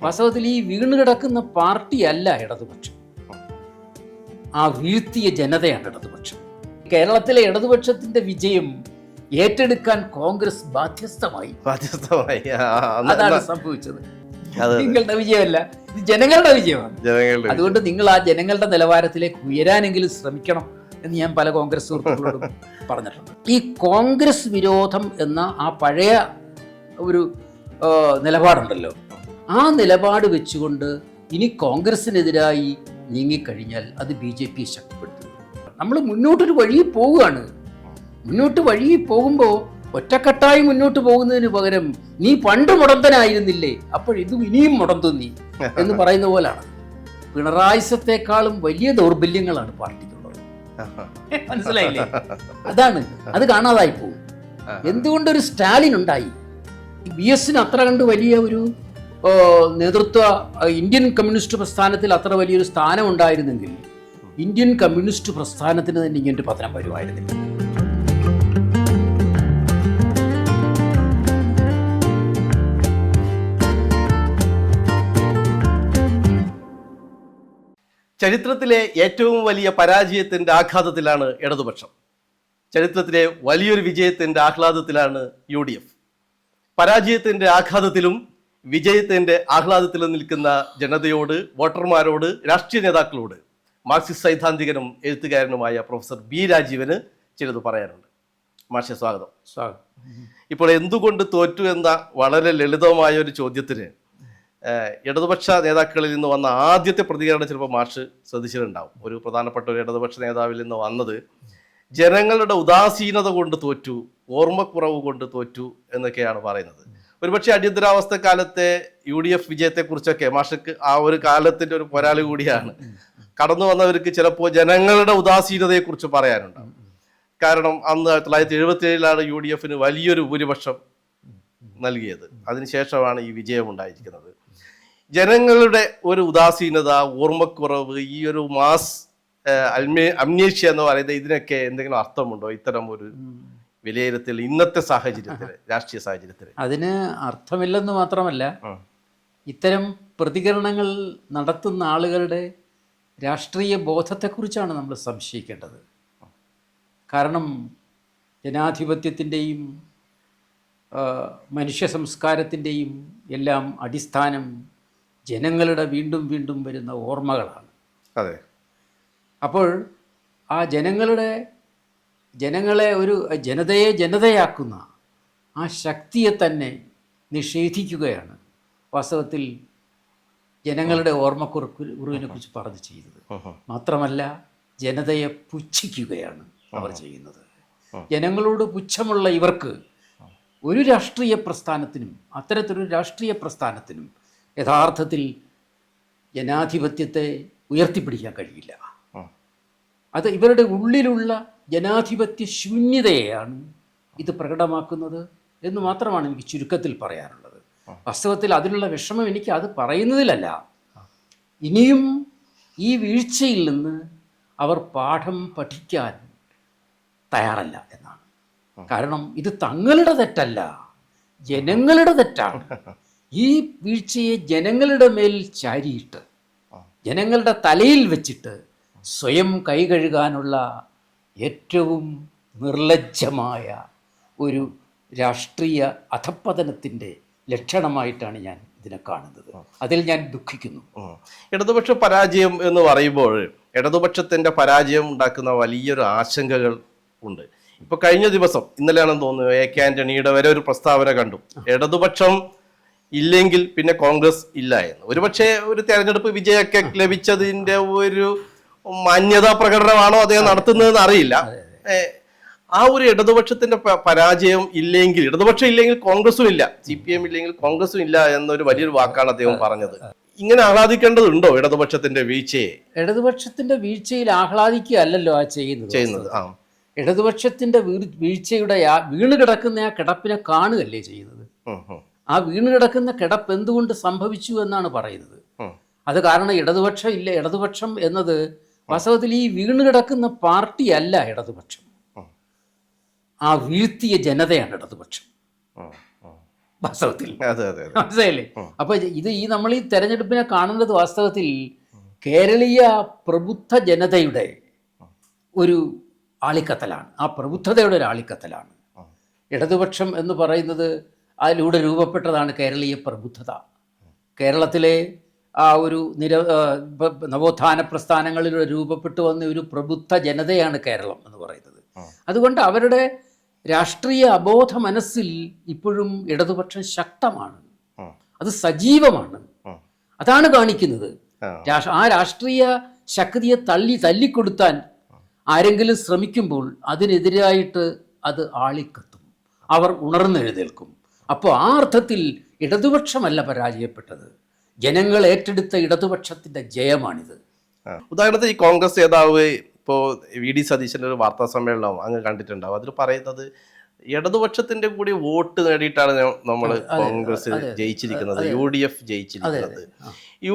വാസ്തവത്തിൽ ഈ വീണുകിടക്കുന്ന പാർട്ടിയല്ല ഇടതുപക്ഷം, ആ വീഴ്ത്തിയ ജനതയാണ് ഇടതുപക്ഷം. കേരളത്തിലെ ഇടതുപക്ഷത്തിന്റെ വിജയം ഏറ്റെടുക്കാൻ കോൺഗ്രസ് ബാധ്യസ്ഥമായി. അതാണ് സംഭവിച്ചത്. നിങ്ങളുടെ വിജയമല്ല, ഇത് ജനങ്ങളുടെ വിജയമാണ്. അതുകൊണ്ട് നിങ്ങൾ ആ ജനങ്ങളുടെ നിലവാരത്തിലേക്ക് ഉയരാനെങ്കിലും ശ്രമിക്കണം എന്ന് ഞാൻ പല കോൺഗ്രസ് സുഹൃത്തുക്കളോടും പറഞ്ഞിട്ടുണ്ട്. ഈ കോൺഗ്രസ് വിരോധം എന്ന ആ പഴയ ഒരു നിലപാടുണ്ടല്ലോ, ആ നിലപാട് വെച്ചുകൊണ്ട് ഇനി കോൺഗ്രസിനെതിരായി നീങ്ങിക്കഴിഞ്ഞാൽ അത് BJP ശക്തിപ്പെടുത്തും. നമ്മൾ മുന്നോട്ടൊരു വഴി പോവുകയാണ്. മുന്നോട്ട് വഴി പോകുമ്പോൾ ഒറ്റക്കെട്ടായി മുന്നോട്ട് പോകുന്നതിന് പകരം നീ പണ്ട് മുടന്തനായിരുന്നില്ലേ, അപ്പോഴിതും ഇനിയും മുടന്തു നീ എന്ന് പറയുന്ന പോലാണ്. പിണറായിസത്തെക്കാളും വലിയ ദൗർബല്യങ്ങളാണ് പാർട്ടിക്കുള്ളത്. മനസ്സിലായില്ലേ? അതാണ്, അത് കാണാതായി പോകും. എന്തുകൊണ്ടൊരു സ്റ്റാലിൻ ഉണ്ടായി? BS-ന് അത്ര കണ്ട് വലിയ ഒരു നേതൃത്വ ഇന്ത്യൻ കമ്മ്യൂണിസ്റ്റ് പ്രസ്ഥാനത്തിൽ അത്ര വലിയൊരു സ്ഥാനം ഉണ്ടായിരുന്നെങ്കിൽ ഇന്ത്യൻ കമ്മ്യൂണിസ്റ്റ് പ്രസ്ഥാനത്തിന് തന്നെ ഇങ്ങനൊരു പതനം വരുമായിരുന്നില്ല. ചരിത്രത്തിലെ ഏറ്റവും വലിയ പരാജയത്തിൻ്റെ ആഘാതത്തിലാണ് ഇടതുപക്ഷം. ചരിത്രത്തിലെ വലിയൊരു വിജയത്തിൻ്റെ ആഹ്ലാദത്തിലാണ് UDF. പരാജയത്തിൻ്റെ ആഘാതത്തിലും വിജയത്തിൻ്റെ ആഹ്ലാദത്തിലും നിൽക്കുന്ന ജനതയോട്, വോട്ടർമാരോട്, രാഷ്ട്രീയ നേതാക്കളോട് മാർക്സിസ്റ്റ് സൈദ്ധാന്തികനും എഴുത്തുകാരനുമായ പ്രൊഫസർ B. രാജീവന് ചിലത് പറയാനുണ്ട്. മാഷെ, സ്വാഗതം. ഇപ്പോൾ എന്തുകൊണ്ട് തോറ്റു എന്ന വളരെ ലളിതമായ ഒരു ചോദ്യത്തിന് ഇടതുപക്ഷ നേതാക്കളിൽ നിന്ന് വന്ന ആദ്യത്തെ പ്രതികരണം ചിലപ്പോൾ മാഷ് ശ്രദ്ധിച്ചിട്ടുണ്ടാവും. ഒരു പ്രധാനപ്പെട്ട ഒരു ഇടതുപക്ഷ നേതാവിൽ നിന്ന് വന്നത് ജനങ്ങളുടെ ഉദാസീനത കൊണ്ട് തോറ്റു, ഓർമ്മക്കുറവ് കൊണ്ട് തോറ്റു എന്നൊക്കെയാണ് പറയുന്നത്. ഒരുപക്ഷെ അടിയന്തരാവസ്ഥ കാലത്തെ UDF വിജയത്തെക്കുറിച്ചൊക്കെ മാഷക്ക് ആ ഒരു കാലത്തിൻ്റെ ഒരു പോരാളി കൂടിയാണ്. കടന്നു വന്നവർക്ക് ചിലപ്പോൾ ജനങ്ങളുടെ ഉദാസീനതയെക്കുറിച്ച് പറയാനുണ്ടാവും. കാരണം അന്ന് 1977 UDF-ന് വലിയൊരു ഭൂരിപക്ഷം നൽകിയത്. അതിനുശേഷമാണ് ഈ വിജയം ഉണ്ടായിരിക്കുന്നത്. ജനങ്ങളുടെ ഒരു ഉദാസീനത, ഓർമ്മക്കുറവ്, ഈ ഒരു മാസ് അമ്നേഷ്യ എന്ന് പറയുന്നത്, ഇതിനൊക്കെ എന്തെങ്കിലും അർത്ഥമുണ്ടോ ഇത്തരം ഒരു വിലയിരുത്തൽ ഇന്നത്തെ സാഹചര്യത്തിൽ, രാഷ്ട്രീയ സാഹചര്യത്തിൽ? അതിന് അർത്ഥമില്ലെന്ന് മാത്രമല്ല, ഇത്തരം പ്രതികരണങ്ങൾ നടത്തുന്ന ആളുകളുടെ രാഷ്ട്രീയ ബോധത്തെക്കുറിച്ചാണ് നമ്മൾ സംശയിക്കേണ്ടത്. കാരണം ജനാധിപത്യത്തിൻ്റെയും മനുഷ്യ സംസ്കാരത്തിൻ്റെയും എല്ലാം അടിസ്ഥാനം ജനങ്ങളുടെ വീണ്ടും വീണ്ടും വരുന്ന ഓർമ്മകളാണ്. അതെ. അപ്പോൾ ആ ജനങ്ങളെ ഒരു ജനതയാക്കുന്ന ആ ശക്തിയെ തന്നെ നിഷേധിക്കുകയാണ് വാസ്തവത്തിൽ ജനങ്ങളുടെ ഓർമ്മക്കുറിവിനെ കുറിച്ച് പറഞ്ഞു ചെയ്തത്. മാത്രമല്ല, ജനതയെ പുച്ഛിക്കുകയാണ് അവർ ചെയ്യുന്നത്. ജനങ്ങളോട് പുച്ഛമുള്ള ഇവർക്ക് ഒരു രാഷ്ട്രീയ പ്രസ്ഥാനത്തിനും, അത്തരത്തിലൊരു രാഷ്ട്രീയ പ്രസ്ഥാനത്തിനും യഥാർത്ഥത്തിൽ ജനാധിപത്യത്തെ ഉയർത്തിപ്പിടിക്കാൻ കഴിയില്ല. അത് ഇവരുടെ ഉള്ളിലുള്ള ജനാധിപത്യ ശൂന്യതയെയാണ് ഇത് പ്രകടമാക്കുന്നത് എന്ന് മാത്രമാണ് എനിക്ക് ചുരുക്കത്തിൽ പറയാനുള്ളത്. വാസ്തവത്തിൽ അതിലുള്ള വിഷമം എനിക്ക് അത് പറയുന്നതിലല്ല, ഇനിയും ഈ വീഴ്ചയിൽ നിന്ന് അവർ പാഠം പഠിക്കാൻ തയ്യാറല്ല എന്നാണ്. കാരണം ഇത് തങ്ങളുടെ തെറ്റല്ല, ജനങ്ങളുടെ തെറ്റാണ്. ഈ വീഴ്ചയെ ജനങ്ങളുടെ മേൽ ചാരിയിട്ട്, ജനങ്ങളുടെ തലയിൽ വെച്ചിട്ട് സ്വയം കൈകഴുകാനുള്ള ഏറ്റവും നിർലജ്ജമായ ഒരു രാഷ്ട്രീയ അധപ്പതനത്തിൻ്റെ ലക്ഷണമായിട്ടാണ് ഞാൻ ഇതിനെ കാണുന്നത്. അതിൽ ഞാൻ ദുഃഖിക്കുന്നു. ഇടതുപക്ഷ പരാജയം എന്ന് പറയുമ്പോൾ ഇടതുപക്ഷത്തിൻ്റെ പരാജയം ഉണ്ടാക്കുന്ന വലിയൊരു ആശങ്കകൾ ഉണ്ട്. ഇപ്പോൾ കഴിഞ്ഞ ദിവസം, ഇന്നലെയാണെന്ന് തോന്നുന്നു, AK ആന്റണിയുടെ വരെ ഒരു പ്രസ്താവന കണ്ടു. ഇടതുപക്ഷം ഇല്ലെങ്കിൽ പിന്നെ കോൺഗ്രസ് ഇല്ല എന്ന്. ഒരുപക്ഷെ ഒരു തെരഞ്ഞെടുപ്പ് വിജയമൊക്കെ ലഭിച്ചതിൻ്റെ ഒരു മാന്യതാ പ്രകടനമാണോ അദ്ദേഹം നടത്തുന്നതെന്ന് അറിയില്ല. ആ ഒരു ഇടതുപക്ഷത്തിന്റെ പരാജയം ഇല്ലെങ്കിൽ, ഇടതുപക്ഷം ഇല്ലെങ്കിൽ കോൺഗ്രസും ഇല്ല, CPM ഇല്ലെങ്കിൽ കോൺഗ്രസും ഇല്ല എന്നൊരു വലിയൊരു വാക്കാണ് അദ്ദേഹം പറഞ്ഞത്. ഇങ്ങനെ ആഹ്ലാദിക്കേണ്ടതുണ്ടോ ഇടതുപക്ഷത്തിന്റെ വീഴ്ചയെ? ഇടതുപക്ഷത്തിന്റെ വീഴ്ചയിൽ ആഹ്ലാദിക്കുകയല്ലോ ആ ചെയ്യുന്നത്. ഇടതുപക്ഷത്തിന്റെ വീഴ്ചയുടെ വീണുകിടക്കുന്ന ആ കിടപ്പിനെ കാണുകയല്ലേ ചെയ്യുന്നത്. ആ വീണുകിടക്കുന്ന കിടപ്പ് എന്തുകൊണ്ട് സംഭവിച്ചു എന്നാണ് പറയുന്നത്. അത് കാരണം ഇടതുപക്ഷം എന്നത് വാസ്തവത്തിൽ ഈ വീണുകിടക്കുന്ന പാർട്ടിയല്ല ഇടതുപക്ഷം, ആ വീഴ്ത്തിയ ജനതയാണ് ഇടതുപക്ഷം. വാസ്തവത്തിൽ. അതെ അതെ അതെ. മനസ്സിലായില്ലേ? അപ്പൊ ഇത് നമ്മൾ ഈ തെരഞ്ഞെടുപ്പിനെ കാണുന്നത് വാസ്തവത്തിൽ കേരളീയ പ്രബുദ്ധ ജനതയുടെ ഒരു ആളിക്കത്തലാണ്. ആ പ്രബുദ്ധതയുടെ ഒരു ആളിക്കത്തലാണ്. ഇടതുപക്ഷം എന്ന് പറയുന്നത് അതിലൂടെ രൂപപ്പെട്ടതാണ് കേരളീയ പ്രബുദ്ധത. കേരളത്തിലെ ആ ഒരു നവോത്ഥാന പ്രസ്ഥാനങ്ങളിലൂടെ രൂപപ്പെട്ടു വന്ന ഒരു പ്രബുദ്ധ ജനതയാണ് കേരളം എന്ന് പറയുന്നത്. അതുകൊണ്ട് അവരുടെ രാഷ്ട്രീയ അബോധ മനസ്സിൽ ഇപ്പോഴും ഇടതുപക്ഷം ശക്തമാണ്, അത് സജീവമാണ്. അതാണ് കാണിക്കുന്നത്. ആ രാഷ്ട്രീയ ശക്തിയെ തല്ലിക്കൊടുത്താൻ ആരെങ്കിലും ശ്രമിക്കുമ്പോൾ അതിനെതിരായിട്ട് അത് ആളിക്കത്തും, അവർ ഉണർന്നെഴുന്നേൽക്കും. അപ്പോൾ ആ അർത്ഥത്തിൽ ഇടതുപക്ഷമല്ല പരാജയപ്പെട്ടത്, ജനങ്ങൾ ഏറ്റെടുത്ത ഇടതുപക്ഷത്തിൻ്റെ ജയമാണിത്. ഉദാഹരണത്തിന് ഈ കോൺഗ്രസ് നേതാവ് ഇപ്പോൾ VD സതീശൻ്റെ ഒരു വാർത്താ സമ്മേളനം അങ്ങ് കണ്ടിട്ടുണ്ടാവും. അതിൽ പറയുന്നത് ഇടതുപക്ഷത്തിന്റെ കൂടി വോട്ട് നേടിയിട്ടാണ് നമ്മൾ കോൺഗ്രസ് ജയിച്ചിരിക്കുന്നത്, UDF ജയിച്ചിരിക്കുന്നത്.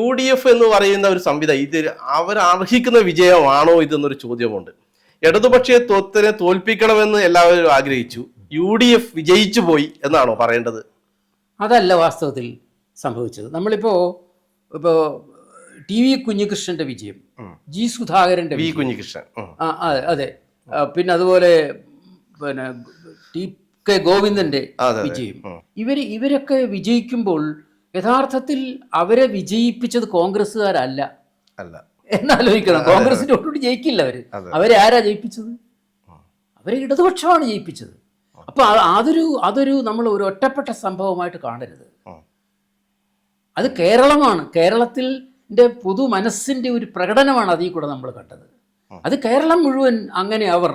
UDF എന്ന് പറയുന്ന ഒരു സംവിധാനം ഇത് അവർ അർഹിക്കുന്ന വിജയമാണോ ഇതെന്നൊരു ചോദ്യമുണ്ട്. ഇടതുപക്ഷത്തെ തോൽപ്പിക്കണമെന്ന് എല്ലാവരും ആഗ്രഹിച്ചു, UDF വിജയിച്ചു പോയി എന്നാണോ പറയേണ്ടത്? അതല്ല വാസ്തവത്തിൽ സംഭവിച്ചത്. നമ്മളിപ്പോൾ TV കുഞ്ഞികൃഷ്ണന്റെ വിജയം, G സുധാകരന്റെ കുഞ്ഞികൃഷ്ണൻ, അതെ, പിന്നെ അതുപോലെ പിന്നെ TK ഗോവിന്ദന്റെ വിജയം, ഇവരൊക്കെ വിജയിക്കുമ്പോൾ യഥാർത്ഥത്തിൽ അവരെ വിജയിപ്പിച്ചത് കോൺഗ്രസ്സുകാരല്ല എന്നാലോചിക്കണം. കോൺഗ്രസിന്റെ ഒട്ടുകൂടി ജയിക്കില്ല അവരെ ആരാ ജയിപ്പിച്ചത്? അവരെ ഇടതുപക്ഷമാണ് ജയിപ്പിച്ചത്. അപ്പൊ അതൊരു നമ്മൾ ഒരു ഒറ്റപ്പെട്ട സംഭവമായിട്ട് കാണരുത്. അത് കേരളമാണ്, കേരളത്തിൻ്റെ പൊതു മനസ്സിൻ്റെ ഒരു പ്രകടനമാണ് അതിൽ കൂടെ നമ്മൾ കണ്ടത്. അത് കേരളം മുഴുവൻ അങ്ങനെ അവർ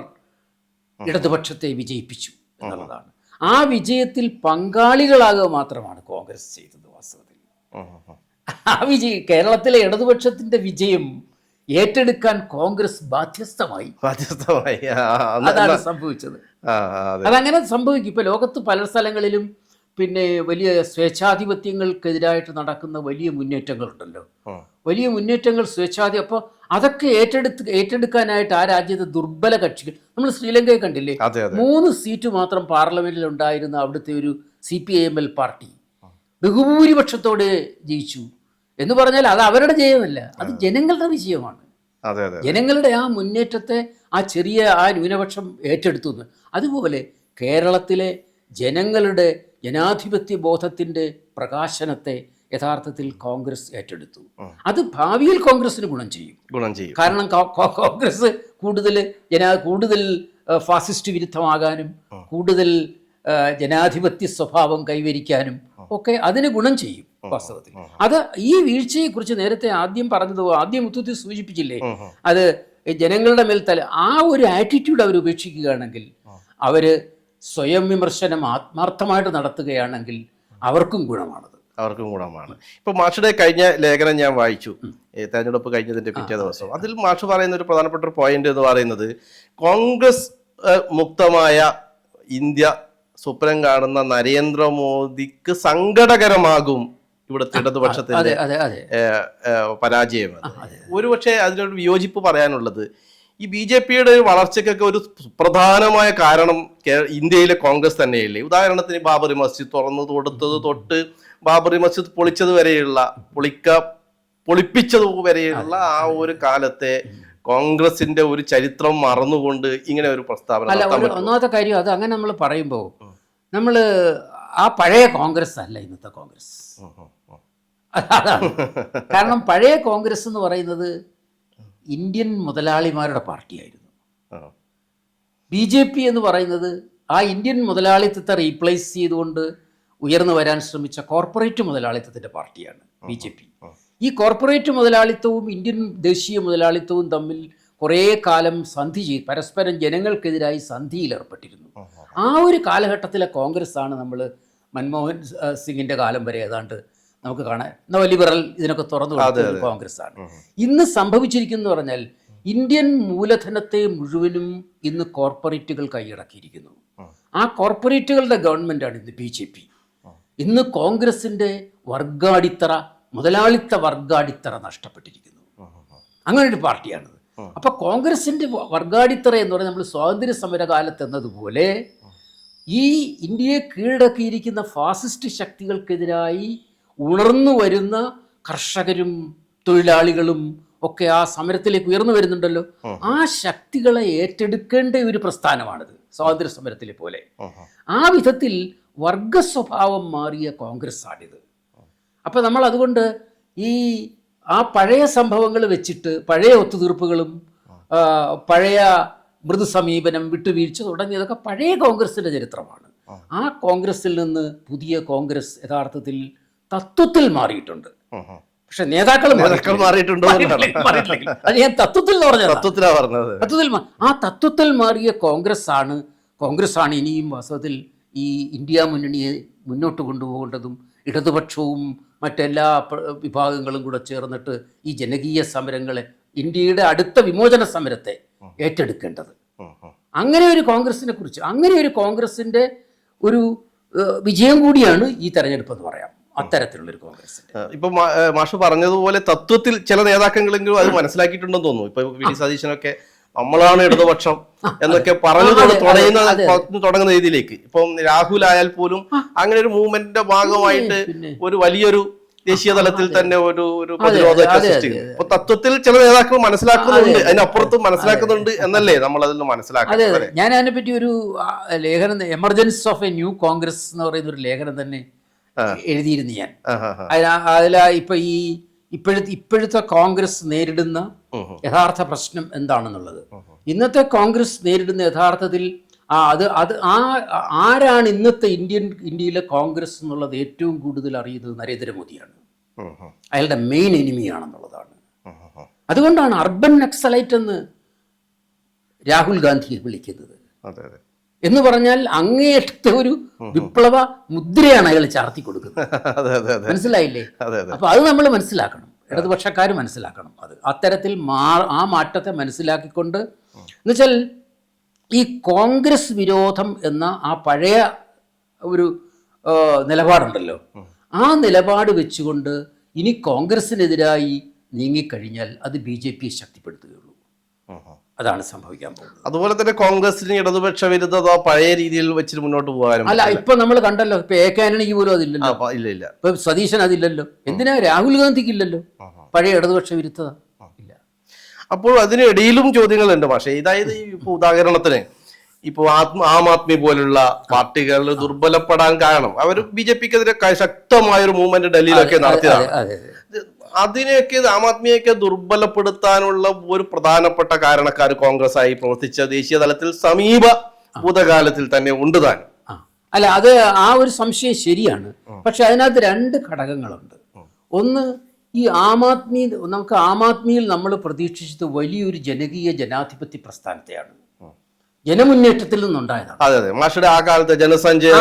ഇടതുപക്ഷത്തെ വിജയിപ്പിച്ചു എന്നുള്ളതാണ്. ആ വിജയത്തിൽ പങ്കാളികളാകുക മാത്രമാണ് കോൺഗ്രസ് ചെയ്തത് വാസ്തവത്തിൽ. ആ കേരളത്തിലെ ഇടതുപക്ഷത്തിൻ്റെ വിജയം ഏറ്റെടുക്കാൻ കോൺഗ്രസ് ബാധ്യസ്ഥമായി. അതാണ് സംഭവിച്ചത്. അതങ്ങനെ സംഭവിക്കും. ഇപ്പൊ ലോകത്ത് പല സ്ഥലങ്ങളിലും പിന്നെ വലിയ സ്വേച്ഛാധിപത്യങ്ങൾക്കെതിരായിട്ട് നടക്കുന്ന വലിയ മുന്നേറ്റങ്ങളുണ്ടല്ലോ, വലിയ മുന്നേറ്റങ്ങൾ അപ്പോൾ അതൊക്കെ ഏറ്റെടുക്കാനായിട്ട് ആ രാജ്യത്തെ ദുർബല കക്ഷികൾ, നമ്മൾ ശ്രീലങ്കയെ കണ്ടില്ലേ, 3 സീറ്റ് മാത്രം പാർലമെന്റിൽ ഉണ്ടായിരുന്ന അവിടുത്തെ ഒരു CPIML പാർട്ടി ബഹുഭൂരിപക്ഷത്തോടെ ജയിച്ചു എന്ന് പറഞ്ഞാൽ അത് അവരുടെ ജയമല്ല, അത് ജനങ്ങളുടെ വിജയമാണ്. ജനങ്ങളുടെ ആ മുന്നേറ്റത്തെ ആ ന്യൂനപക്ഷം ഏറ്റെടുത്തു. അതുപോലെ കേരളത്തിലെ ജനങ്ങളുടെ ജനാധിപത്യ ബോധത്തിൻ്റെ പ്രകാശനത്തെ യഥാർത്ഥത്തിൽ കോൺഗ്രസ് ഏറ്റെടുത്തു. അത് ഭാവിയിൽ കോൺഗ്രസിന് ഗുണം ചെയ്യും. കാരണം കോൺഗ്രസ് കൂടുതൽ ഫാസിസ്റ്റ് വിരുദ്ധമാകാനും കൂടുതൽ ജനാധിപത്യ സ്വഭാവം കൈവരിക്കാനും ഒക്കെ അതിന് ഗുണം ചെയ്യും വാസ്തവത്തിൽ. അത് ഈ വീഴ്ചയെക്കുറിച്ച് നേരത്തെ ആദ്യം മുത്തൂത്തി സൂചിപ്പിച്ചില്ലേ, അത് ജനങ്ങളുടെ മേൽ ആ ഒരു ആറ്റിറ്റ്യൂഡ് അവർ ഉപേക്ഷിക്കുകയാണെങ്കിൽ, അവർ സ്വയം വിമർശനം ആത്മാർത്ഥമായിട്ട് നടത്തുകയാണെങ്കിൽ അവർക്കും ഗുണമാണ്. ഇപ്പൊ മാഷുടെ കഴിഞ്ഞ ലേഖനം ഞാൻ വായിച്ചു, തെരഞ്ഞെടുപ്പ് കഴിഞ്ഞതിന്റെ പിറ്റേ ദിവസം. അതിൽ മാഷ് പറയുന്ന ഒരു പ്രധാനപ്പെട്ട ഒരു പോയിന്റ് എന്ന് പറയുന്നത്, കോൺഗ്രസ് മുക്തമായ ഇന്ത്യ സ്വപ്നം കാണുന്ന നരേന്ദ്രമോദിക്ക് സങ്കടകരമാകും ഇവിടുത്തെ ഇടതുപക്ഷത്തിന്റെ പരാജയം. ഒരുപക്ഷെ അതിനൊരു വിയോജിപ്പ് പറയാനുള്ളത്, ഈ BJPയുടെ വളർച്ചയ്ക്കൊക്കെ ഒരു പ്രധാനമായ കാരണം ഇന്ത്യയിലെ കോൺഗ്രസ് തന്നെയല്ലേ? ഉദാഹരണത്തിന് ബാബറി മസ്ജിദ് തുറന്നു കൊടുത്തത് തൊട്ട് ബാബറി മസ്ജിദ് പൊളിപ്പിച്ചത് വരെയുള്ള ആ ഒരു കാലത്തെ കോൺഗ്രസിന്റെ ഒരു ചരിത്രം മറന്നുകൊണ്ട് ഇങ്ങനെ ഒരു പ്രസ്താവന. ഒന്നാമത്തെ കാര്യം, അത് അങ്ങനെ നമ്മൾ പറയുമ്പോൾ നമ്മൾ ആ പഴയ കോൺഗ്രസ് അല്ല ഇന്നത്തെ കോൺഗ്രസ്. അതാണ് കാരണം. പഴയ കോൺഗ്രസ് എന്ന് പറയുന്നത് ഇന്ത്യൻ മുതലാളിമാരുടെ പാർട്ടിയായിരുന്നു. BJP എന്ന് പറയുന്നത് ആ ഇന്ത്യൻ മുതലാളിത്തത്തെ റീപ്ലേസ് ചെയ്തുകൊണ്ട് ഉയർന്നു വരാൻ ശ്രമിച്ച കോർപ്പറേറ്റ് മുതലാളിത്തത്തിൻ്റെ പാർട്ടിയാണ് BJP. ഈ കോർപ്പറേറ്റ് മുതലാളിത്തവും ഇന്ത്യൻ ദേശീയ മുതലാളിത്തവും തമ്മിൽ കുറേ കാലം പരസ്പരം ജനങ്ങൾക്കെതിരായി സന്ധിയിലേർപ്പെട്ടിരുന്നു. ആ ഒരു കാലഘട്ടത്തിലെ കോൺഗ്രസ് ആണ് നമ്മൾ മൻമോഹൻ സിംഗിൻ്റെ കാലം വരെ ഏതാണ്ട് നമുക്ക് കാണാൻ നവലിബറൽ ഇതിനൊക്കെ തുറന്നു കൊടുത്ത കോൺഗ്രസ് ആണ്. ഇന്ന് സംഭവിച്ചിരിക്കുന്നു പറഞ്ഞാൽ ഇന്ത്യൻ മൂലധനത്തെ മുഴുവനും ഇന്ന് കോർപ്പറേറ്റുകൾ കൈയടക്കിയിരിക്കുന്നു. ആ കോർപ്പറേറ്റുകളുടെ ഗവൺമെൻറ്റാണ് ഇന്ന് BJP. ഇന്ന് കോൺഗ്രസിൻ്റെ മുതലാളിത്ത വർഗാടിത്തറ നഷ്ടപ്പെട്ടിരിക്കുന്നു. അങ്ങനെ ഒരു പാർട്ടിയാണിത്. അപ്പോൾ കോൺഗ്രസിൻ്റെ വർഗാടിത്തറ എന്ന് പറഞ്ഞാൽ നമ്മൾ സ്വാതന്ത്ര്യ സമരകാലത്ത് എന്നതുപോലെ ഈ ഇന്ത്യയെ കീഴടക്കിയിരിക്കുന്ന ഫാസിസ്റ്റ് ശക്തികൾക്കെതിരായി ഉണർന്നു വരുന്ന കർഷകരും തൊഴിലാളികളും ഒക്കെ ആ സമരത്തിലേക്ക് ഉയർന്നു വരുന്നുണ്ടല്ലോ. ആ ശക്തികളെ ഏറ്റെടുക്കേണ്ട ഒരു പ്രസ്ഥാനമാണിത്, സ്വാതന്ത്ര്യ സമരത്തിലെ പോലെ. ആ വിധത്തിൽ വർഗ സ്വഭാവം മാറിയ കോൺഗ്രസ് ആണിത്. അപ്പം നമ്മൾ അതുകൊണ്ട് ആ പഴയ സംഭവങ്ങൾ വെച്ചിട്ട്, പഴയ ഒത്തുതീർപ്പുകളും പഴയ മൃദു സമീപനം, വിട്ടുവീഴ്ച തുടങ്ങിയതൊക്കെ പഴയ കോൺഗ്രസിൻ്റെ ചരിത്രമാണ്. ആ കോൺഗ്രസിൽ നിന്ന് പുതിയ കോൺഗ്രസ് യഥാർത്ഥത്തിൽ തത്വത്തിൽ മാറിയിട്ടുണ്ട്. പക്ഷെ നേതാക്കൾ മാറിയിട്ടുണ്ടോ? അത് ഞാൻ തത്വത്തിൽ എന്ന് പറഞ്ഞത്. ആ തത്വത്തിൽ മാറിയ കോൺഗ്രസ് ആണ് ഇനിയും വാസ്തവത്തിൽ ഈ ഇന്ത്യ മുന്നണിയെ മുന്നോട്ട് കൊണ്ടുപോകേണ്ടതും. ഇടതുപക്ഷവും മറ്റെല്ലാ വിഭാഗങ്ങളും കൂടെ ചേർന്നിട്ട് ഈ ജനകീയ സമരങ്ങളെ, ഇന്ത്യയുടെ അടുത്ത വിമോചന സമരത്തെ ഏറ്റെടുക്കേണ്ടത്. അങ്ങനെ ഒരു കോൺഗ്രസിനെ കുറിച്ച്, അങ്ങനെ ഒരു കോൺഗ്രസിന്റെ ഒരു വിജയം കൂടിയാണ് ഈ തെരഞ്ഞെടുപ്പ് എന്ന് പറയാം. അത്തരത്തിലുള്ളൊരു കോൺഗ്രസ്. ഇപ്പൊ മാഷ് പറഞ്ഞതുപോലെ തത്വത്തിൽ ചില നേതാക്കളെങ്കിലും അത് മനസ്സിലാക്കിയിട്ടുണ്ടെന്ന് തോന്നുന്നു. ഇപ്പൊ വി ഡി സതീശനൊക്കെ നമ്മളാണ് ഇടതുപക്ഷം എന്നൊക്കെ പറഞ്ഞു തുടങ്ങുന്ന രീതിയിലേക്ക് ഇപ്പം രാഹുൽ ആയാൽ പോലും അങ്ങനെ ഒരു മൂവ്മെന്റിന്റെ ഭാഗമായിട്ട് ഒരു വലിയൊരു ദേശീയ തലത്തിൽ തന്നെ ഒരു പ്രതിരോധമൊക്കെ സൃഷ്ടിക്കുന്നു. അപ്പൊ തത്വത്തിൽ ചില നേതാക്കൾ മനസ്സിലാക്കുന്നുണ്ട്, അതിനപ്പുറത്തും മനസ്സിലാക്കുന്നുണ്ട് എന്നല്ലേ നമ്മൾ അതിൽ മനസ്സിലാക്കുന്നത്. ഞാൻ അതിനെപ്പറ്റി ഒരു ലേഖനം, emergence of A new Congress എന്ന് പറയുന്ന ഒരു ലേഖനം തന്നെ എഴുതിയിരുന്നു ഞാൻ. ഇപ്പൊ ഇപ്പോഴത്തെ കോൺഗ്രസ് നേരിടുന്ന യഥാർത്ഥ പ്രശ്നം എന്താണെന്നുള്ളത്, ഇന്നത്തെ കോൺഗ്രസ് നേരിടുന്ന യഥാർത്ഥത്തിൽ ആരാണ് ഇന്നത്തെ ഇന്ത്യയിലെ കോൺഗ്രസ് എന്നുള്ളത് ഏറ്റവും കൂടുതൽ അറിയുന്നത് നരേന്ദ്രമോദിയാണ്. അയാളുടെ മെയിൻ എനിമിയാണെന്നുള്ളതാണ്. അതുകൊണ്ടാണ് അർബൻ നക്സലൈറ്റ് എന്ന് രാഹുൽ ഗാന്ധിയെ വിളിക്കുന്നത്. എന്ന് പറഞ്ഞാൽ അങ്ങേയറ്റത്തെ ഒരു വിപ്ലവ മുദ്രയാണ് അയാൾ ചാർത്തി കൊടുക്കുന്നത്. മനസ്സിലായില്ലേ? അപ്പൊ അത് നമ്മൾ മനസ്സിലാക്കണം, ഇടതുപക്ഷക്കാർ മനസ്സിലാക്കണം. അത് അത്തരത്തിൽ ആ മാറ്റത്തെ മനസ്സിലാക്കിക്കൊണ്ട്, എന്നുവെച്ചാൽ ഈ കോൺഗ്രസ് വിരോധം എന്ന ആ പഴയ ഒരു നിലപാടുണ്ടല്ലോ, ആ നിലപാട് വെച്ചുകൊണ്ട് ഇനി കോൺഗ്രസിനെതിരായി നീങ്ങിക്കഴിഞ്ഞാൽ അത് BJP ശക്തിപ്പെടുത്തുകയുള്ളൂ. അതാണ് സംഭവിക്കാൻ പോകുന്നത്. അതുപോലെ തന്നെ കോൺഗ്രസിന് ഇടതുപക്ഷ വിരുദ്ധത പഴയ രീതിയിൽ വെച്ചിട്ട് മുന്നോട്ട് പോകാനും അല്ല. ഇപ്പൊ നമ്മൾ കണ്ടല്ലോ, ഇപ്പൊ AK ആന്റണിക്ക് പോലും അതില്ലല്ലോ, ഇപ്പൊ സതീശൻ അതില്ലല്ലോ. എന്തിനാ രാഹുൽ ഗാന്ധിക്ക് ഇല്ലല്ലോ പഴയ ഇടതുപക്ഷ വിരുദ്ധത ഇല്ല. അപ്പോൾ അതിനിടയിലും ചോദ്യങ്ങളുണ്ട് പക്ഷേ. അതായത് ഇപ്പൊ ഉദാഹരണത്തിന് ഇപ്പൊ ആം ആദ്മി പോലുള്ള പാർട്ടികൾ ദുർബലപ്പെടാൻ കാരണം അവർ BJPക്കെതിരെ ശക്തമായൊരു മൂവ്മെന്റ് ഡൽഹിയിലൊക്കെ നടത്തിയതാണ്. അതിനെയൊക്കെ ആം ആദ്മിയൊക്കെ ദുർബലപ്പെടുത്താനുള്ള ഒരു പ്രധാനപ്പെട്ട കാരണക്കാർ കോൺഗ്രസ് ആയി പ്രവർത്തിച്ച ദേശീയ തലത്തിൽ സമീപ ഭൂതകാലത്തിൽ തന്നെ ഉണ്ട് താൻ. അല്ല, അത് ആ ഒരു സംശയം ശരിയാണ്. പക്ഷെ അതിനകത്ത് രണ്ട് ഘടകങ്ങളുണ്ട്. ഒന്ന്, ഈ ആം ആദ്മിയിൽ നമ്മൾ പ്രതീക്ഷിച്ചത് വലിയൊരു ജനകീയ ജനാധിപത്യ പ്രസ്ഥാനത്തെയാണ്, ജനമുന്നേറ്റത്തിൽ നിന്നുണ്ടായതാണ്. അതെ, മാഷയുടെ ആ കാലത്തെ ജനസഞ്ചയ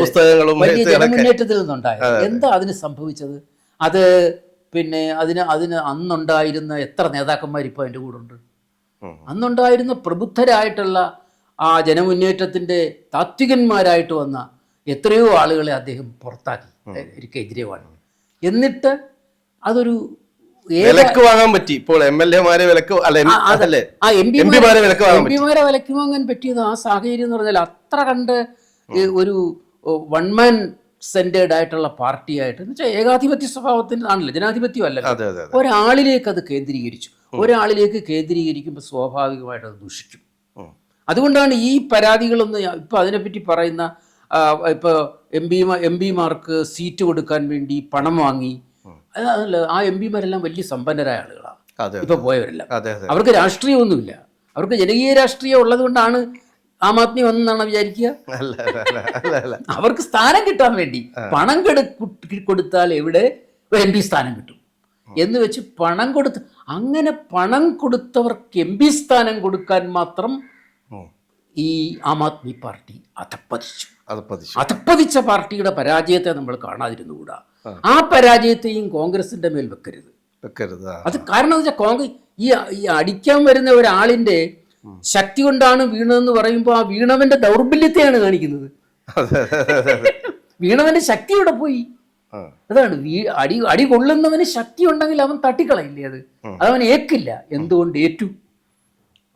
പുസ്തകങ്ങളും വലിയ ജനമുന്നേറ്റത്തിൽ നിന്നുണ്ടായത്. എന്താ അതിന് സംഭവിച്ചത്? അത് പിന്നെ അതിന് അന്നുണ്ടായിരുന്ന എത്ര നേതാക്കന്മാർ ഇപ്പോൾ അതിൻ്റെ കൂടെ ഉണ്ട്? അന്നുണ്ടായിരുന്ന പ്രബുദ്ധരായിട്ടുള്ള ആ ജനമുന്നേറ്റത്തിൻ്റെ താത്വികന്മാരായിട്ട് വന്ന എത്രയോ ആളുകളെ അദ്ദേഹം പുറത്താക്കി, കേജ്രിവാൾ. എന്നിട്ട് അതൊരു വിലക്ക് വാങ്ങാൻ പറ്റി. ഇപ്പോൾ MLA-മാരെ വിലക്ക് എംപിമാരെ വിലക്ക് വാങ്ങാൻ പറ്റിയത് ആ സാഹചര്യം എന്ന് പറഞ്ഞാൽ അത്ര കണ്ട് ഒരു വൺ മാൻ സെന്റേഡ് ആയിട്ടുള്ള പാർട്ടിയായിട്ട്, എന്ന് വെച്ചാൽ ഏകാധിപത്യ സ്വഭാവത്തിൻ്റെ ആണല്ലോ, ജനാധിപത്യം അല്ലല്ലോ. ഒരാളിലേക്ക് അത് കേന്ദ്രീകരിച്ചു. ഒരാളിലേക്ക് കേന്ദ്രീകരിക്കുമ്പോൾ സ്വാഭാവികമായിട്ട് അത് ദൂഷിക്കും. അതുകൊണ്ടാണ് ഈ പരാതികളൊന്നും ഇപ്പം അതിനെപ്പറ്റി പറയുന്ന, ഇപ്പോൾ എംപിമാർക്ക് സീറ്റ് കൊടുക്കാൻ വേണ്ടി പണം വാങ്ങി, അതല്ല, ആ എംപിമാരെല്ലാം വലിയ സമ്പന്നരായ ആളുകളാണ് ഇപ്പൊ പോയവരെല്ലാം. അവർക്ക് രാഷ്ട്രീയമൊന്നുമില്ല, അവർക്ക് ജനകീയ രാഷ്ട്രീയം ഉള്ളത് കൊണ്ടാണ് ആം ആദ്മി വന്നെന്നാണ് വിചാരിക്കുക. അവർക്ക് സ്ഥാനം കിട്ടാൻ വേണ്ടി പണം കൊടുത്താൽ എവിടെ MP സ്ഥാനം കിട്ടും എന്ന് വെച്ച് പണം കൊടുത്ത്, അങ്ങനെ പണം കൊടുത്തവർക്ക് MP സ്ഥാനം കൊടുക്കാൻ മാത്രം ഈ ആം ആദ്മി പാർട്ടി അധപ്പതിച്ച പാർട്ടിയുടെ പരാജയത്തെ നമ്മൾ കാണാതിരുന്നുകൂടാ. ആ പരാജയത്തെയും കോൺഗ്രസിന്റെ മേൽ വെക്കരുത്. അത് കാരണം എന്താ വെച്ചാൽ ഈ അടിക്കാൻ വരുന്ന ഒരാളിന്റെ ശക്തി കൊണ്ടാണ് വീണതെന്ന് പറയുമ്പോൾ ആ വീണവന്റെ ദൗർബല്യത്തെയാണ് കാണിക്കുന്നത്. വീണവന്റെ ശക്തി ഇവിടെ പോയി. അതാണ് അടി കൊള്ളുന്നവന് ശക്തി ഉണ്ടെങ്കിൽ അവൻ തട്ടിക്കളയില്ലേ, അതവൻ ഏക്കില്ല. എന്തുകൊണ്ട് ഏറ്റു?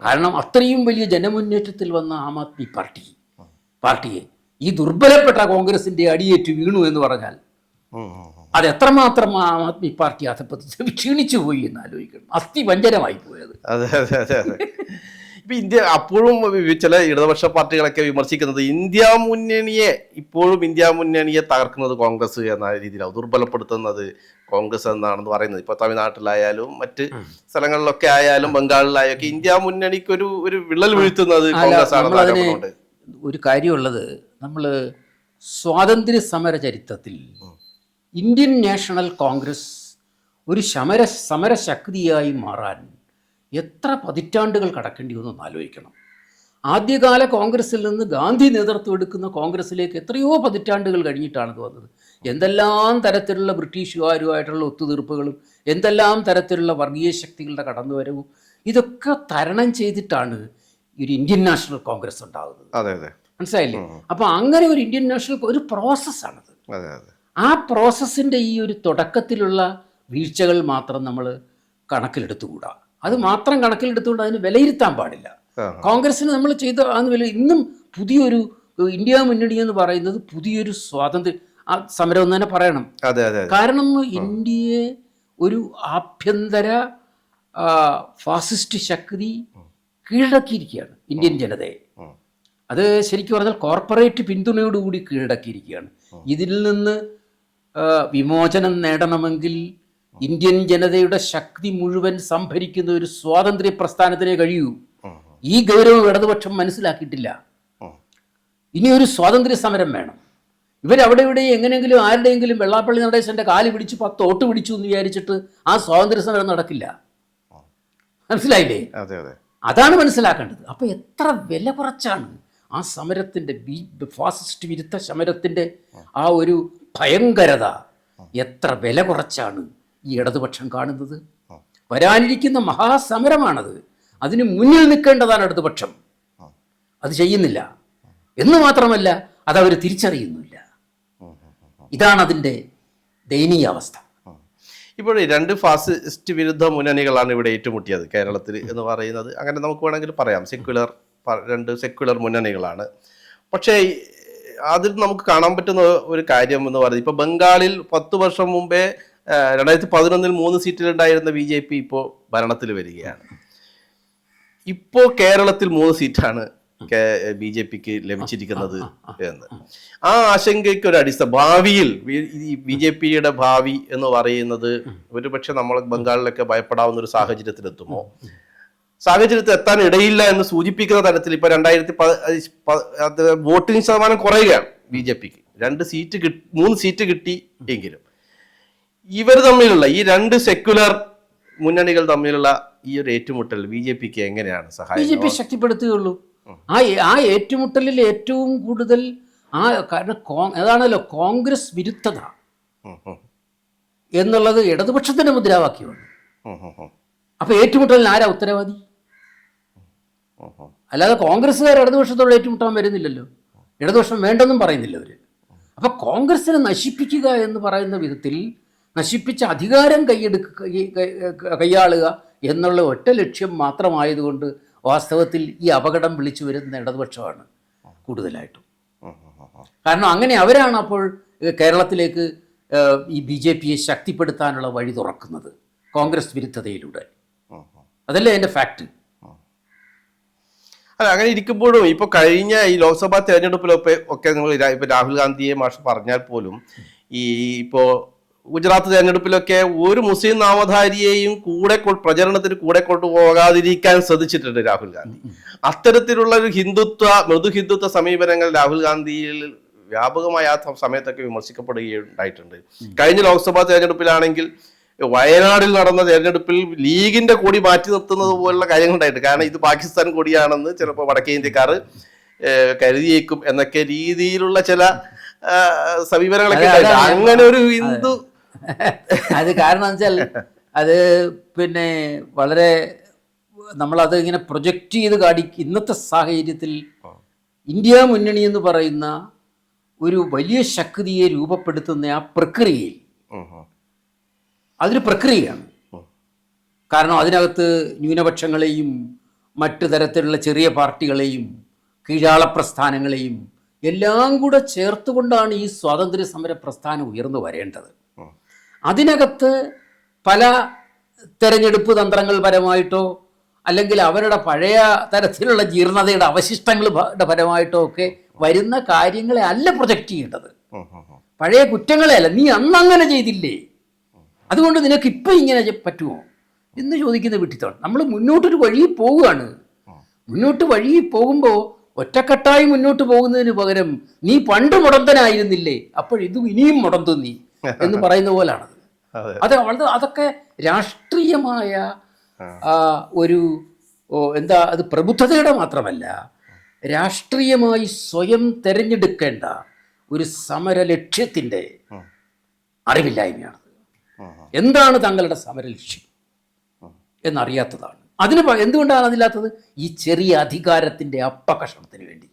കാരണം അത്രയും വലിയ ജനമുന്നേറ്റത്തിൽ വന്ന ആം ആദ്മി പാർട്ടിയെ ഈ ദുർബലപ്പെട്ട കോൺഗ്രസിന്റെ അടിയേറ്റ് വീണു എന്ന് പറഞ്ഞാൽ അത് എത്രമാത്രം ആം ആദ്മി പാർട്ടി അധപ്പത്തിൽ ക്ഷീണിച്ചു പോയി എന്ന് ആലോചിക്കണം. അസ്ഥിപഞ്ജരമായി പോയത്. അതെ അതെ അതെ അതെ. ഇപ്പൊ ഇന്ത്യ അപ്പോഴും ചില ഇടതുപക്ഷ പാർട്ടികളൊക്കെ വിമർശിക്കുന്നത് ഇന്ത്യ മുന്നണിയെ തകർക്കുന്നത് കോൺഗ്രസ് എന്ന രീതിയിലാണ്, ദുർബലപ്പെടുത്തുന്നത് കോൺഗ്രസ് എന്നാണെന്ന് പറയുന്നത്. ഇപ്പൊ തമിഴ്നാട്ടിലായാലും മറ്റ് സ്ഥലങ്ങളിലൊക്കെ ആയാലും ബംഗാളിലായൊക്കെ ഇന്ത്യ മുന്നണിക്ക് ഒരു വിള്ളൽ വീഴ്ത്തുന്നത് കോൺഗ്രസ് ആണെന്ന്. ഒരു കാര്യമുള്ളത്, നമ്മൾ സ്വാതന്ത്ര്യ സമര ചരിത്രത്തിൽ ഇന്ത്യൻ നാഷണൽ കോൺഗ്രസ് ഒരു സമരശക്തിയായി മാറാൻ എത്ര പതിറ്റാണ്ടുകൾ കടക്കേണ്ടി വന്നു ആലോചിക്കണം. ആദ്യകാല കോൺഗ്രസിൽ നിന്ന് ഗാന്ധി നേതൃത്വം എടുക്കുന്ന കോൺഗ്രസിലേക്ക് എത്രയോ പതിറ്റാണ്ടുകൾ കഴിഞ്ഞിട്ടാണ് ഇത് വന്നത്. എന്തെല്ലാം തരത്തിലുള്ള ബ്രിട്ടീഷുകാരുമായിട്ടുള്ള ഒത്തുതീർപ്പുകളും എന്തെല്ലാം തരത്തിലുള്ള വർഗീയ ശക്തികളുടെ കടന്നുവരവും ഇതൊക്കെ തരണം ചെയ്തിട്ടാണ് ഒരു ഇന്ത്യൻ നാഷണൽ കോൺഗ്രസ് ഉണ്ടാകുന്നത്. അതെ അതെ, മനസ്സിലായില്ലേ? അപ്പം അങ്ങനെ ഒരു ഇന്ത്യൻ നാഷണൽ ഒരു പ്രോസസ്സാണത്. ആ പ്രോസസ്സിൻ്റെ ഈ ഒരു തുടക്കത്തിലുള്ള വീഴ്ചകൾ മാത്രം നമ്മൾ കണക്കിലെടുത്തുകൂടാ. അത് മാത്രം കണക്കിലെടുത്തുകൊണ്ട് അതിന് വിലയിരുത്താൻ പാടില്ല. കോൺഗ്രസിന് നമ്മൾ ചെയ്ത ഇന്നും പുതിയൊരു ഇന്ത്യ മുന്നണി എന്ന് പറയുന്നത് പുതിയൊരു സ്വാതന്ത്ര്യ സമരം എന്ന് തന്നെ പറയണം. കാരണം ഇന്ത്യയെ ഒരു ആഭ്യന്തര ഫാസിസ്റ്റ് ശക്തി കീഴടക്കിയിരിക്കുകയാണ് ഇന്ത്യൻ ജനതയെ. അത് ശരിക്കും പറഞ്ഞാൽ കോർപ്പറേറ്റ് പിന്തുണയോടുകൂടി കീഴടക്കിയിരിക്കുകയാണ്. ഇതിൽ നിന്ന് വിമോചനം നേടണമെങ്കിൽ ഇന്ത്യൻ ജനതയുടെ ശക്തി മുഴുവൻ സംഭരിക്കുന്ന ഒരു സ്വാതന്ത്ര്യ പ്രസ്ഥാനത്തിനേ കഴിയൂ. ഈ ഗൗരവം ഇടതുപക്ഷം മനസ്സിലാക്കിയിട്ടില്ല. ഇനി ഒരു സ്വാതന്ത്ര്യ സമരം വേണം. ഇവരവിടെ ഇവിടെ എങ്ങനെയെങ്കിലും ആരുടെയെങ്കിലും വെള്ളാപ്പള്ളി നടേശന്റെ കാല് പിടിച്ച് 10 വോട്ട് പിടിച്ചു എന്ന് വിചാരിച്ചിട്ട് ആ സ്വാതന്ത്ര്യ സമരം നടക്കില്ല. മനസ്സിലായില്ലേ? അതാണ് മനസ്സിലാക്കേണ്ടത്. അപ്പൊ എത്ര വില കുറച്ചാണ് ആ സമരത്തിന്റെ ഫാസിസ്റ്റ് വിരുദ്ധ സമരത്തിന്റെ ആ ഒരു ഭയങ്കരത എത്ര വില കുറച്ചാണ് ഈ ഇടതുപക്ഷം കാണുന്നത്. വരാനിരിക്കുന്ന മഹാസമരമാണത്. അതിന് മുന്നിൽ നിൽക്കേണ്ടതാണ് ഇടതുപക്ഷം. അത് ചെയ്യുന്നില്ല എന്ന് മാത്രമല്ല, അതവർ തിരിച്ചറിയുന്നില്ല. ഇതാണ് അതിൻ്റെ ദയനീയാവസ്ഥ. ഇപ്പോൾ 2 ഫാസിസ്റ്റ് വിരുദ്ധ മുന്നണികളാണ് ഇവിടെ ഏറ്റുമുട്ടിയത് കേരളത്തിൽ എന്ന് പറയുന്നത്. അങ്ങനെ നമുക്ക് വേണമെങ്കിൽ പറയാം. 2 സെക്യുലർ മുന്നണികളാണ്. പക്ഷേ അതിൽ നമുക്ക് കാണാൻ പറ്റുന്ന ഒരു കാര്യം എന്ന് പറയുന്നത്, ഇപ്പോൾ ബംഗാളിൽ 10 വർഷം മുമ്പേ 2011 3 സീറ്റിലുണ്ടായിരുന്ന BJP ഇപ്പോൾ ഭരണത്തിൽ വരികയാണ്. ഇപ്പോൾ കേരളത്തിൽ 3 സീറ്റാണ് BJPക്ക് ലഭിച്ചിരിക്കുന്നത് എന്ന്. ആ ആശങ്കയ്ക്ക് ഒരു ഭാവിയിൽ BJPയുടെ ഭാവി എന്ന് പറയുന്നത് ഒരുപക്ഷെ നമ്മൾ ബംഗാളിലൊക്കെ ഭയപ്പെടാവുന്ന ഒരു സാഹചര്യത്തിലെത്തുമോ? സാഹചര്യത്തിൽ എത്താൻ ഇടയില്ല എന്ന് സൂചിപ്പിക്കുന്ന തരത്തിൽ ഇപ്പൊ 2010 വോട്ടിംഗ് ശതമാനം കുറയുകയാണ് BJPക്ക്. 3 സീറ്റ് കിട്ടി എങ്കിലും ഇവർ തമ്മിലുള്ള ഈ 2 സെക്യുലർ മുന്നണികൾ തമ്മിലുള്ള ഈ ഒരു ഏറ്റുമുട്ടൽ BJPക്ക് എങ്ങനെയാണ് സഹായം? BJP ശക്തിപ്പെടുത്തുകയുള്ളൂ. ആ ഏറ്റുമുട്ടലിൽ ഏറ്റവും കൂടുതൽ കാരണം അതാണല്ലോ കോൺഗ്രസ് വിരുദ്ധത എന്നുള്ളത് ഇടതുപക്ഷത്തിന്റെ മുദ്രാവാക്യമാണ്. അപ്പൊ ഏറ്റുമുട്ടലിന് ആരാ ഉത്തരവാദി? അല്ലാതെ കോൺഗ്രസ്സുകാർ ഇടതുപക്ഷത്തോട് ഏറ്റുമുട്ടാൻ വരുന്നില്ലല്ലോ. ഇടതുപക്ഷം വേണ്ടെന്നും പറയുന്നില്ല അവര്. അപ്പൊ കോൺഗ്രസിനെ നശിപ്പിക്കുക എന്ന് പറയുന്ന വിധത്തിൽ നശിപ്പിച്ച അധികാരം കൈയാളുക എന്നുള്ള ഒറ്റ ലക്ഷ്യം മാത്രമായതുകൊണ്ട് വാസ്തവത്തിൽ ഈ അപകടം വിളിച്ചു വരുന്ന ഇടതുപക്ഷമാണ് കൂടുതലായിട്ടും. കാരണം അങ്ങനെ അവരാണ് അപ്പോൾ കേരളത്തിലേക്ക് ഈ BJPയെ ശക്തിപ്പെടുത്താനുള്ള വഴി തുറക്കുന്നത് കോൺഗ്രസ് വിരുദ്ധതയിലൂടെ. അതല്ലേ അതിൻ്റെ ഫാക്ട്. അല്ല, അങ്ങനെ ഇരിക്കുമ്പോഴും ഇപ്പോൾ കഴിഞ്ഞ ഈ ലോക്സഭാ തെരഞ്ഞെടുപ്പിലൊക്കെ നിങ്ങൾ ഇപ്പോൾ രാഹുൽ ഗാന്ധിയെ മാഷ് പറഞ്ഞാൽ പോലും ഇപ്പോൾ ഗുജറാത്ത് തെരഞ്ഞെടുപ്പിലൊക്കെ ഒരു മുസ്ലിം നാമധാരിയെയും പ്രചരണത്തിന് കൂടെ കൊണ്ടുപോകാതിരിക്കാൻ ശ്രദ്ധിച്ചിട്ടുണ്ട് രാഹുൽ ഗാന്ധി. അത്തരത്തിലുള്ള ഒരു മൃദു ഹിന്ദുത്വ സമീപനങ്ങൾ രാഹുൽ ഗാന്ധിയിൽ വ്യാപകമായ ആ സമയത്തൊക്കെ വിമർശിക്കപ്പെടുകയുണ്ടായിട്ടുണ്ട്. കഴിഞ്ഞ ലോക്സഭാ തെരഞ്ഞെടുപ്പിലാണെങ്കിൽ വയനാടിൽ നടന്ന തെരഞ്ഞെടുപ്പിൽ ലീഗിന്റെ കൊടി മാറ്റി നിർത്തുന്നത് പോലുള്ള കാര്യങ്ങളുണ്ടായിട്ട്, കാരണം ഇത് പാകിസ്ഥാൻ കൊടിയാണെന്ന് ചിലപ്പോൾ വടക്കേ ഇന്ത്യക്കാർ കരുതിയേക്കും എന്നൊക്കെ രീതിയിലുള്ള ചില സമീപനങ്ങളൊക്കെ അങ്ങനെ ഒരു ഹിന്ദു അത് കാരണം വെച്ചാൽ അത് പിന്നെ വളരെ നമ്മളത് ഇങ്ങനെ പ്രൊജക്റ്റ് ചെയ്ത് ഇന്നത്തെ സാഹചര്യത്തിൽ ഇന്ത്യ മുന്നണി എന്ന് പറയുന്ന ഒരു വലിയ ശക്തിയെ രൂപപ്പെടുത്തുന്ന ആ പ്രക്രിയയിൽ അതൊരു പ്രക്രിയയാണ്. കാരണം അതിനകത്ത് ന്യൂനപക്ഷങ്ങളെയും മറ്റു തരത്തിലുള്ള ചെറിയ പാർട്ടികളെയും കീഴാള പ്രസ്ഥാനങ്ങളെയും എല്ലാം കൂടെ ചേർത്തുകൊണ്ടാണ് ഈ സ്വാതന്ത്ര്യ സമര പ്രസ്ഥാനം ഉയർന്നു വരേണ്ടത്. അതിനകത്ത് പല തെരഞ്ഞെടുപ്പ് തന്ത്രങ്ങൾ പരമായിട്ടോ അല്ലെങ്കിൽ അവരുടെ പഴയ തരത്തിലുള്ള ജീർണതയുടെ അവശിഷ്ടങ്ങളുടെ പരമായിട്ടോ ഒക്കെ വരുന്ന കാര്യങ്ങളെ അല്ല പ്രൊജക്റ്റ് ചെയ്യേണ്ടത്, പഴയ കുറ്റങ്ങളെ അല്ല. നീ അന്ന് അങ്ങനെ ചെയ്തില്ലേ, അതുകൊണ്ട് നിനക്ക് ഇപ്പം ഇങ്ങനെ പറ്റുമോ എന്ന് ചോദിക്കുന്ന വിട്ടിത്താണ്. നമ്മൾ മുന്നോട്ടൊരു വഴിയിൽ പോവുകയാണ്. മുന്നോട്ട് വഴിയിൽ പോകുമ്പോൾ ഒറ്റക്കെട്ടായി മുന്നോട്ട് പോകുന്നതിന് പകരം നീ പണ്ട് മുടന്തനായിരുന്നില്ലേ, അപ്പോഴിതും ഇനിയും മുടന്തു നീ എന്ന് പറയുന്ന പോലാണത്. അതൊക്കെ രാഷ്ട്രീയമായ ഒരു അത് പ്രബുദ്ധതയുടെ മാത്രമല്ല, രാഷ്ട്രീയമായി സ്വയം തിരഞ്ഞെടുക്കേണ്ട ഒരു സമര ലക്ഷ്യത്തിൻ്റെ അറിവില്ലായ്മയാണ്. എന്താണ് താങ്കളുടെ സമരലക്ഷ്യം എന്നറിയാത്തതാണ്. അതിന് എന്തുകൊണ്ടാണ് അതില്ലാത്തത്? ഈ ചെറിയ അധികാരത്തിൻ്റെ അപ്പകഷണത്തിന് വേണ്ടി.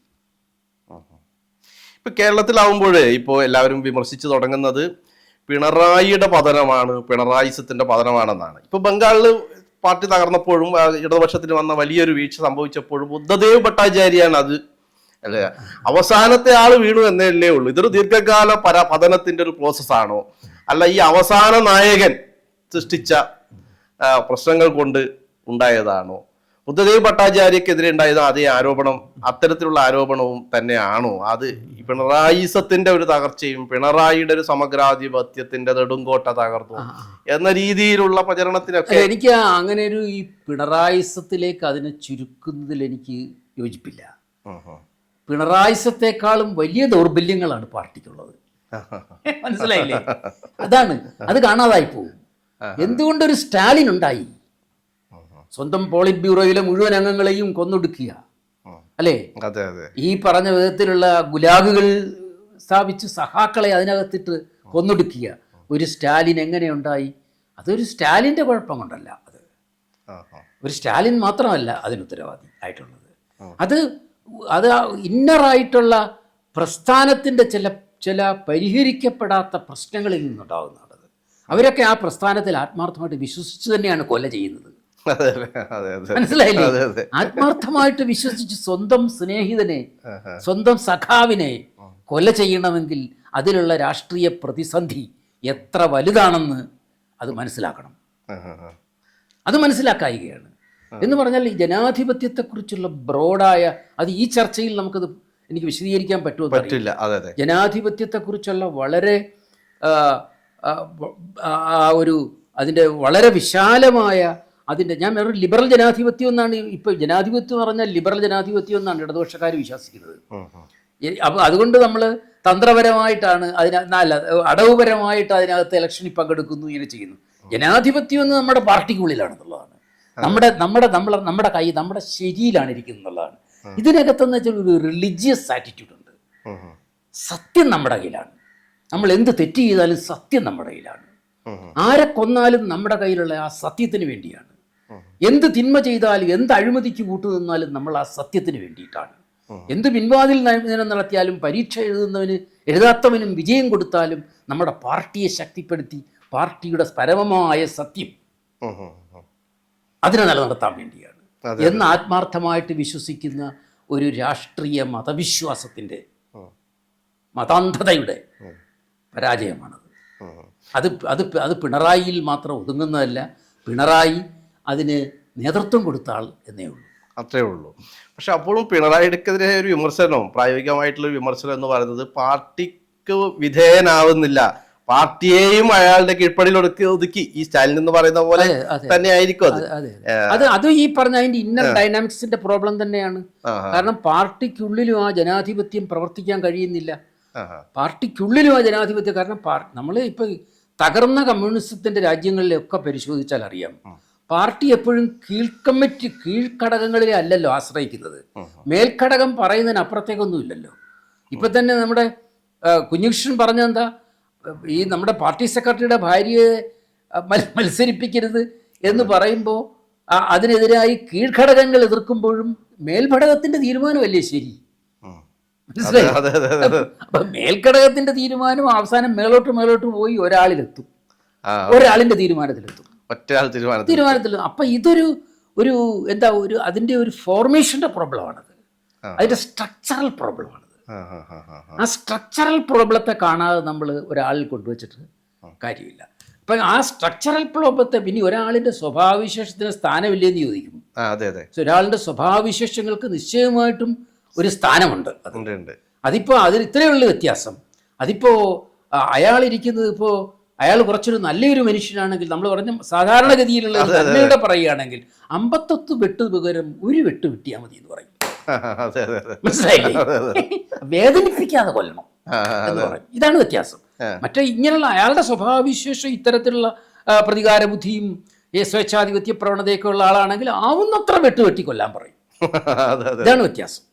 ഇപ്പൊ കേരളത്തിലാവുമ്പോൾ ഇപ്പോൾ എല്ലാവരും വിമർശിച്ചു തുടങ്ങുന്നത് പിണറായിയുടെ പതനമാണ്, പിണറായിസത്തിന്റെ പതനമാണെന്നാണ്. ഇപ്പൊ ബംഗാളിൽ പാർട്ടി തകർന്നപ്പോഴും ഇടതുപക്ഷത്തിന് വന്ന വലിയൊരു വീഴ്ച സംഭവിച്ചപ്പോഴും ബുദ്ധദേവ് ഭട്ടാചാര്യാണ് അത് അല്ലേ അവസാനത്തെ ആള് വീണു എന്നല്ലേ ഉള്ളൂ. ഇതൊരു ദീർഘകാല പതനത്തിന്റെ ഒരു പ്രോസസ്സാണോ, അല്ല ഈ അവസാന നായകൻ സൃഷ്ടിച്ച പ്രശ്നങ്ങൾ കൊണ്ട് ഉണ്ടായതാണോ? ബുദ്ധദേവ് ഭട്ടാചാര്യക്കെതിരെ ഉണ്ടായത് അതേ ആരോപണം, അത്തരത്തിലുള്ള ആരോപണവും തന്നെയാണോ? അത് പിണറായിസത്തിന്റെ ഒരു തകർച്ചയും പിണറായിയുടെ ഒരു സമഗ്രാധിപത്യത്തിന്റെ നെടുങ്കോട്ട തകർന്നു എന്ന രീതിയിലുള്ള പ്രചരണത്തിനൊക്കെ എനിക്ക് അങ്ങനെ ഒരു ഈ പിണറായിസത്തിലേക്ക് അതിനെ ചുരുക്കുന്നതിൽ എനിക്ക് യോജിപ്പില്ല. പിണറായിസത്തെക്കാളും വലിയ ദൗർബല്യങ്ങളാണ് പാർട്ടിക്കുള്ളത്. മനസ്സിലായില്ലേ? അത് കാണാതായി പോകും. എന്തുകൊണ്ടൊരു സ്റ്റാലിൻ ഉണ്ടായി? സ്വന്തം പോളിറ്റ് ബ്യൂറോയിലെ മുഴുവൻ അംഗങ്ങളെയും കൊന്നൊടുക്കുക അല്ലേ? ഈ പറഞ്ഞ വിധത്തിലുള്ള ഗുലാഗുകൾ സ്ഥാപിച്ച് സഹാക്കളെ അതിനകത്തിട്ട് കൊന്നൊടുക്കുക ഒരു സ്റ്റാലിൻ എങ്ങനെയുണ്ടായി? അതൊരു സ്റ്റാലിൻ്റെ കുഴപ്പം കൊണ്ടല്ല, ഒരു സ്റ്റാലിൻ മാത്രമല്ല അതിന് ഉത്തരവാദി ആയിട്ടുള്ളത്. അത് ഇന്നറായിട്ടുള്ള പ്രസ്ഥാനത്തിൻ്റെ ചില പരിഹരിക്കപ്പെടാത്ത പ്രശ്നങ്ങളിൽ നിന്നുണ്ടാകുന്നതാണ്. അവരൊക്കെ ആ പ്രസ്ഥാനത്തിൽ ആത്മാർത്ഥമായിട്ട് വിശ്വസിച്ച് തന്നെയാണ് കൊല ചെയ്യുന്നത്. മനസ്സിലായില്ലേ? ആത്മാർത്ഥമായിട്ട് വിശ്വസിച്ച് സ്വന്തം സ്നേഹിതനെ, സ്വന്തം സഖാവിനെ കൊല ചെയ്യണമെങ്കിൽ അതിലുള്ള രാഷ്ട്രീയ പ്രതിസന്ധി എത്ര വലുതാണെന്ന് അത് മനസ്സിലാക്കണം. അത് മനസ്സിലാക്കായികയാണ്. എന്ന് പറഞ്ഞാൽ ഈ ജനാധിപത്യത്തെക്കുറിച്ചുള്ള ബ്രോഡായ അത് ഈ ചർച്ചയിൽ എനിക്ക് വിശദീകരിക്കാൻ പറ്റില്ല. ജനാധിപത്യത്തെക്കുറിച്ചുള്ള വളരെ അതിൻ്റെ വളരെ വിശാലമായ ഞാൻ ഒരു ലിബറൽ ജനാധിപത്യം എന്നാണ് ഇപ്പോൾ ജനാധിപത്യം എന്ന് പറഞ്ഞാൽ ലിബറൽ ജനാധിപത്യം എന്നാണ് ഇടതുപക്ഷക്കാർ വിശ്വസിക്കുന്നത്. അപ്പോൾ അതുകൊണ്ട് നമ്മൾ തന്ത്രപരമായിട്ടാണ് അടവുപരമായിട്ട് അതിനകത്ത് ഇലക്ഷനിൽ പങ്കെടുക്കുന്നു, ഇങ്ങനെ ചെയ്യുന്നു. ജനാധിപത്യം എന്ന് നമ്മുടെ പാർട്ടിക്കുള്ളിലാണെന്നുള്ളതാണ്. നമ്മുടെ കൈ നമ്മുടെ ശരിയിലാണ് ഇരിക്കുന്നുള്ളതാണ്. ഇതിനകത്തെന്ന് വെച്ചാൽ ഒരു റിലീജിയസ് ആറ്റിറ്റ്യൂഡ് ഉണ്ട്. സത്യം നമ്മുടെ കയ്യിലാണ്. നമ്മൾ എന്ത് തെറ്റ് ചെയ്താലും സത്യം നമ്മുടെ കയ്യിലാണ്. ആരെ കൊന്നാലും നമ്മുടെ കയ്യിലുള്ള ആ സത്യത്തിന് വേണ്ടിയാണ്. എന്ത് തിന്മ ചെയ്താലും എന്ത് അഴിമതിക്ക് കൂട്ടുനിന്നാലും നമ്മൾ ആ സത്യത്തിന് വേണ്ടിയിട്ടാണ്. എന്ത് പിൻവാതിൽ നയനം നടത്തിയാലും പരീക്ഷ എഴുതാത്തവനും വിജയം കൊടുത്താലും നമ്മുടെ പാർട്ടിയെ ശക്തിപ്പെടുത്തി പാർട്ടിയുടെ പരമമായ സത്യം അതിനെ നിലനിർത്താൻ വേണ്ടിയാണ് എന്ന് ആത്മാർത്ഥമായിട്ട് വിശ്വസിക്കുന്ന ഒരു രാഷ്ട്രീയ മതവിശ്വാസത്തിൻ്റെ മതാന്ധതയുടെ പരാജയമാണത്. അത് പിണറായിയിൽ മാത്രം ഒതുങ്ങുന്നതല്ല. പിണറായി അതിന് നേതൃത്വം കൊടുത്ത ആൾ എന്നേ ഉള്ളൂ, അത്രേ ഉള്ളൂ. പക്ഷെ അപ്പോഴും പിണറായിക്കെതിരെ ഒരു വിമർശനം, പ്രായോഗികമായിട്ടുള്ള വിമർശനം എന്ന് പറയുന്നത് പാർട്ടിക്ക് വിധേയനാവുന്നില്ല, പാർട്ടിയെയും അയാളുടെ കീഴ്പ്പടിയിൽ ഒതുക്കി ഈ സ്റ്റാലിൻ എന്ന് പറയുന്ന പോലെ തന്നെ ആയിരിക്കും അത് ഈ പറഞ്ഞ അതിന്റെ ഇന്നർ ഡൈനാമിക്സിന്റെ പ്രോബ്ലം തന്നെയാണ്. കാരണം പാർട്ടിക്കുള്ളിലും ആ ജനാധിപത്യം പ്രവർത്തിക്കാൻ കഴിയുന്നില്ല. പാർട്ടിക്കുള്ളിലും ആ ജനാധിപത്യം, കാരണം നമ്മൾ ഇപ്പൊ തകർന്ന കമ്മ്യൂണിസത്തിന്റെ രാജ്യങ്ങളിലൊക്കെ പരിശോധിച്ചാൽ അറിയാം, പാർട്ടി എപ്പോഴും കീഴ്ഘടകങ്ങളിലെ അല്ലല്ലോ ആശ്രയിക്കുന്നത്. മേൽഘടകം പറയുന്നതിന് അപ്പുറത്തേക്കൊന്നും ഇല്ലല്ലോ. ഇപ്പൊ തന്നെ നമ്മുടെ കുഞ്ഞികൃഷ്ണൻ പറഞ്ഞെന്താ, ഈ നമ്മുടെ പാർട്ടി സെക്രട്ടറിയുടെ ഭാര്യയെ മത്സരിപ്പിക്കരുത് എന്ന് പറയുമ്പോൾ അതിനെതിരായി കീഴ്ഘടകങ്ങൾ എതിർക്കുമ്പോഴും മേൽഘടകത്തിന്റെ തീരുമാനമല്ലേ ശരി? മനസ്സിലായി? അപ്പൊ മേൽഘടകത്തിന്റെ തീരുമാനം അവസാനം മേലോട്ട് പോയി ഒരാളിന്റെ തീരുമാനത്തിലെത്തും. അപ്പൊ ഇതൊരു അതിന്റെ ഒരു ഫോർമേഷന്റെ പ്രോബ്ലമാണത്. അതിന്റെ സ്ട്രക്ചറൽ പ്രോബ്ലമാണത്. ആ സ്ട്രക്ചറൽ പ്രോബ്ലത്തെ കാണാതെ നമ്മൾ ഒരാളിൽ കൊണ്ടുവച്ചിട്ട് കാര്യമില്ല. അപ്പം ആ സ്ട്രക്ചറൽ പ്രോബ്ലത്തെ പിന്നെ ഒരാളിൻ്റെ സ്വഭാവവിശേഷത്തിന് സ്ഥാനമില്ലെന്ന് ചോദിക്കും. ഒരാളുടെ സ്വഭാവവിശേഷങ്ങൾക്ക് നിശ്ചയമായിട്ടും ഒരു സ്ഥാനമുണ്ട്. അതിപ്പോൾ അതിൽ ഇത്രയേ ഉള്ളൂ വ്യത്യാസം. അതിപ്പോൾ അയാളിരിക്കുന്നത് ഇപ്പോൾ അയാൾ കുറച്ചൊരു നല്ലൊരു മനുഷ്യനാണെങ്കിൽ, നമ്മൾ പറഞ്ഞ സാധാരണഗതിയിലുള്ള നന്മയുടെ പറയുകയാണെങ്കിൽ 58 വെട്ട് പകരം ഒരു വെട്ട് വെട്ടിയാൽ മതി എന്ന് പറയും. മനസ്സിലായില്ലേ? വേദനിപ്പിക്കാതെ കൊല്ലണം എന്ന് പറയും. ഇതാണ് വ്യത്യാസം. മറ്റേ ഇങ്ങനെയുള്ള അയാളുടെ സ്വഭാവവിശേഷം ഇത്തരത്തിലുള്ള പ്രതികാര ബുദ്ധിയും സ്വേച്ഛാധിപത്യ പ്രവണതയൊക്കെ ഉള്ള ആളാണെങ്കിൽ ആവുന്നത്ര വെട്ട് വെട്ടി കൊല്ലാൻ പറയും. ഇതാണ് വ്യത്യാസം.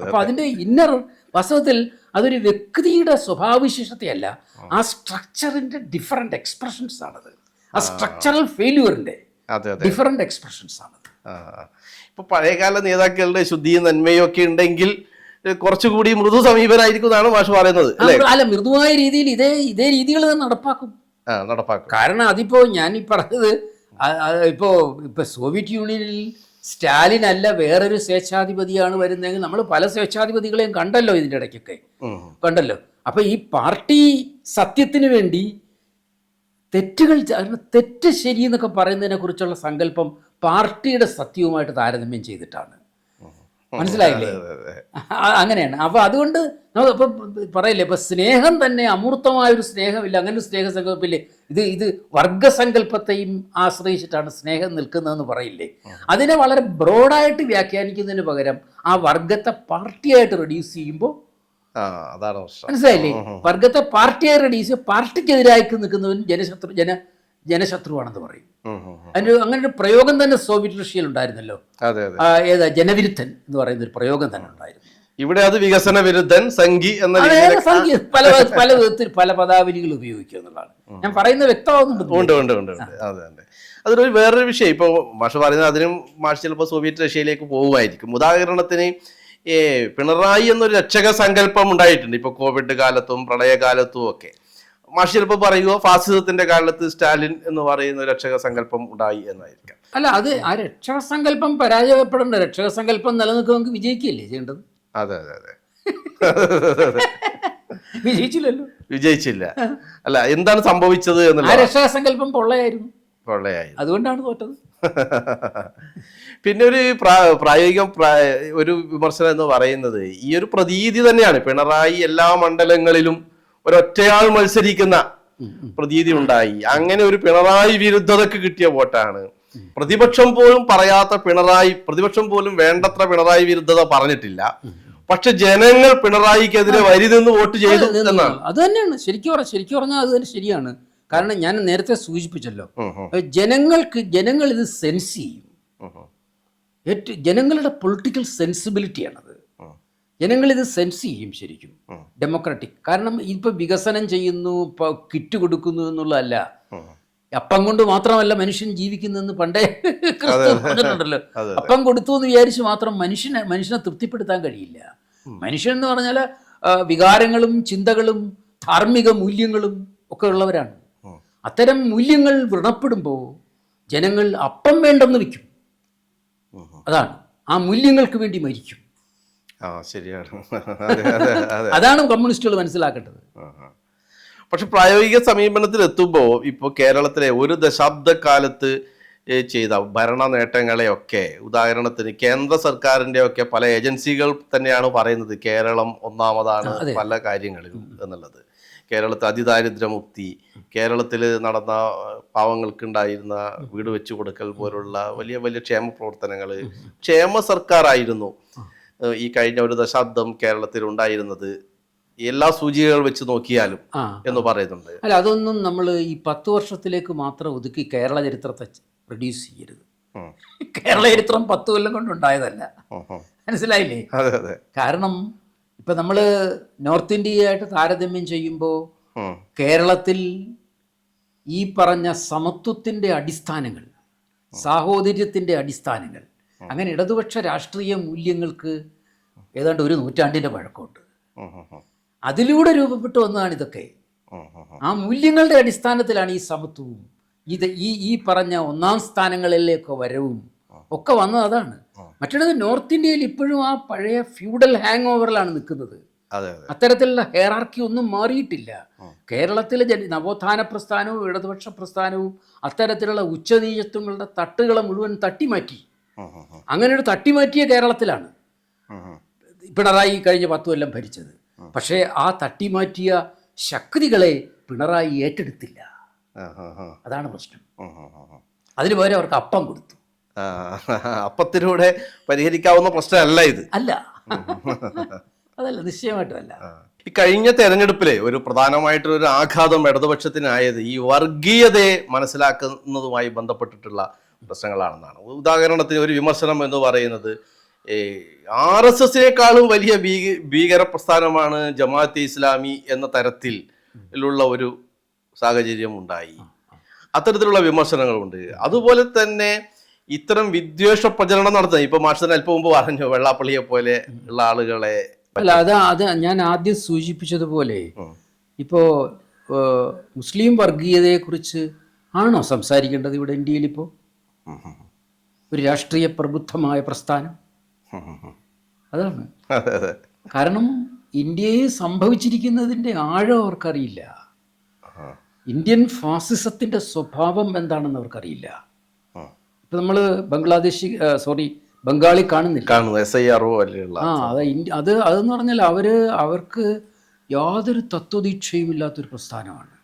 അപ്പൊ അതിന്റെ ഇന്നർ വാസ്തവത്തിൽ അതൊരു വ്യക്തിയുടെ സ്വഭാവവിശേഷത്തെയല്ല, ആ സ്ട്രക്ചറിന്റെ ഡിഫറെന്റ് എക്സ്പ്രഷൻസ് ആണത്. ആ സ്ട്രക്ചറൽ ഫെയില്യൂറിന്റെ ഡിഫറെന്റ് എക്സ്പ്രഷൻസ് ആണത്. ഇപ്പൊ പഴയകാല നേതാക്കളുടെ ശുദ്ധിയും നന്മയും ഒക്കെ ഉണ്ടെങ്കിൽ കുറച്ചുകൂടി മൃദു സമീപനായിരിക്കും എന്നാണ് മാഷ് പറയുന്നത്. അല്ല, മൃദുവായ രീതിയിൽ ഇതേ രീതികൾ നടപ്പാക്കും. കാരണം അതിപ്പോ ഞാൻ ഈ പറഞ്ഞത് ഇപ്പോ സോവിയറ്റ് യൂണിയനിൽ സ്റ്റാലിൻ അല്ല വേറൊരു സ്വേച്ഛാധിപതിയാണ് വരുന്നതെങ്കിൽ നമ്മൾ പല സ്വേച്ഛാധിപതികളെയും കണ്ടല്ലോ, ഇതിൻ്റെ ഇടയ്ക്കൊക്കെ കണ്ടല്ലോ. അപ്പൊ ഈ പാർട്ടി സത്യത്തിന് വേണ്ടി തെറ്റ് ശരി എന്നൊക്കെ പറയുന്നതിനെ കുറിച്ചുള്ള സങ്കല്പം പാർട്ടിയുടെ സത്യവുമായിട്ട് താരതമ്യം ചെയ്തിട്ടാണ്. മനസ്സിലായില്ലേ? അങ്ങനെയാണ്. അപ്പൊ അതുകൊണ്ട് നമ്മളിപ്പോ പറയില്ലേ, ഇപ്പൊ സ്നേഹം തന്നെ അമൂർത്തമായൊരു സ്നേഹമില്ല, അങ്ങനെ ഒരു സ്നേഹസങ്കല്പമില്ലേ. ഇത് വർഗസങ്കല്പത്തെയും ആശ്രയിച്ചിട്ടാണ് സ്നേഹം നിൽക്കുന്നതെന്ന് പറയില്ലേ. അതിനെ വളരെ ബ്രോഡായിട്ട് വ്യാഖ്യാനിക്കുന്നതിന് പകരം ആ വർഗത്തെ പാർട്ടിയായിട്ട് റെഡ്യൂസ് ചെയ്യുമ്പോൾ മനസ്സിലായില്ലേ, വർഗത്തെ പാർട്ടിയായി റെഡ്യൂസ് ചെയ്യുക, പാർട്ടിക്കെതിരായി നിൽക്കുന്നവൻ ജനശത്രുവാണെന്ന് പറയും. അങ്ങനെ ഒരു പ്രയോഗം തന്നെ സോവിയറ്റ് റഷ്യയിൽ ഉണ്ടായിരുന്നല്ലോ. ഏതാ, ജനവിരുദ്ധൻ എന്ന് പറയുന്ന ഒരു പ്രയോഗം തന്നെ ഉണ്ടായിരുന്നു. ഇവിടെ അത് വികസന വിരുദ്ധൻ, സംഘി എന്ന പല വിധത്തിൽ പല പദാവലികൾ ഉപയോഗിക്കുക എന്നുള്ളതാണ് ഞാൻ പറയുന്നത്. വ്യക്തമാകുന്നുണ്ട്. അതൊരു വേറൊരു വിഷയം. ഇപ്പോൾ മാഷ് പറയുന്നത് അതിനും മാഷ് ചിലപ്പോൾ സോവിയറ്റ് റഷ്യയിലേക്ക് പോകുമായിരിക്കും. ഉദാഹരണത്തിന് പിണറായി എന്നൊരു രക്ഷക സങ്കല്പം ഉണ്ടായിട്ടുണ്ട്. ഇപ്പോൾ കോവിഡ് കാലത്തും പ്രളയകാലത്തും ഒക്കെ മാഷ് ചിലപ്പോൾ പറയുക ഫാസിസത്തിന്റെ കാലത്ത് സ്റ്റാലിൻ എന്ന് പറയുന്ന രക്ഷക സങ്കല്പം ഉണ്ടായി എന്നായിരിക്കാം. അല്ല, അത് ആ രക്ഷക സങ്കല്പം പരാജയപ്പെടേണ്ട, രക്ഷക സങ്കല്പം നിലനിൽക്കുമെങ്കിൽ വിജയിക്കുകയല്ലേ ചെയ്യേണ്ടത്? അതെ വിജയിച്ചില്ല. അല്ല, എന്താണ് സംഭവിച്ചത് എന്നുള്ള രക്ഷക സങ്കല്പം പൊള്ളയായി, അതുകൊണ്ടാണ് തോറ്റത്. പിന്നെ ഒരു പ്രായോഗിക ഒരു വിമർശനം എന്ന് പറയുന്നത് ഈ ഒരു പ്രതീതി തന്നെയാണ്. പിണറായി എല്ലാ മണ്ഡലങ്ങളിലും ഒരൊറ്റയാൾ മത്സരിക്കുന്ന പ്രതീതി ഉണ്ടായി. അങ്ങനെ ഒരു പിണറായി വിരുദ്ധതക്ക് കിട്ടിയ വോട്ടാണ്. പ്രതിപക്ഷം പോലും പറയാത്ത പിണറായി, പ്രതിപക്ഷം പോലും വേണ്ടത്ര പിണറായി വിരുദ്ധത പറഞ്ഞിട്ടില്ല. പക്ഷെ ജനങ്ങൾ പിണറായിക്കെതിരെ വരി നിന്ന് വോട്ട് ചെയ്തു എന്നാണ്. അത് തന്നെയാണ് ശരിക്കും പറഞ്ഞാൽ അത് തന്നെ ശരിയാണ്. കാരണം ഞാൻ നേരത്തെ സൂചിപ്പിച്ചല്ലോ, ജനങ്ങൾ ഇത് സെൻസ് ചെയ്യും. ജനങ്ങളുടെ പൊളിറ്റിക്കൽ സെൻസിബിലിറ്റിയാണത്. ജനങ്ങൾ ഇത് സെൻസ് ചെയ്യും ശരിക്കും, ഡെമോക്രാറ്റിക്. കാരണം ഇപ്പൊ വികസനം ചെയ്യുന്നു, കിറ്റ് കൊടുക്കുന്നു എന്നുള്ളതല്ല. അപ്പം കൊണ്ട് മാത്രമല്ല മനുഷ്യൻ ജീവിക്കുന്നതെന്ന് പണ്ടേ പറഞ്ഞിട്ടുണ്ടല്ലോ. അപ്പം കൊടുത്തു എന്ന് വിചാരിച്ച് മാത്രം മനുഷ്യനെ തൃപ്തിപ്പെടുത്താൻ കഴിയില്ല. മനുഷ്യൻ എന്ന് പറഞ്ഞാൽ വികാരങ്ങളും ചിന്തകളും ധാർമ്മിക മൂല്യങ്ങളും ഒക്കെ ഉള്ളവരാണ്. അത്തരം മൂല്യങ്ങൾ വ്രണപ്പെടുമ്പോൾ ജനങ്ങൾ അപ്പം വേണ്ടെന്ന് വയ്ക്കും. അതാണ്, ആ മൂല്യങ്ങൾക്ക് വേണ്ടി മരിക്കും. ശരിയാണ്. അതാണ് കമ്മ്യൂണിസ്റ്റുകൾ മനസ്സിലാക്കേണ്ടത്. പക്ഷെ പ്രായോഗിക സമീപനത്തിൽ എത്തുമ്പോൾ ഇപ്പോൾ കേരളത്തിലെ ഒരു ദശാബ്ദക്കാലത്ത് ചെയ്ത ഭരണ നേട്ടങ്ങളെയൊക്കെ, ഉദാഹരണത്തിന് കേന്ദ്ര സർക്കാരിൻ്റെ ഒക്കെ പല ഏജൻസികൾ തന്നെയാണ് പറയുന്നത് കേരളം ഒന്നാമതാണ് പല കാര്യങ്ങളിലും എന്നുള്ളത്. കേരളത്തിൽ അതിദാരിദ്ര്യമുക്തി, കേരളത്തിൽ നടന്ന പാവങ്ങൾക്കുണ്ടായിരുന്ന വീട് വെച്ചു കൊടുക്കൽ പോലുള്ള വലിയ വലിയ ക്ഷേമ പ്രവർത്തനങ്ങൾ, ക്ഷേമ സർക്കാരായിരുന്നു ഈ കഴിഞ്ഞ ഒരു ദശാബ്ദം കേരളത്തിൽ ഉണ്ടായിരുന്നത് എല്ലാ സൂചികകൾ വെച്ച് നോക്കിയാലും എന്ന് പറയുന്നുണ്ട്. അല്ല, അതൊന്നും നമ്മൾ ഈ 10 വർഷത്തിലേക്ക് മാത്രം ഒതുക്കി കേരള ചരിത്രത്തെ റെഡ്യൂസ് ചെയ്യരുത്. കേരള ചരിത്രം 10 കൊല്ലം കൊണ്ടുണ്ടായതല്ല. മനസ്സിലായില്ലേ? കാരണം ഇപ്പൊ നമ്മൾ നോർത്ത് ഇന്ത്യയായിട്ട് താരതമ്യം ചെയ്യുമ്പോൾ കേരളത്തിൽ ഈ പറഞ്ഞ സമത്വത്തിന്റെ അടിസ്ഥാനങ്ങൾ, സാഹോദര്യത്തിന്റെ അടിസ്ഥാനങ്ങൾ, അങ്ങനെ ഇടതുപക്ഷ രാഷ്ട്രീയ മൂല്യങ്ങൾക്ക് ഏതാണ്ട് ഒരു നൂറ്റാണ്ടിന്റെ പഴക്കമുണ്ട്. അതിലൂടെ രൂപപ്പെട്ടു വന്നതാണ് ഇതൊക്കെ. ആ മൂല്യങ്ങളുടെ അടിസ്ഥാനത്തിലാണ് ഈ സമത്വവും ഈ പറഞ്ഞ ഒന്നാം സ്ഥാനങ്ങളിലേക്ക് വരവും ഒക്കെ വന്നത്. അതാണ്. മറ്റേത് നോർത്ത് ഇന്ത്യയിൽ ഇപ്പോഴും ആ പഴയ ഫ്യൂഡൽ ഹാങ് ഓവറിലാണ് നിൽക്കുന്നത്. അതെ അതെ. അത്തരത്തിലുള്ള ഹെയറാർക്കി ഒന്നും മാറിയിട്ടില്ല. കേരളത്തിലെ നവോത്ഥാന പ്രസ്ഥാനവും ഇടതുപക്ഷ പ്രസ്ഥാനവും അത്തരത്തിലുള്ള ഉച്ചനീചത്വങ്ങളുടെ തട്ടുകളെ മുഴുവൻ തട്ടിമാറ്റി. അങ്ങനെ ഒരു തട്ടിമാറ്റിയ കേരളത്തിലാണ് പിണറായി കഴിഞ്ഞ 10 കൊല്ലം ഭരിച്ചത്. പക്ഷേ ആ തട്ടിമാറ്റിയ ശക്തികളെ പിണറായി ഏറ്റെടുത്തില്ല. അതാണ് പ്രശ്നം. അതിന് പകരം അവർക്ക് അപ്പം കൊടുത്തു. അപ്പത്തിലൂടെ പരിഹരിക്കാവുന്ന പ്രശ്നമല്ല ഇത്. അല്ല, അതല്ല, നിശ്ചയമായിട്ടും അല്ല. ഈ കഴിഞ്ഞ തെരഞ്ഞെടുപ്പിലെ ഒരു പ്രധാനമായിട്ടൊരു ആഘാതം ഇടതുപക്ഷത്തിനായത് ഈ വർഗീയതയെ മനസ്സിലാക്കുന്നതുമായി ബന്ധപ്പെട്ടിട്ടുള്ള പ്രശ്നങ്ങളാണെന്നാണ്. ഉദാഹരണത്തിന് ഒരു വിമർശനം എന്ന് പറയുന്നത് RSSനേക്കാളും വലിയ ഭീകര പ്രസ്ഥാനമാണ് ജമാഅത്തെ ഇസ്ലാമി എന്ന തരത്തിലുള്ള ഒരു സാഹചര്യം ഉണ്ടായി. അത്തരത്തിലുള്ള വിമർശനങ്ങളുണ്ട്. അതുപോലെ തന്നെ ഇത്തരം വിദ്വേഷ പ്രചരണം നടത്തുന്നത്, ഇപ്പൊ മാഷ് അല്പം മുമ്പ് പറഞ്ഞു, വെള്ളാപ്പള്ളിയെ പോലെ ഉള്ള ആളുകളെ. അല്ല, അത് ഞാൻ ആദ്യം സൂചിപ്പിച്ചതുപോലെ ഇപ്പോ മുസ്ലിം വർഗീയതയെക്കുറിച്ച് ആണോ സംസാരിക്കേണ്ടത് ഇവിടെ ഇന്ത്യയിൽ? ഇപ്പോൾ ഒരു രാഷ്ട്രീയ പ്രബുദ്ധമായ പ്രസ്ഥാനം അതാണ്. കാരണം ഇന്ത്യയിൽ സംഭവിച്ചിരിക്കുന്നതിൻ്റെ ആഴം അവർക്കറിയില്ല. ഇന്ത്യൻ ഫാസിസത്തിന്റെ സ്വഭാവം എന്താണെന്ന് അവർക്കറിയില്ല. ഇപ്പൊ നമ്മൾ ബംഗാളി കാണുന്നില്ല. അതെന്ന് പറഞ്ഞാൽ അവർക്ക് യാതൊരു തത്വദീക്ഷയും ഇല്ലാത്തൊരു പ്രസ്ഥാനമാണ്.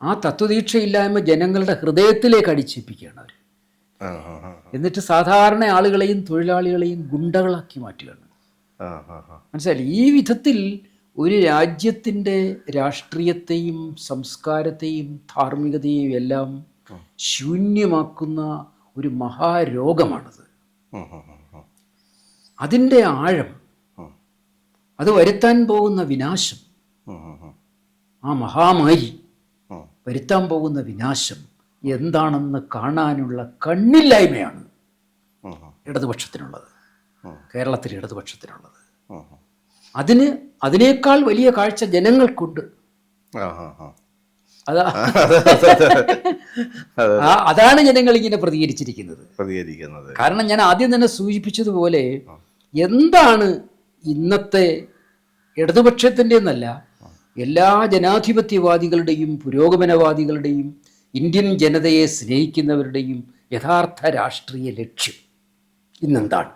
ആ തത്വദീക്ഷയില്ലായ്മ ജനങ്ങളുടെ ഹൃദയത്തിലേക്ക് അടിച്ചേൽപ്പിക്കുകയാണ് അവർ. എന്നിട്ട് സാധാരണ ആളുകളെയും തൊഴിലാളികളെയും ഗുണ്ടകളാക്കി മാറ്റുകയാണ്. മനസ്സിലായി? ഈ വിധത്തിൽ ഒരു രാജ്യത്തിൻ്റെ രാഷ്ട്രീയത്തെയും സംസ്കാരത്തെയും ധാർമ്മികതയെയും എല്ലാം ശൂന്യമാക്കുന്ന ഒരു മഹാരോഗമാണത്. അതിൻ്റെ ആഴം, അത് വരുത്താൻ പോകുന്ന വിനാശം, ആ മഹാമാരി വരുത്താൻ പോകുന്ന വിനാശം എന്താണെന്ന് കാണാനുള്ള കണ്ണില്ലായ്മയാണ് ഇടതുപക്ഷത്തിനുള്ളത്, കേരളത്തിലെ ഇടതുപക്ഷത്തിനുള്ളത്. അതിനേക്കാൾ വലിയ കാഴ്ച ജനങ്ങൾക്കുണ്ട്. അതാണ് ജനങ്ങൾ ഇങ്ങനെ പ്രതികരിച്ചിരിക്കുന്നത്. കാരണം ഞാൻ ആദ്യം തന്നെ സൂചിപ്പിച്ചതുപോലെ എന്താണ് ഇന്നത്തെ ഇടതുപക്ഷത്തിൻ്റെ എന്നല്ല, എല്ലാ ജനാധിപത്യവാദികളുടെയും പുരോഗമനവാദികളുടെയും ഇന്ത്യൻ ജനതയെ സ്നേഹിക്കുന്നവരുടെയും യഥാർത്ഥ രാഷ്ട്രീയ ലക്ഷ്യം ഇന്നെന്താണ്?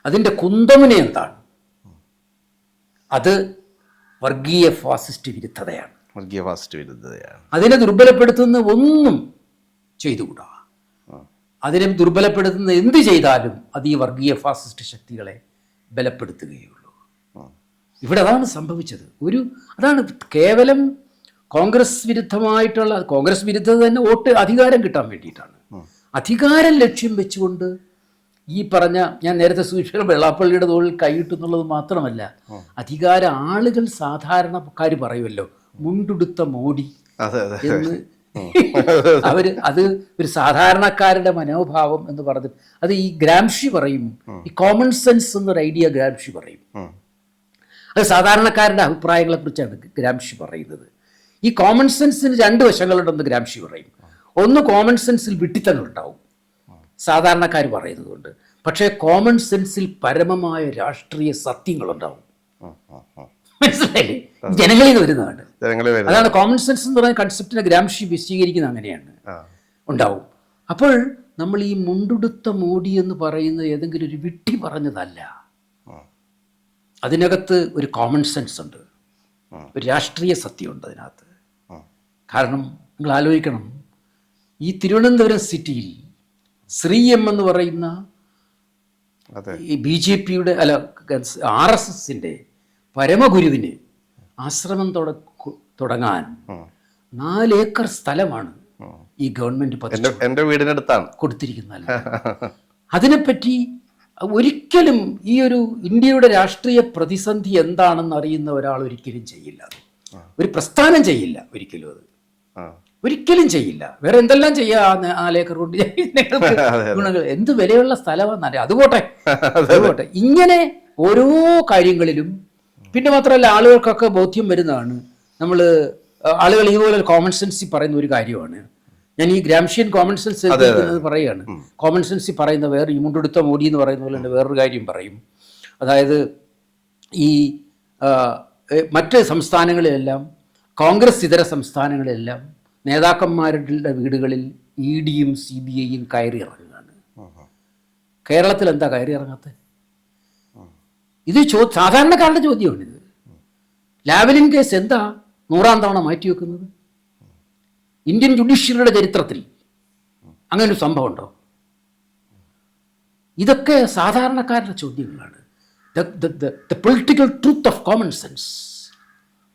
അതിൻ്റെ കുന്തമുന എന്താണ്? അത് വർഗീയ ഫാസിസ്റ്റ് വിരുദ്ധതയാണ്. അതിനെ ദുർബലപ്പെടുത്തുന്ന ഒന്നും ചെയ്തുകൂടാ. അതിനെ ദുർബലപ്പെടുത്തുന്ന എന്ത് ചെയ്താലും അത് ഈ വർഗീയ ഫാസിസ്റ്റ് ശക്തികളെ ബലപ്പെടുത്തുകയുള്ളൂ. ഇവിടെ അതാണ് സംഭവിച്ചത്. അതാണ് കേവലം കോൺഗ്രസ് വിരുദ്ധത തന്നെ വോട്ട് അധികാരം കിട്ടാൻ വേണ്ടിയിട്ടാണ്. അധികാരം ലക്ഷ്യം വെച്ചുകൊണ്ട് ഈ പറഞ്ഞ, ഞാൻ നേരത്തെ സൂചിപ്പിച്ച വെള്ളാപ്പള്ളിയുടെ തോളിൽ കൈയിട്ടുന്നുള്ളത് മാത്രമല്ല, അധികാര ആളുകൾ സാധാരണക്കാർ പറയുമല്ലോ, മുണ്ടുടുത്ത മോഡി എന്ന് അത് ഒരു സാധാരണക്കാരുടെ മനോഭാവം എന്ന് പറഞ്ഞു. അത് ഈ ഗ്രാംഷി പറയും, ഈ കോമൺ സെൻസ് എന്നൊരു ഐഡിയ ഗ്രാംഷി പറയും. അത് സാധാരണക്കാരുടെ അഭിപ്രായങ്ങളെ കുറിച്ചാണ് ഗ്രാംഷി പറയുന്നത്. ഈ കോമൺ സെൻസിന് 2 വശങ്ങളുണ്ടെന്ന് ഗ്രാംഷി പറയും. ഒന്ന്, കോമൺ സെൻസിൽ വിഡ്ഢിത്തങ്ങളുണ്ടാവും സാധാരണക്കാർ പറയുന്നതുകൊണ്ട്. പക്ഷേ കോമൺ സെൻസിൽ പരമമായ രാഷ്ട്രീയ സത്യങ്ങളുണ്ടാവും. മനസ്സിലായില്ലേ? ജനങ്ങളിൽ നിന്ന് വരുന്നതാണ്. അതാണ് കോമൺ സെൻസ് എന്ന് പറയുന്ന കൺസെപ്റ്റിനെ ഗ്രാംഷി വിശദീകരിക്കുന്നത് അങ്ങനെയാണ്. ഉണ്ടാവും. അപ്പോൾ നമ്മൾ ഈ മുണ്ടുടുത്ത മോഡി എന്ന് പറയുന്നത് ഏതെങ്കിലും ഒരു വിഡ്ഢി പറഞ്ഞതല്ല. അതിനകത്ത് ഒരു കോമൺ സെൻസ് ഉണ്ട്, ഒരു രാഷ്ട്രീയ സത്യമുണ്ട് അതിനകത്ത്. കാരണം നിങ്ങൾ ആലോചിക്കണം, ഈ തിരുവനന്തപുരം സിറ്റിയിൽ ശ്രീ എം എന്ന് പറയുന്ന ഈ BJPയുടെ RSSന്റെ പരമഗുരുവിന് ആശ്രമം തുടങ്ങാൻ 4 ഏക്കർ സ്ഥലമാണ് ഈ ഗവൺമെന്റ് എൻ്റെ വീടിനടുത്താണ് കൊടുത്തിരിക്കുന്നത്. അതിനെപ്പറ്റി ഒരിക്കലും ഈ ഒരു ഇന്ത്യയുടെ രാഷ്ട്രീയ പ്രതിസന്ധി എന്താണെന്ന് അറിയുന്ന ഒരാൾ ഒരിക്കലും ചെയ്യില്ല, ഒരു പ്രസ്ഥാനം ചെയ്യില്ല, ഒരിക്കലും ചെയ്യില്ല. വേറെ എന്തെല്ലാം ചെയ്യാ 4 ഏക്കർ കൊണ്ട് ഗുണങ്ങൾ, എന്ത് വിലയുള്ള സ്ഥലമാണെന്നറിയാം. അതുപോട്ടെ. ഇങ്ങനെ ഓരോ കാര്യങ്ങളിലും, പിന്നെ മാത്രമല്ല ആളുകൾക്കൊക്കെ ബോധ്യം വരുന്നതാണ്. ആളുകൾ ഇതുപോലെ കോമൺ സെൻസിൽ പറയുന്ന ഒരു കാര്യമാണ്. ഞാൻ ഈ ഗ്രാംഷിയൻ കോമൺ സെൻസ് പറയുകയാണ്. കോമൺ സെൻസിൽ പറയുന്ന വേറെ ഈ മുണ്ടെടുത്ത മോഡി എന്ന് പറയുന്ന പോലെ തന്നെ വേറൊരു കാര്യം പറയും. അതായത് ഈ മറ്റ് സംസ്ഥാനങ്ങളിലെല്ലാം കോൺഗ്രസ് ഇതര സംസ്ഥാനങ്ങളിലെല്ലാം നേതാക്കന്മാരുടെ വീടുകളിൽ EDയും CBIയും കയറി ഇറങ്ങുകയാണ്. കേരളത്തിൽ എന്താ കയറി ഇറങ്ങാത്തത്? ഇത് സാധാരണക്കാരുടെ ചോദ്യമാണിത്. ലാവ്ലിൻ കേസ് എന്താ 100ാം തവണ മാറ്റിവെക്കുന്നത്? ഇന്ത്യൻ ജുഡീഷ്യറിയുടെ ചരിത്രത്തിൽ അങ്ങനെ ഒരു സംഭവം ഉണ്ടോ? ഇതൊക്കെ സാധാരണക്കാരുടെ ചോദ്യങ്ങളാണ്. The political truth of common sense.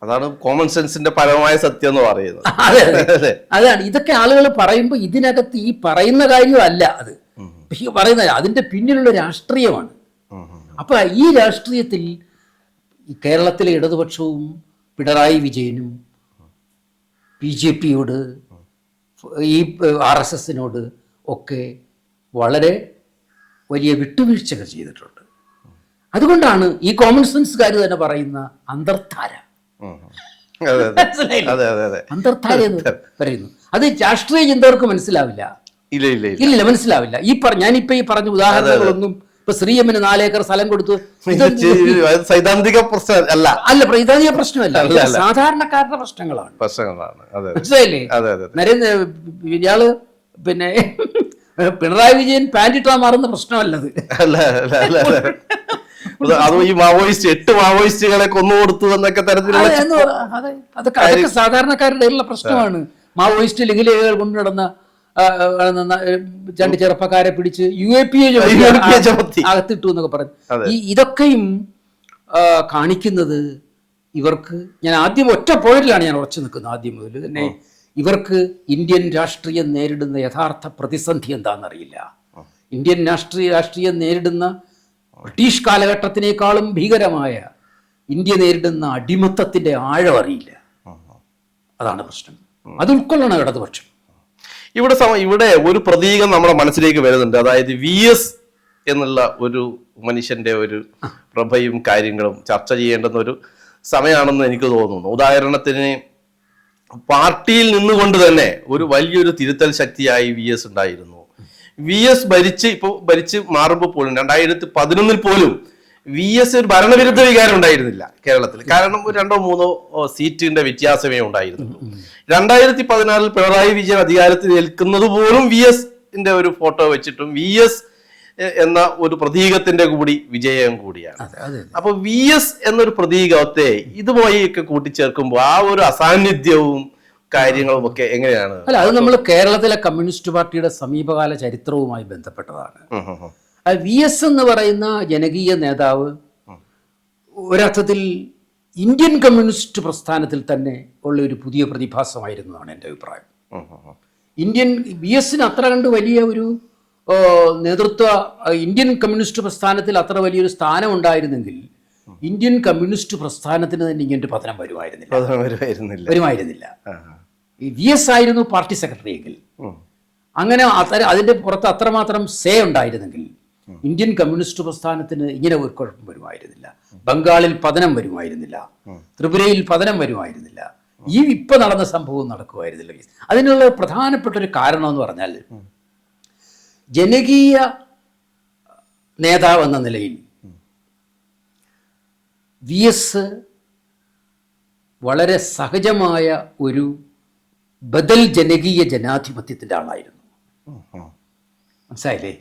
അതാണ് കോമൺ സെൻസിന്റെ പരമമായ സത്യം എന്ന് പറയുന്നത്. അതാണ്. ഇതൊക്കെ ആളുകൾ പറയുമ്പോൾ ഇതിനകത്ത് ഈ പറയുന്ന കാര്യമല്ല അത്, ഈ പറയുന്ന അതിൻ്റെ പിന്നിലുള്ള രാഷ്ട്രീയമാണ്. അപ്പൊ ഈ രാഷ്ട്രീയത്തിൽ ഈ കേരളത്തിലെ ഇടതുപക്ഷവും പിണറായി വിജയനും BJPയോട് ഈ RSSനോട് ഒക്കെ വളരെ വലിയ വിട്ടുവീഴ്ചകൾ ചെയ്തിട്ടുണ്ട്. അതുകൊണ്ടാണ് ഈ കോമൺ സെൻസുകാർ തന്നെ പറയുന്ന അന്തർധാര. അന്തർധാര എന്ന് പറയുന്നു. അത് രാഷ്ട്രീയ ചിന്തകർക്ക് മനസ്സിലാവില്ല. ഇല്ല, മനസ്സിലാവില്ല. ഞാനിപ്പോ ഈ പറഞ്ഞ ഉദാഹരണങ്ങളൊന്നും ഇപ്പൊ ശ്രീയമ്മന് 4 ഏക്കർ സ്ഥലം കൊടുത്തു സൈദ്ധാന്തിക പ്രശ്നമല്ല, സൈദ്ധാന്തിക പ്രശ്നമല്ല, സാധാരണക്കാരുടെ പ്രശ്നങ്ങളാണ്. മനസ്സിലായില്ലേ? ഇയാള് പിന്നെ പിണറായി വിജയൻ പാന്റ് ഇട്ടാ മാറുന്ന പ്രശ്നമല്ലത്. അത് ഈ മാവോയിസ്റ്റ് 8 മാവോയിസ്റ്റുകളെ കൊന്നുകൊടുത്തു എന്നൊക്കെ തരത്തിലുള്ള അതൊക്കെ സാധാരണക്കാരുടെ ഉള്ള പ്രശ്നമാണ്. മാവോയിസ്റ്റ് ലഘുലേഖകൾ കൊണ്ടു നടന്ന 2 ചെറുപ്പക്കാരെ പിടിച്ച് UAPA അകത്തിട്ടു എന്നൊക്കെ പറഞ്ഞു. ഇതൊക്കെയും കാണിക്കുന്നത് ഇവർക്ക്, ഞാൻ ആദ്യം ഒറ്റ പോയിന്റിലാണ് ഞാൻ ഉറച്ചു നിൽക്കുന്നത്. ആദ്യം മുതൽ തന്നെ ഇവർക്ക് ഇന്ത്യൻ രാഷ്ട്രീയം നേരിടുന്ന യഥാർത്ഥ പ്രതിസന്ധി എന്താണെന്നറിയില്ല. ഇന്ത്യൻ രാഷ്ട്രീയം നേരിടുന്ന ബ്രിട്ടീഷ് കാലഘട്ടത്തിനേക്കാളും ഭീകരമായ ഇന്ത്യ നേരിടുന്ന അടിമത്തത്തിന്റെ ആഴം അറിയില്ല. അതാണ് പ്രശ്നം. അത് ഉൾക്കൊള്ളണം ഇടതുപക്ഷം. ഇവിടെ ഒരു പ്രതീകം നമ്മുടെ മനസ്സിലേക്ക് വരുന്നുണ്ട്. അതായത് VS എന്നുള്ള ഒരു മനുഷ്യന്റെ ഒരു പ്രഭയും കാര്യങ്ങളും ചർച്ച ചെയ്യേണ്ടുന്ന ഒരു സമയമാണെന്ന് എനിക്ക് തോന്നുന്നു. ഉദാഹരണത്തിന് പാർട്ടിയിൽ നിന്നുകൊണ്ട് തന്നെ ഒരു വലിയൊരു തിരുത്തൽ ശക്തിയായി VS ഉണ്ടായിരുന്നു. VS ഭരിച്ച് മാറുമ്പോൾ പോലും 2011 പോലും VS ഒരു ഭരണവിരുദ്ധ വികാരം ഉണ്ടായിരുന്നില്ല കേരളത്തിൽ. കാരണം 2-3 സീറ്റിന്റെ വ്യത്യാസമേ ഉണ്ടായിരുന്നുള്ളൂ. 2014 പിണറായി വിജയൻ അധികാരത്തിൽ ഏൽക്കുന്നത് പോലും VSന്റെ ഒരു ഫോട്ടോ വെച്ചിട്ടും VS എന്ന ഒരു പ്രതീകത്തിന്റെ കൂടി വിജയം കൂടിയാണ്. അപ്പൊ VS എന്നൊരു പ്രതീകത്തെ ഇതുമായി ഒക്കെ കൂട്ടിച്ചേർക്കുമ്പോൾ ആ ഒരു അസാന്നിധ്യവും കാര്യങ്ങളും ഒക്കെ എങ്ങനെയാണ്? അത് നമ്മൾ കേരളത്തിലെ കമ്മ്യൂണിസ്റ്റ് പാർട്ടിയുടെ സമീപകാല ചരിത്രവുമായി ബന്ധപ്പെട്ടതാണ്. VS എന്ന് പറയുന്ന ജനകീയ നേതാവ് ഒരർത്ഥത്തിൽ ഇന്ത്യൻ കമ്മ്യൂണിസ്റ്റ് പ്രസ്ഥാനത്തിൽ തന്നെ ഉള്ള ഒരു പുതിയ പ്രതിഭാസമായിരുന്നതാണ് എൻ്റെ അഭിപ്രായം. VSന് അത്ര കണ്ട് വലിയ ഒരു ഇന്ത്യൻ കമ്മ്യൂണിസ്റ്റ് പ്രസ്ഥാനത്തിൽ അത്ര വലിയൊരു സ്ഥാനം ഉണ്ടായിരുന്നെങ്കിൽ ഇന്ത്യൻ കമ്മ്യൂണിസ്റ്റ് പ്രസ്ഥാനത്തിന് തന്നെ ഇങ്ങനൊരു പതനം വരുമായിരുന്നില്ല. VS ആയിരുന്നു പാർട്ടി സെക്രട്ടറി എങ്കിൽ, അങ്ങനെ അതിന്റെ പുറത്ത് അത്രമാത്രം സേ ഉണ്ടായിരുന്നെങ്കിൽ ഇന്ത്യൻ കമ്മ്യൂണിസ്റ്റ് പ്രസ്ഥാനത്തിന് ഇങ്ങനെ ഒരു കുഴപ്പം വരുമായിരുന്നില്ല. ബംഗാളിൽ പതനം വരുമായിരുന്നില്ല, ത്രിപുരയിൽ പതനം വരുമായിരുന്നില്ല, ഇപ്പൊ നടന്ന സംഭവം നടക്കുമായിരുന്നില്ല. അതിനുള്ള പ്രധാനപ്പെട്ട ഒരു കാരണം എന്ന് പറഞ്ഞാൽ ജനകീയ നേതാവ് എന്ന നിലയിൽ VS വളരെ സഹജമായ ഒരു ബദൽ ജനകീയ ജനാധിപത്യത്തിന്റെ ആളായിരുന്നു. മനസ്സിലായില്ലേ?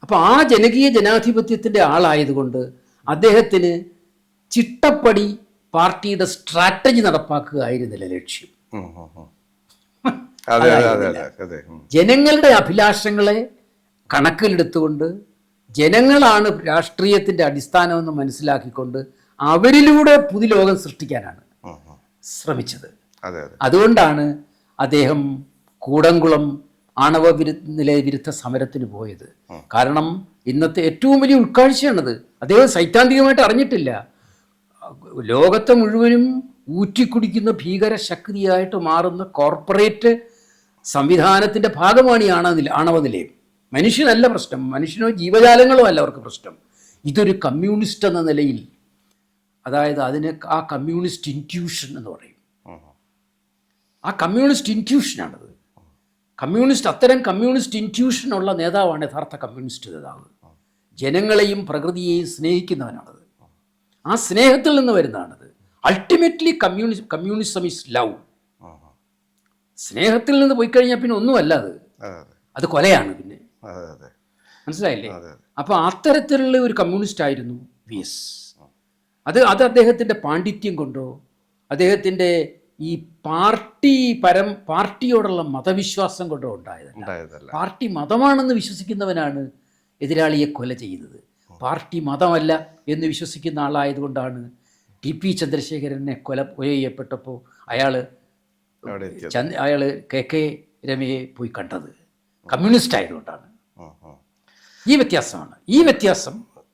അപ്പൊ ആ ജനകീയ ജനാധിപത്യത്തിന്റെ ആളായതുകൊണ്ട് അദ്ദേഹത്തിന് ചിട്ടപ്പടി പാർട്ടിയുടെ സ്ട്രാറ്റജി നടപ്പാക്കുക ആയിരുന്നില്ല ലക്ഷ്യം. ജനങ്ങളുടെ അഭിലാഷങ്ങളെ കണക്കിലെടുത്തുകൊണ്ട് ജനങ്ങളാണ് രാഷ്ട്രീയത്തിന്റെ അടിസ്ഥാനമെന്ന് മനസ്സിലാക്കിക്കൊണ്ട് അവരിലൂടെ പുതുലോകം സൃഷ്ടിക്കാനാണ് ശ്രമിച്ചത്. അതുകൊണ്ടാണ് അദ്ദേഹം കൂടംകുളം ആണവ നിലയ സമരത്തിന് പോയത്. കാരണം ഇന്നത്തെ ഏറ്റവും വലിയ ഉൾക്കാഴ്ചയാണത്. അദ്ദേഹം സൈദ്ധാന്തികമായിട്ട് അറിഞ്ഞിട്ടില്ല. ലോകത്തെ മുഴുവനും ഊറ്റിക്കുടിക്കുന്ന ഭീകര ശക്തിയായിട്ട് മാറുന്ന കോർപ്പറേറ്റ് സംവിധാനത്തിൻ്റെ ഭാഗമാണ് ഈ ആണവ നിലയം. മനുഷ്യനല്ല പ്രശ്നം, മനുഷ്യനോ ജീവജാലങ്ങളോ അല്ല അവർക്ക് പ്രശ്നം. ഇതൊരു കമ്മ്യൂണിസ്റ്റ് എന്ന നിലയിൽ, അതായത് അതിന് ആ കമ്മ്യൂണിസ്റ്റ് ഇൻറ്റ്യൂഷൻ എന്ന് പറയും. ആ കമ്മ്യൂണിസ്റ്റ് ഇൻറ്റ്യൂഷനാണത്. അത്തരം കമ്മ്യൂണിസ്റ്റ് ഇൻറ്റ്യൂഷനുള്ള നേതാവാണ് യഥാർത്ഥ കമ്മ്യൂണിസ്റ്റ് നേതാവ്. ജനങ്ങളെയും പ്രകൃതിയെയും സ്നേഹിക്കുന്നവനാണത്. ആ സ്നേഹത്തിൽ നിന്ന് വരുന്നതാണത്. Ultimately communism is love. സ്നേഹത്തിൽ നിന്ന് പോയി കഴിഞ്ഞാൽ പിന്നെ ഒന്നുമല്ല അത് കൊലയാണ്. പിന്നെ മനസ്സിലായില്ലേ? അപ്പോൾ അത്തരത്തിലുള്ള ഒരു കമ്മ്യൂണിസ്റ്റ് ആയിരുന്നു VS. അത് അദ്ദേഹത്തിൻ്റെ പാണ്ഡിത്യം കൊണ്ടോ അദ്ദേഹത്തിൻ്റെ ഈ പാർട്ടിയോടുള്ള മതവിശ്വാസം കൊണ്ടോ ഉണ്ടായതല്ല. പാർട്ടി മതമാണെന്ന് വിശ്വസിക്കുന്നവനാണ് എതിരാളിയെ കൊല ചെയ്യുന്നത്. പാർട്ടി മതമല്ല എന്ന് വിശ്വസിക്കുന്ന ആളായതുകൊണ്ടാണ് TP ചന്ദ്രശേഖരനെ കൊല ചെയ്യപ്പെട്ടപ്പോൾ അയാൾ KK രമയെ പോയി കണ്ടത്. കമ്മ്യൂണിസ്റ്റ് ആയതുകൊണ്ടാണ്. ഈ വ്യത്യാസം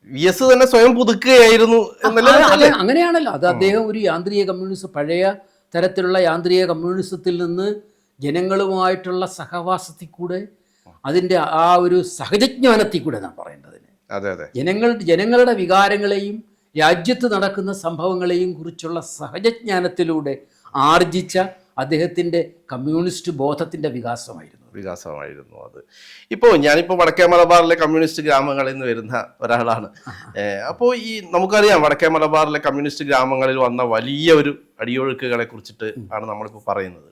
VS തന്നെ സ്വയം പുതുക്കുകയായിരുന്നു. അങ്ങനെയാണല്ലോ. അത് അദ്ദേഹം ഒരു യാന്ത്രിക കമ്മ്യൂണിസം, പഴയ തരത്തിലുള്ള യാന്ത്രിക കമ്മ്യൂണിസത്തിൽ നിന്ന് ജനങ്ങളുമായിട്ടുള്ള സഹവാസത്തിൽ കൂടെ, അതിൻ്റെ ആ ഒരു സഹജജ്ഞാനത്തിൽ കൂടെ നാം പറയേണ്ടതിന്, ജനങ്ങളുടെ വികാരങ്ങളെയും രാജ്യത്ത് നടക്കുന്ന സംഭവങ്ങളെയും കുറിച്ചുള്ള സഹജജ്ഞാനത്തിലൂടെ ആർജിച്ച അദ്ദേഹത്തിൻ്റെ കമ്മ്യൂണിസ്റ്റ് ബോധത്തിൻ്റെ വികാസമായിരുന്നു അത്. ഞാനിപ്പോൾ വടക്കേ മലബാറിലെ കമ്മ്യൂണിസ്റ്റ് ഗ്രാമങ്ങളിൽ നിന്ന് വരുന്ന ഒരാളാണ്. അപ്പോൾ നമുക്കറിയാം വടക്കേ മലബാറിലെ കമ്മ്യൂണിസ്റ്റ് ഗ്രാമങ്ങളിൽ വന്ന വലിയ ഒരു അടിയൊഴുക്കുകളെ കുറിച്ചിട്ട് ആണ് നമ്മളിപ്പോൾ പറയുന്നത്.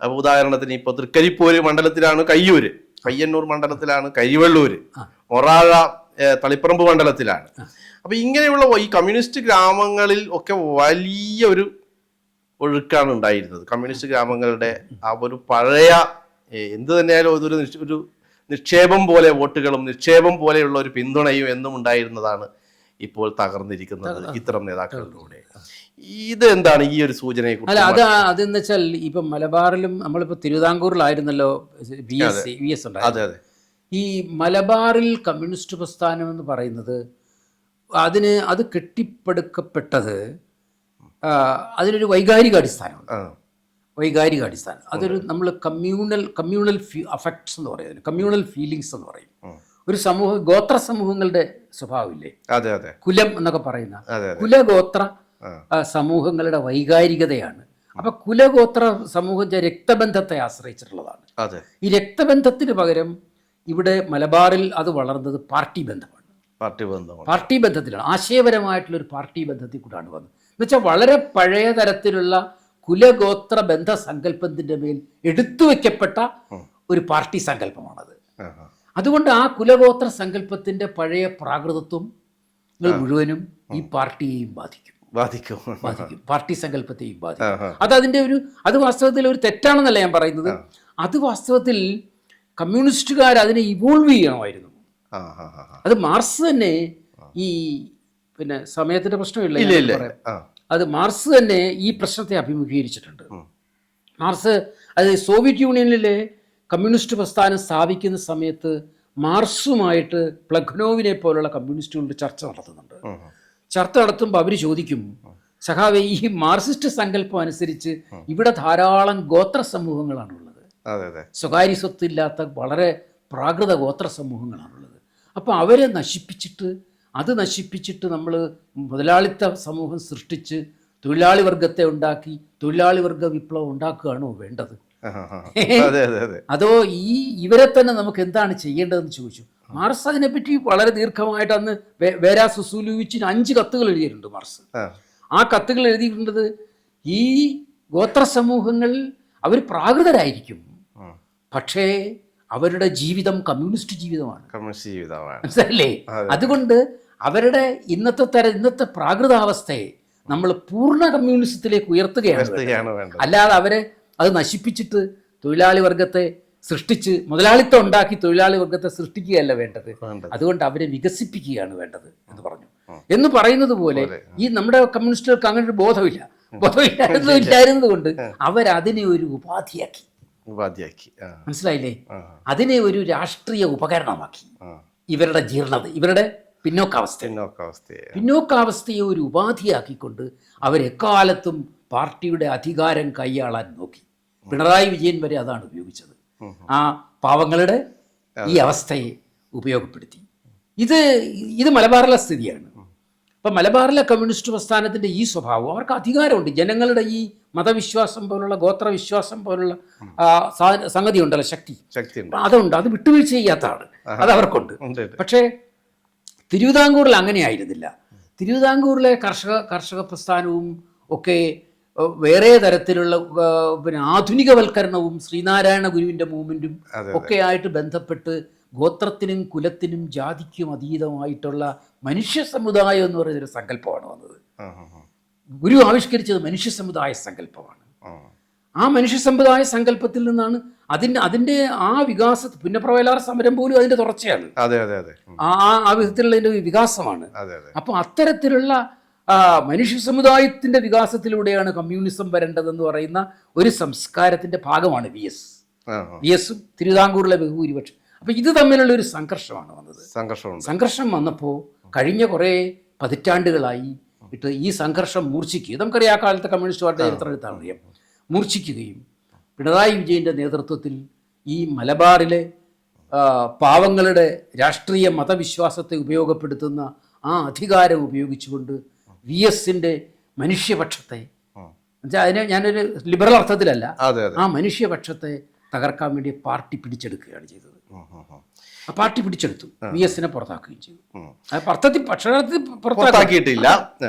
അപ്പോൾ ഉദാഹരണത്തിന് ഇപ്പോൾ തൃക്കരിപ്പൂര് മണ്ഡലത്തിലാണ് കയ്യൂര്, പയ്യന്നൂർ മണ്ഡലത്തിലാണ് കരിവെള്ളൂര്, മൊറാഴ തളിപ്പറമ്പ് മണ്ഡലത്തിലാണ്. അപ്പോൾ ഇങ്ങനെയുള്ള ഈ കമ്മ്യൂണിസ്റ്റ് ഗ്രാമങ്ങളിൽ ഒക്കെ വലിയ ഒരു ഒഴുക്കാണ് ഉണ്ടായിരുന്നത്. കമ്മ്യൂണിസ്റ്റ് ഗ്രാമങ്ങളുടെ ആ ഒരു പഴയ എന്ത് തന്നെയായാലും ഒരു നിക്ഷേപം പോലെ വോട്ടുകളും നിക്ഷേപം പോലെയുള്ള ഒരു പിന്തുണയും എന്നും ഉണ്ടായിരുന്നതാണ് ഇപ്പോൾ തകർന്നിരിക്കുന്നത് ഇത്തരം നേതാക്കളിലൂടെ. ഇത് എന്താണ് ഈ ഒരു സൂചനയെ കുറിച്ച്? അല്ല, അതെന്ന് വെച്ചാൽ ഇപ്പം മലബാറിലും നമ്മളിപ്പോൾ തിരുവിതാംകൂറിലായിരുന്നല്ലോ VS ഉണ്ടായത്. അതെ. ഈ മലബാറിൽ കമ്മ്യൂണിസ്റ്റ് പ്രസ്ഥാനം എന്ന് പറയുന്നത് അത് കെട്ടിപ്പടുക്കപ്പെട്ടത് അതിനൊരു വൈകാരിക അടിസ്ഥാനമുണ്ട്. അതൊരു നമ്മൾ കമ്മ്യൂണൽ അഫക്ട്സ് എന്ന് പറയുന്നത്, കമ്മ്യൂണൽ ഫീലിങ്സ് എന്ന് പറയും. ഒരു സമൂഹം, ഗോത്ര സമൂഹങ്ങളുടെ സ്വഭാവമില്ലേ, കുലം എന്നൊക്കെ പറയുന്ന കുലഗോത്ര സമൂഹങ്ങളുടെ വൈകാരികതയാണ്. അപ്പൊ കുലഗോത്ര സമൂഹ രക്തബന്ധത്തെ ആശ്രയിച്ചിട്ടുള്ളതാണ്. ഈ രക്തബന്ധത്തിന് പകരം ഇവിടെ മലബാറിൽ അത് വളർന്നത് പാർട്ടി ബന്ധമാണ്. പാർട്ടി ബന്ധത്തിലാണ്, ആശയപരമായിട്ടുള്ളൊരു പാർട്ടി ബന്ധത്തിൽ കൂടാണ് വന്നത്. എന്നുവെച്ചാൽ വളരെ പഴയ തരത്തിലുള്ള കുലഗോത്ര ബന്ധ സങ്കല്പത്തിൻ്റെ മേൽ എടുത്തു വയ്ക്കപ്പെട്ട ഒരു പാർട്ടി സങ്കല്പമാണത്. അതുകൊണ്ട് ആ കുലഗോത്ര സങ്കല്പത്തിൻ്റെ പഴയ പ്രാകൃതത്വം മുഴുവനും ഈ പാർട്ടിയെയും ബാധിക്കും. പാർട്ടി സങ്കല്പത്തെയും ബാധിക്കും. അത് വാസ്തവത്തിൽ ഒരു തെറ്റാണെന്നല്ല ഞാൻ പറയുന്നത്. അത് വാസ്തവത്തിൽ കമ്മ്യൂണിസ്റ്റുകാർ അതിനെ ഇവോൾവ് ചെയ്യണമായിരുന്നു. അത് മാർക്സ് തന്നെ ഈ സമയത്തിന്റെ പ്രശ്നമില്ല, അത് മാർക്സ് തന്നെ ഈ പ്രശ്നത്തെ അഭിമുഖീകരിച്ചിട്ടുണ്ട്. മാർക്സ് അത് സോവിയറ്റ് യൂണിയനിലെ കമ്മ്യൂണിസ്റ്റ് പ്രസ്ഥാനം സ്ഥാപിക്കുന്ന സമയത്ത് മാർക്സുമായിട്ട് പ്ലഖ്നോവിനെ പോലുള്ള കമ്മ്യൂണിസ്റ്റുകളുടെ ചർച്ച നടത്തുന്നുണ്ട്. ചർച്ച നടത്തുമ്പോൾ അവർ ചോദിക്കും, സഖാവേ, ഈ മാർക്സിസ്റ്റ് സങ്കല്പം അനുസരിച്ച് ഇവിടെ ധാരാളം ഗോത്ര സമൂഹങ്ങളാണുള്ളത്, സ്വകാര്യ സ്വത്തില്ലാത്ത വളരെ പ്രാകൃത ഗോത്ര സമൂഹങ്ങളാണുള്ളത്. അപ്പോൾ അവരെ നശിപ്പിച്ചിട്ട് നമ്മൾ മുതലാളിത്ത സമൂഹം സൃഷ്ടിച്ച് തൊഴിലാളി വർഗത്തെ ഉണ്ടാക്കി തൊഴിലാളി വർഗ വിപ്ലവം ഉണ്ടാക്കുകയാണോ വേണ്ടത്? അതോ ഇവരെ തന്നെ നമുക്ക് എന്താണ് ചെയ്യേണ്ടതെന്ന് ചോദിച്ചു. മാർക്സ് അതിനെപ്പറ്റി വളരെ ദീർഘമായിട്ട് അന്ന് വേരാ സുസൂലുവിച്ചിന് 5 കത്തുകൾ എഴുതിയിട്ടുണ്ട് മാർക്സ്. ആ കത്തുകൾ എഴുതിയിട്ടുള്ളത് ഈ ഗോത്ര സമൂഹങ്ങൾ അവർ പ്രാകൃതരായിരിക്കും, പക്ഷേ അവരുടെ ജീവിതം കമ്മ്യൂണിസ്റ്റ് ജീവിതമാണ്. മനസ്സിലല്ലേ? അതുകൊണ്ട് അവരുടെ ഇന്നത്തെ പ്രാകൃതാവസ്ഥയെ നമ്മൾ പൂർണ്ണ കമ്മ്യൂണിസത്തിലേക്ക് ഉയർത്തുകയാണ്. അല്ലാതെ അവരെ അത് നശിപ്പിച്ചിട്ട് തൊഴിലാളി വർഗത്തെ സൃഷ്ടിച്ച് മുതലാളിത്തം ഉണ്ടാക്കി തൊഴിലാളി വർഗത്തെ സൃഷ്ടിക്കുകയല്ല വേണ്ടത്. അതുകൊണ്ട് അവരെ വികസിപ്പിക്കുകയാണ് വേണ്ടത് എന്ന് പറഞ്ഞു. എന്ന് പറയുന്നത് പോലെ ഈ നമ്മുടെ കമ്മ്യൂണിസ്റ്റുകൾക്ക് അങ്ങനെ ഒരു ബോധമില്ലായിരുന്നത് കൊണ്ട് അവരതിനെ ഒരു ഉപാധിയാക്കി. മനസ്സിലായില്ലേ? അതിനെ ഒരു രാഷ്ട്രീയ ഉപകരണമാക്കി. ഇവരുടെ ജീർണത, ഇവരുടെ പിന്നോക്കാവസ്ഥയെ ഒരു ഉപാധിയാക്കിക്കൊണ്ട് അവരെക്കാലത്തും പാർട്ടിയുടെ അധികാരം കൈയാളാൻ നോക്കി. പിണറായി വിജയൻ വരെ അതാണ് ഉപയോഗിച്ചത്. ആ പാവങ്ങളുടെ ഈ അവസ്ഥയെ ഉപയോഗപ്പെടുത്തി. ഇത് മലബാറിലെ സ്ഥിതിയാണ്. അപ്പം മലബാറിലെ കമ്മ്യൂണിസ്റ്റ് പ്രസ്ഥാനത്തിൻ്റെ ഈ സ്വഭാവം, അവർക്ക് അധികാരമുണ്ട്. ജനങ്ങളുടെ ഈ മതവിശ്വാസം പോലുള്ള ഗോത്രവിശ്വാസം പോലുള്ള സംഗതി ഉണ്ടല്ലോ, ശക്തി അതുണ്ട്. അത് വിട്ടുവീഴ്ച ചെയ്യാത്തതാണ്, അത് അവർക്കുണ്ട്. പക്ഷേ തിരുവിതാംകൂറിൽ അങ്ങനെ ആയിരുന്നില്ല. തിരുവിതാംകൂറിലെ കർഷക പ്രസ്ഥാനവും ഒക്കെ വേറെ തരത്തിലുള്ള പിന്നെ ആധുനികവൽക്കരണവും ശ്രീനാരായണ ഗുരുവിൻ്റെ മൂവ്മെൻറ്റും ഒക്കെ ആയിട്ട് ബന്ധപ്പെട്ട് ഗോത്രത്തിനും കുലത്തിനും ജാതിക്കും അതീതമായിട്ടുള്ള മനുഷ്യ സമുദായം എന്ന് പറയുന്നൊരു സങ്കല്പമാണ് വന്നത്. ഗുരു ആവിഷ്കരിച്ചത് മനുഷ്യ സമുദായ സങ്കല്പമാണ്. ആ മനുഷ്യ സമുദായ സങ്കല്പത്തിൽ നിന്നാണ് അതിൻ്റെ ആ വികാസ പുന്നപ്രവയലാർ സമരം പോലും അതിൻ്റെ തുടർച്ചയാണ്. ആ വിധത്തിലുള്ള വികാസമാണ്. അപ്പോൾ അത്തരത്തിലുള്ള മനുഷ്യ സമുദായത്തിൻ്റെ വികാസത്തിലൂടെയാണ് കമ്മ്യൂണിസം വരേണ്ടതെന്ന് പറയുന്ന ഒരു സംസ്കാരത്തിൻ്റെ ഭാഗമാണ് വി എസും തിരുവിതാംകൂറിലെ ബഹുഭൂരിപക്ഷം. അപ്പം ഇത് തമ്മിലുള്ള ഒരു സംഘർഷമാണ് വന്നത്. സംഘർഷം വന്നപ്പോൾ കഴിഞ്ഞ കുറേ പതിറ്റാണ്ടുകളായി ഈ സംഘർഷം മൂർച്ഛിക്കുകയും, നമുക്കറിയാം ആ കാലത്തെ കമ്മ്യൂണിസ്റ്റ് പാർട്ടി ചരിത്രം എടുത്താൽ അറിയാം, മൂർച്ഛിക്കുകയും പിണറായി വിജയൻ്റെ നേതൃത്വത്തിൽ ഈ മലബാറിലെ പാവങ്ങളുടെ രാഷ്ട്രീയ മതവിശ്വാസത്തെ ഉപയോഗപ്പെടുത്തുന്ന ആ അധികാരം ഉപയോഗിച്ചുകൊണ്ട് വി എസിൻ്റെ മനുഷ്യപക്ഷത്തെ, എന്നുവെച്ചാൽ അതിനെ ഞാനൊരു ലിബറൽ അർത്ഥത്തിലല്ല, ആ മനുഷ്യപക്ഷത്തെ തകർക്കാൻ വേണ്ടി പാർട്ടി പിടിച്ചെടുക്കുകയാണ് ചെയ്തത്. ആ പാർട്ടി പിടിച്ചെടുത്തു, വി എസിനെ പുറത്താക്കുകയും ചെയ്തു. അർത്ഥത്തിൽ പക്ഷത്തിൽ പുറത്താക്കിയിട്ടില്ല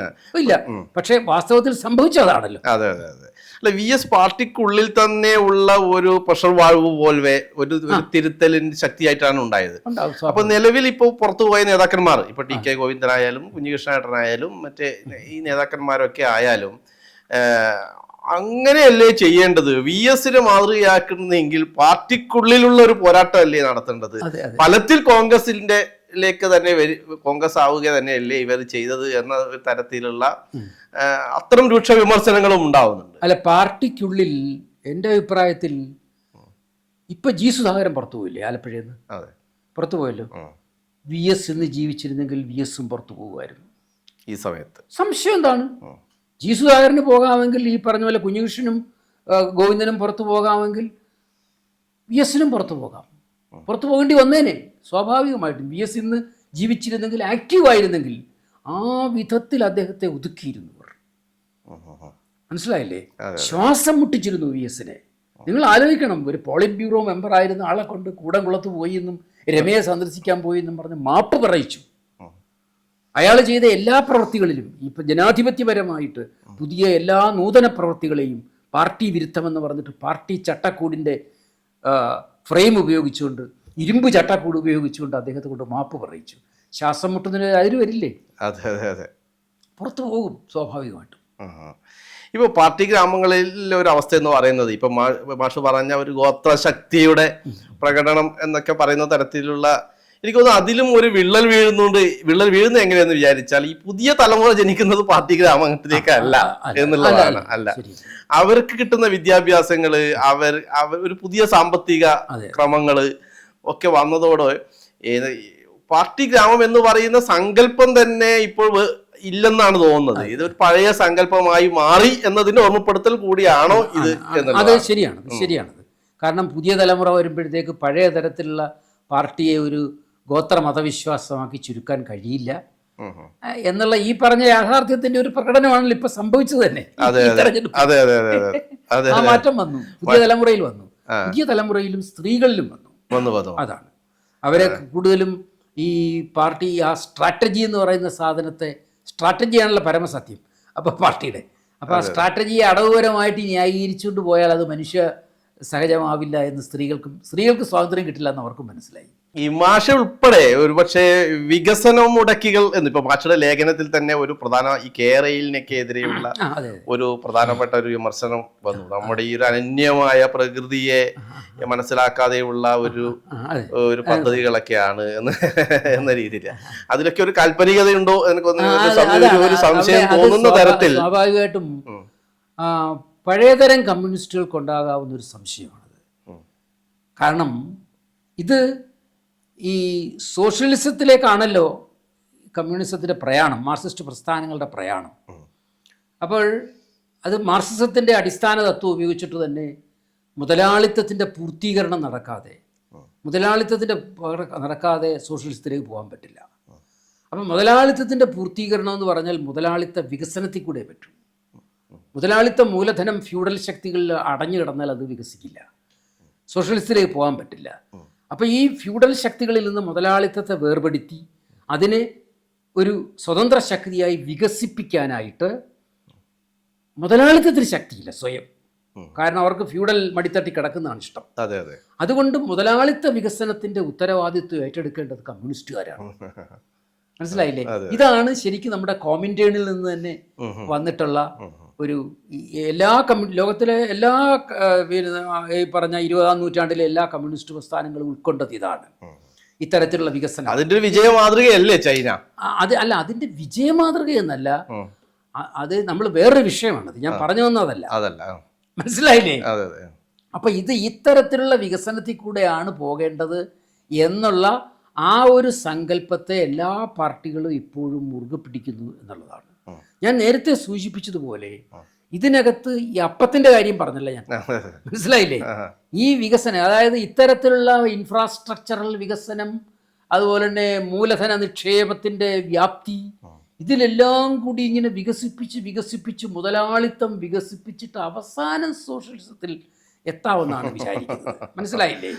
ഇല്ല, പക്ഷേ വാസ്തവത്തിൽ സംഭവിച്ചതാണല്ലോ. അല്ല, വി എസ് പാർട്ടിക്കുള്ളിൽ തന്നെ ഉള്ള ഒരു പ്രഷർ വാൾവ് പോലെ ഒരു തിരുത്തലിന്റെ ശക്തിയായിട്ടാണ് ഉണ്ടായത്. അപ്പൊ നിലവിൽ ഇപ്പോൾ പുറത്തുപോയ നേതാക്കന്മാർ, ഇപ്പൊ ടി കെ ഗോവിന്ദനായാലും കുഞ്ഞികൃഷ്ണേട്ടനായാലും മറ്റേ ഈ നേതാക്കന്മാരൊക്കെ ആയാലും അങ്ങനെയല്ലേ ചെയ്യേണ്ടത്? വി എസിനെ മാതൃകയാക്കുന്നെങ്കിൽ പാർട്ടിക്കുള്ളിലുള്ള ഒരു പോരാട്ടമല്ലേ നടത്തേണ്ടത്? ഫലത്തിൽ കോൺഗ്രസിലേക്ക് തന്നെ കോൺഗ്രസ് ആവുക തന്നെയല്ലേ ഇവർ ചെയ്തത് എന്ന തരത്തിലുള്ള അത്തരം രൂക്ഷ വിമർശനങ്ങളും ഉണ്ടാവുന്നുണ്ട്. അല്ല, പാർട്ടിക്കുള്ളിൽ എൻ്റെ അഭിപ്രായത്തിൽ ഇപ്പൊ ജി സുധാകരൻ പുറത്തു പോയില്ലേ ആലപ്പുഴയിൽ നിന്ന്? പുറത്തു പോയല്ലോ. വി എസ് ഇന്ന് ജീവിച്ചിരുന്നെങ്കിൽ വി എസും പുറത്തു പോകുമായിരുന്നു ഈ സമയത്ത്. സംശയം എന്താണ്? ജി സുധാകരന് പോകാമെങ്കിൽ ഈ പറഞ്ഞ പോലെ കുഞ്ഞികൃഷ്ണനും ഗോവിന്ദനും പുറത്തു പോകാമെങ്കിൽ വി എസിനും പുറത്തു പോകാം. പുറത്തു പോകേണ്ടി വന്നേനെ സ്വാഭാവികമായിട്ടും. വി എസ് ഇന്ന് ജീവിച്ചിരുന്നെങ്കിൽ, ആക്റ്റീവായിരുന്നെങ്കിൽ ആ വിധത്തിൽ അദ്ദേഹത്തെ ഒതുക്കിയിരുന്നവർ. മനസ്സിലായില്ലേ? ശ്വാസം മുട്ടിച്ചിരുന്നു വി എസിനെ. നിങ്ങൾ ആലോചിക്കണം, ഒരു പോളിറ്റ് ബ്യൂറോ മെമ്പർ ആയിരുന്ന ആളെ കൊണ്ട് കൂടംകുളത്ത് പോയി എന്നും രമയെ സന്ദർശിക്കാൻ പോയി എന്നും പറഞ്ഞ് മാപ്പ് പറയിച്ചു. അയാൾ ചെയ്ത എല്ലാ പ്രവൃത്തികളിലും ഇപ്പം ജനാധിപത്യപരമായിട്ട് പുതിയ എല്ലാ നൂതന പ്രവൃത്തികളെയും പാർട്ടി വിരുദ്ധമെന്ന് പറഞ്ഞിട്ട് പാർട്ടി ചട്ടക്കൂടിൻ്റെ ഫ്രെയിം ഉപയോഗിച്ചുകൊണ്ട്, ഇരുമ്പ് ചട്ടക്കൂട് ഉപയോഗിച്ചുകൊണ്ട് അദ്ദേഹത്തെ കൊണ്ട് മാപ്പ് പറയിച്ചു. ശ്വാസം മുട്ടുന്നതിന് അതിന് വരില്ലേ? അതെ, പുറത്തു പോകും സ്വാഭാവികമായിട്ടും. ഇപ്പോൾ പാർട്ടി ഗ്രാമങ്ങളിലെ ഒരു അവസ്ഥ എന്ന് പറയുന്നത്, ഇപ്പം മാഷ് പറഞ്ഞ ഒരു ഗോത്രശക്തിയുടെ പ്രകടനം എന്നൊക്കെ പറയുന്ന തരത്തിലുള്ള, എനിക്ക് തോന്നുന്നു അതിലും ഒരു വിള്ളൽ വീഴുന്നത് എങ്ങനെയെന്ന് വിചാരിച്ചാൽ ഈ പുതിയ തലമുറ ജനിക്കുന്നത് പാർട്ടി ഗ്രാമത്തിലേക്കല്ല എന്നുള്ളതാണ്. അല്ല, അവർക്ക് കിട്ടുന്ന വിദ്യാഭ്യാസങ്ങള്, അവർ ഒരു പുതിയ സാമ്പത്തിക ക്രമങ്ങള് ഒക്കെ വന്നതോടെ പാർട്ടി ഗ്രാമം എന്ന് പറയുന്ന സങ്കല്പം തന്നെ ഇപ്പോൾ ഇല്ലെന്നാണ് തോന്നുന്നത്. ഇതൊരു പഴയ സങ്കല്പമായി മാറി എന്നതിന്റെ ഓർമ്മപ്പെടുത്തൽ കൂടിയാണോ ഇത് എന്നുള്ളത്? അത് ശരിയാണത്. കാരണം പുതിയ തലമുറ വരുമ്പോഴത്തേക്ക് പഴയ തരത്തിലുള്ള പാർട്ടിയെ ഒരു ഗോത്ര മതവിശ്വാസമാക്കി ചുരുക്കാൻ കഴിയില്ല എന്നുള്ള ഈ പറഞ്ഞ യാഥാർത്ഥ്യത്തിന്റെ ഒരു പ്രകടനമാണല്ലോ ഇപ്പൊ സംഭവിച്ചത് തന്നെ. ആ മാറ്റം വന്നു, പുതിയ തലമുറയിൽ വന്നു. പുതിയ തലമുറയിലും സ്ത്രീകളിലും വന്നു. അതാണ് അവരെ കൂടുതലും ഈ പാർട്ടി ആ സ്ട്രാറ്റജി എന്ന് പറയുന്ന സാധനത്തെ, സ്ട്രാറ്റജിയാണല്ലോ പരമസത്യം അപ്പോൾ പാർട്ടിയുടെ. അപ്പോൾ ആ സ്ട്രാറ്റജിയെ അടവുപരമായിട്ട് ന്യായീകരിച്ചുകൊണ്ട് പോയാൽ അത് മനുഷ്യ സഹജമാവില്ല എന്ന് സ്ത്രീകൾക്ക് സ്വാതന്ത്ര്യം കിട്ടില്ല എന്ന് അവർക്കും മനസ്സിലായി. ഈ മാഷ ഉൾപ്പെടെ ഒരുപക്ഷെ വികസന മുടക്കികൾ എന്നിപ്പോ മാഷയുടെ ലേഖനത്തിൽ തന്നെ ഒരു പ്രധാന ഈ കേരളിനെതിരെയുള്ള ഒരു പ്രധാനപ്പെട്ട ഒരു വിമർശനം വന്നു. നമ്മുടെ ഈ ഒരു അനന്യമായ പ്രകൃതിയെ മനസ്സിലാക്കാതെയുള്ള ഒരു പദ്ധതികളൊക്കെയാണ് എന്ന രീതിയിൽ അതിലൊക്കെ ഒരു കാൽപ്പനികതയുണ്ടോ ഒരു സംശയം തോന്നുന്ന തരത്തിൽ. സ്വാഭാവികമായിട്ടും പഴയതരം കമ്മ്യൂണിസ്റ്റുകൾക്കുണ്ടാകാവുന്ന ഒരു സംശയമാണത്. കാരണം ഇത് ഈ സോഷ്യലിസത്തിലേക്കാണല്ലോ കമ്മ്യൂണിസത്തിൻ്റെ പ്രയാണം, മാർക്സിസ്റ്റ് പ്രസ്ഥാനങ്ങളുടെ പ്രയാണം. അപ്പോൾ അത് മാർക്സിസത്തിൻ്റെ അടിസ്ഥാന തത്വം ഉപയോഗിച്ചിട്ട് തന്നെ മുതലാളിത്തത്തിൻ്റെ പൂർത്തീകരണം നടക്കാതെ സോഷ്യലിസത്തിലേക്ക് പോകാൻ പറ്റില്ല. അപ്പം മുതലാളിത്തത്തിൻ്റെ പൂർത്തീകരണം എന്ന് പറഞ്ഞാൽ മുതലാളിത്ത വികസനത്തിൽ കൂടെ പറ്റും. മുതലാളിത്ത മൂലധനം ഫ്യൂഡൽ ശക്തികളിൽ അടഞ്ഞു കിടന്നാൽ അത് വികസിക്കില്ല, സോഷ്യലിസത്തിലേക്ക് പോകാൻ പറ്റില്ല. അപ്പോൾ ഈ ഫ്യൂഡൽ ശക്തികളിൽ നിന്ന് മുതലാളിത്തത്തെ വേർപെടുത്തി അതിനെ ഒരു സ്വതന്ത്ര ശക്തിയായി വികസിപ്പിക്കാനായിട്ട് മുതലാളിത്തത്തിന് ശക്തിയില്ല സ്വയം. കാരണം അവർക്ക് ഫ്യൂഡൽ മടിത്തട്ടി കിടക്കുന്നതാണ് ഇഷ്ടം. അതെ അതെ. അതുകൊണ്ട് മുതലാളിത്ത വികസനത്തിന്റെ ഉത്തരവാദിത്വം ഏറ്റെടുക്കേണ്ടത് കമ്മ്യൂണിസ്റ്റുകാരാണ്. മനസ്സിലായില്ലേ? ഇതാണ് ശരിക്കും നമ്മുടെ കോമിന്റേണിൽ നിന്ന് തന്നെ വന്നിട്ടുള്ള ഒരു എല്ലാ ലോകത്തിലെ എല്ലാ ഈ പറഞ്ഞ 20-ാം നൂറ്റാണ്ടിലെ എല്ലാ കമ്മ്യൂണിസ്റ്റ് പ്രസ്ഥാനങ്ങളും ഉൾക്കൊണ്ടത് ഇതാണ്, ഇത്തരത്തിലുള്ള വികസനം. അതിന്റെ ഒരു വിജയ മാതൃകയല്ലേ ചൈന? അത് അല്ല, അതിന്റെ വിജയ മാതൃകയെന്നല്ല, അത് നമ്മൾ വേറൊരു വിഷയമാണത്, ഞാൻ പറഞ്ഞു വന്നതല്ല. അതല്ല, മനസ്സിലായില്ലേ? അപ്പൊ ഇത് ഇത്തരത്തിലുള്ള വികസനത്തിൽ കൂടെയാണ് പോകേണ്ടത് എന്നുള്ള ആ ഒരു സങ്കല്പത്തെ എല്ലാ പാർട്ടികളും ഇപ്പോഴും മുറുകെ പിടിക്കുന്നു എന്നുള്ളതാണ്. ഞാൻ നേരത്തെ സൂചിപ്പിച്ചതുപോലെ ഇതിനകത്ത് ഈ അപ്പത്തിന്റെ കാര്യം പറഞ്ഞല്ല ഞാൻ, മനസ്സിലായില്ലേ? ഈ വികസനം, അതായത് ഇത്തരത്തിലുള്ള ഇൻഫ്രാസ്ട്രക്ചറൽ വികസനം, അതുപോലെ തന്നെ മൂലധന നിക്ഷേപത്തിന്റെ വ്യാപ്തി, ഇതിലെല്ലാം കൂടി ഇങ്ങനെ വികസിപ്പിച്ച് മുതലാളിത്തം വികസിപ്പിച്ചിട്ട് അവസാനം സോഷ്യലിസത്തിൽ എത്താമെന്നാണ് വിചാരിക്കുന്നത്. മനസ്സിലായില്ലേ?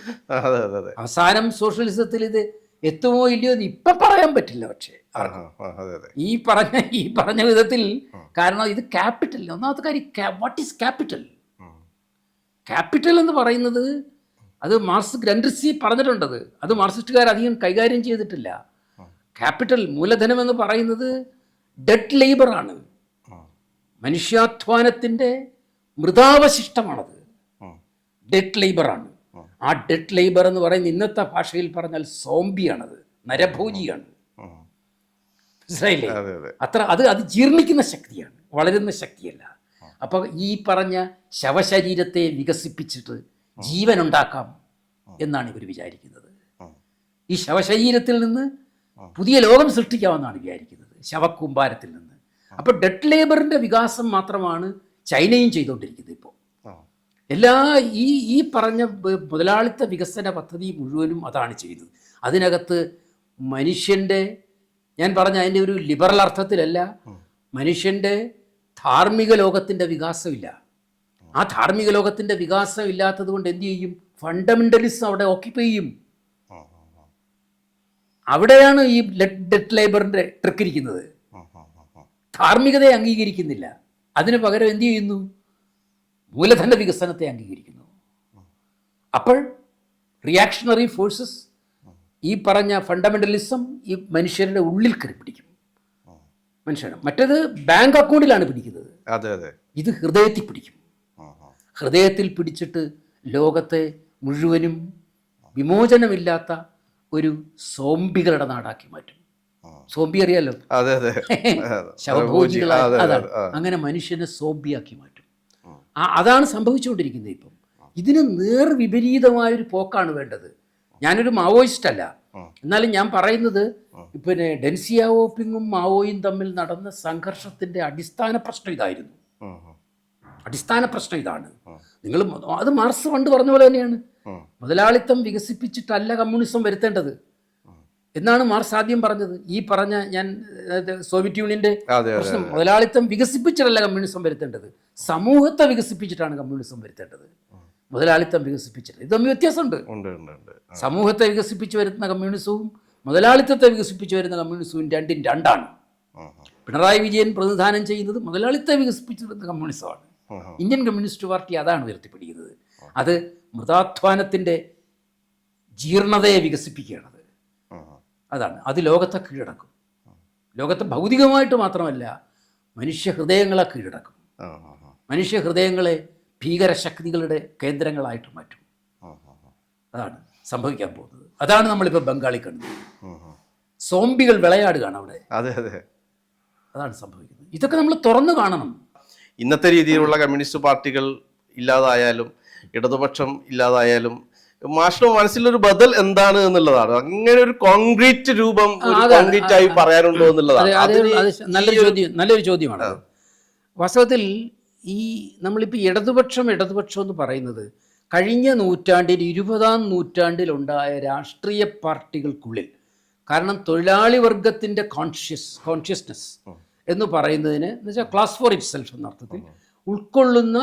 അവസാനം സോഷ്യലിസത്തിൽ ഇത് എത്തുമോ ഇല്ലയോ എന്ന് ഇപ്പം പറയാൻ പറ്റില്ല. പക്ഷേ ഈ പറഞ്ഞ വിധത്തിൽ, കാരണം ഇത് ക്യാപിറ്റൽ, ഒന്നാമത്തെ കാര്യം വാട്ട് ഈസ് ക്യാപിറ്റൽ? ക്യാപിറ്റൽ എന്ന് പറയുന്നത് അത് മാർക്സ് ഗ്രൻഡ്രിസി പറഞ്ഞിട്ടുണ്ടത്, അത് മാർക്സിസ്റ്റുകാർ അധികം കൈകാര്യം ചെയ്തിട്ടില്ല. ക്യാപിറ്റൽ, മൂലധനം എന്ന് പറയുന്നത് ഡെഡ് ലേബറാണ്, മനുഷ്യാധ്വാനത്തിൻ്റെ മൃതാവശിഷ്ടമാണത്, ഡെഡ് ലേബറാണ്. ആ ഡെഡ് ലേബർ എന്ന് പറയുന്നത് ഇന്നത്തെ ഭാഷയിൽ പറഞ്ഞാൽ സോംബിയാണത്, നരഭോജിയാണ്. മനസ്സിലായില്ലേ? അത് ജീർണിക്കുന്ന ശക്തിയാണ്, വളരുന്ന ശക്തിയല്ല. അപ്പൊ ഈ പറഞ്ഞ ശവശരീരത്തെ വികസിപ്പിച്ചിട്ട് ജീവൻ ഉണ്ടാക്കാം എന്നാണ് ഇവർ വിചാരിക്കുന്നത്. ഈ ശവശരീരത്തിൽ നിന്ന് പുതിയ ലോകം സൃഷ്ടിക്കാമെന്നാണ് വിചാരിക്കുന്നത്, ശവക്കൂമ്പാരത്തിൽ നിന്ന്. അപ്പൊ ഡെഡ് ലേബറിന്റെ വികാസം മാത്രമാണ് ചൈനയും ചെയ്തുകൊണ്ടിരിക്കുന്നത് ഇപ്പോൾ. എല്ലാ ഈ പറഞ്ഞ മുതലാളിത്ത വികസന പദ്ധതി മുഴുവനും അതാണ് ചെയ്യുന്നത്. അതിനകത്ത് മനുഷ്യൻ്റെ, ഞാൻ പറഞ്ഞ അതിൻ്റെ ഒരു ലിബറൽ അർത്ഥത്തിലല്ല, മനുഷ്യൻ്റെ ധാർമ്മിക ലോകത്തിൻ്റെ വികാസമില്ല. ആ ധാർമ്മിക ലോകത്തിൻ്റെ വികാസം ഇല്ലാത്തത് കൊണ്ട് എന്തു ചെയ്യും? ഫണ്ടമെൻ്റലിസം അവിടെ ഓക്യുപ്പൈ ചെയ്യും. അവിടെയാണ് ഈ ഡെഡ് ലേബറിൻ്റെ ട്രിക്ക് ഇരിക്കുന്നത്. ധാർമ്മികതയെ അംഗീകരിക്കുന്നില്ല, അതിന് പകരം എന്തു ചെയ്യുന്നു? മൂലധന വികസനത്തെ അംഗീകരിക്കുന്നു. അപ്പോൾ റിയാക്ഷണറി ഫോഴ്സസ്, ഈ പറഞ്ഞ ഫണ്ടമെൻ്റലിസം ഈ മനുഷ്യരുടെ ഉള്ളിൽ കയറി പിടിക്കും. മനുഷ്യന് മറ്റേത് ബാങ്ക് അക്കൗണ്ടിലാണ് പിടിക്കുന്നത്, ഇത് ഹൃദയത്തിൽ പിടിക്കും. ഹൃദയത്തിൽ പിടിച്ചിട്ട് ലോകത്തെ മുഴുവനും വിമോചനമില്ലാത്ത ഒരു സോംബികളുടെ നാടാക്കി മാറ്റും. സോംബി അറിയാലോ, ശവഭോജികളായ, അതാണ്. അങ്ങനെ മനുഷ്യനെ സോംബിയാക്കി മാറ്റും. അതാണ് സംഭവിച്ചുകൊണ്ടിരിക്കുന്നത് ഇപ്പം. ഇതിന് നേർവിപരീതമായൊരു പോക്കാണ് വേണ്ടത്. ഞാനൊരു മാവോയിസ്റ്റ് അല്ല, എന്നാലും ഞാൻ പറയുന്നത് പിന്നെ ഡെൻ സിയാവോപിങ്ങും മാവോയും തമ്മിൽ നടന്ന സംഘർഷത്തിന്റെ അടിസ്ഥാന പ്രശ്നം ഇതായിരുന്നു. അടിസ്ഥാന പ്രശ്നം ഇതാണ്. നിങ്ങൾ അത് മാർക്സ് പണ്ട് പറഞ്ഞ പോലെ തന്നെയാണ്, മുതലാളിത്തം വികസിപ്പിച്ചിട്ടല്ല കമ്മ്യൂണിസം വരുത്തേണ്ടത് എന്നാണ് മാർക്സ് ആദ്യം പറഞ്ഞത്. ഈ പറഞ്ഞ ഞാൻ സോവിയറ്റ് യൂണിയന്റെ പ്രശ്നം, മുതലാളിത്തം വികസിപ്പിച്ചിട്ടല്ല കമ്മ്യൂണിസം വരുത്തേണ്ടത്, സമൂഹത്തെ വികസിപ്പിച്ചിട്ടാണ് കമ്മ്യൂണിസം വരുത്തേണ്ടത്, മുതലാളിത്തം വികസിപ്പിച്ചിട്ട്. ഇത് തമ്മിൽ വ്യത്യാസമുണ്ട്. സമൂഹത്തെ വികസിപ്പിച്ച് വരുന്ന കമ്മ്യൂണിസവും മുതലാളിത്തത്തെ വികസിപ്പിച്ച് വരുന്ന കമ്മ്യൂണിസവും രണ്ടും രണ്ടാണ്. പിണറായി വിജയൻ പ്രതിനിധാനം ചെയ്യുന്നത് മുതലാളിത്തത്തെ വികസിപ്പിച്ച് വരുന്ന കമ്മ്യൂണിസമാണ്. ഇന്ത്യൻ കമ്മ്യൂണിസ്റ്റ് പാർട്ടി അതാണ് ഉയർത്തിപ്പിടിക്കുന്നത്. അത് മൃതാധ്വാനത്തിൻ്റെ ജീർണതയെ വികസിപ്പിക്കുകയാണത്. അതാണ്, അത് ലോകത്തെ കീഴടക്കും. ലോകത്തെ ഭൗതികമായിട്ട് മാത്രമല്ല, മനുഷ്യ ഹൃദയങ്ങളെ കീഴടക്കും. മനുഷ്യ ഹൃദയങ്ങളെ ഭീകരശക്തികളുടെ കേന്ദ്രങ്ങളായിട്ട് മാറ്റും. അതാണ് സംഭവിക്കാൻ പോകുന്നത്. അതാണ് നമ്മളിപ്പോൾ ബംഗാളിൽ കണ്ടത്. സോംബികൾ വിളയാടുകയാണ് അവിടെ. അതാണ് സംഭവിക്കുന്നത്. ഇതൊക്കെ നമ്മൾ തുറന്നു കാണണം. ഇന്നത്തെ രീതിയിലുള്ള കമ്മ്യൂണിസ്റ്റ് പാർട്ടികൾ ഇല്ലാതായാലും ഇടതുപക്ഷം ഇല്ലാതായാലും മാഷിന്റെ മനസ്സിലൊരു ബദൽ എന്താണ് എന്നുള്ളതാണ്. അങ്ങനെ ഒരു കോൺക്രീറ്റ് രൂപം കോൺക്രീറ്റ് ആയി പറയാനുണ്ടോ എന്നുള്ളതാണ്. നല്ലൊരു ചോദ്യമാണ്. വാസ്തവത്തിൽ ഈ നമ്മളിപ്പോൾ ഇടതുപക്ഷം എന്ന് പറയുന്നത് കഴിഞ്ഞ നൂറ്റാണ്ടിൽ 20-ാം നൂറ്റാണ്ടിലുണ്ടായ രാഷ്ട്രീയ പാർട്ടികൾക്കുള്ളിൽ, കാരണം തൊഴിലാളി വർഗത്തിൻ്റെ കോൺഷ്യസ്നെസ് എന്ന് പറയുന്നതിന് എന്ന് വെച്ചാൽ ക്ലാസ് ഫോർ ഇറ്റ് സെൽഫ് എന്ന അർത്ഥത്തിൽ ഉൾക്കൊള്ളുന്ന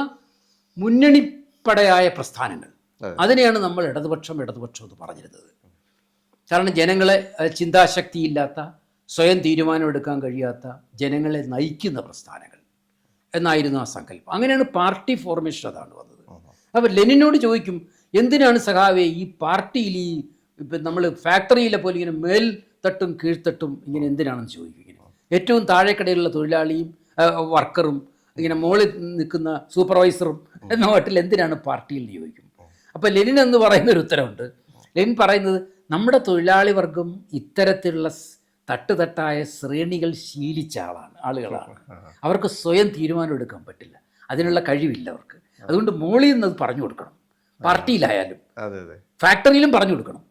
മുന്നണിപ്പടയായ പ്രസ്ഥാനങ്ങൾ, അതിനെയാണ് നമ്മൾ ഇടതുപക്ഷം എന്ന് പറഞ്ഞിരുന്നത്. കാരണം ജനങ്ങളെ ചിന്താശക്തിയില്ലാത്ത, സ്വയം തീരുമാനമെടുക്കാൻ കഴിയാത്ത ജനങ്ങളെ നയിക്കുന്ന പ്രസ്ഥാനങ്ങൾ എന്നായിരുന്നു ആ സങ്കല്പം. അങ്ങനെയാണ് പാർട്ടി ഫോർമേഷൻ അതാണ് വന്നത്. അപ്പോൾ ലെനിനോട് ചോദിക്കും, എന്തിനാണ് സഖാവേ ഈ പാർട്ടിയിൽ ഈ ഇപ്പം നമ്മൾ ഫാക്ടറിയിലെ പോലെ ഇങ്ങനെ മേൽത്തട്ടും കീഴ്ത്തട്ടും ഇങ്ങനെ എന്തിനാണെന്ന് ചോദിക്കും. ഇങ്ങനെ ഏറ്റവും താഴെക്കടയിലുള്ള തൊഴിലാളിയും വർക്കറും ഇങ്ങനെ മുകളിൽ നിൽക്കുന്ന സൂപ്പർവൈസറും എന്ന മട്ടിൽ എന്തിനാണ് പാർട്ടിയിൽ ചോദിക്കും. അപ്പോൾ ലെനിൻ എന്ന് പറയുന്ന ഒരു ഉത്തരവുണ്ട്. ലെനിൻ പറയുന്നത്, നമ്മുടെ തൊഴിലാളി വർഗം ഇത്തരത്തിലുള്ള തട്ടുതട്ടായ ശ്രേണികൾ ശീലിച്ച ആളുകളാണ്. അവർക്ക് സ്വയം തീരുമാനം എടുക്കാൻ പറ്റില്ല, അതിനുള്ള കഴിവില്ല അവർക്ക്. അതുകൊണ്ട് മോളിൽ നിന്ന് അത് പറഞ്ഞു കൊടുക്കണം. പാർട്ടിയിലായാലും ഫാക്ടറിയിലും പറഞ്ഞു കൊടുക്കണം,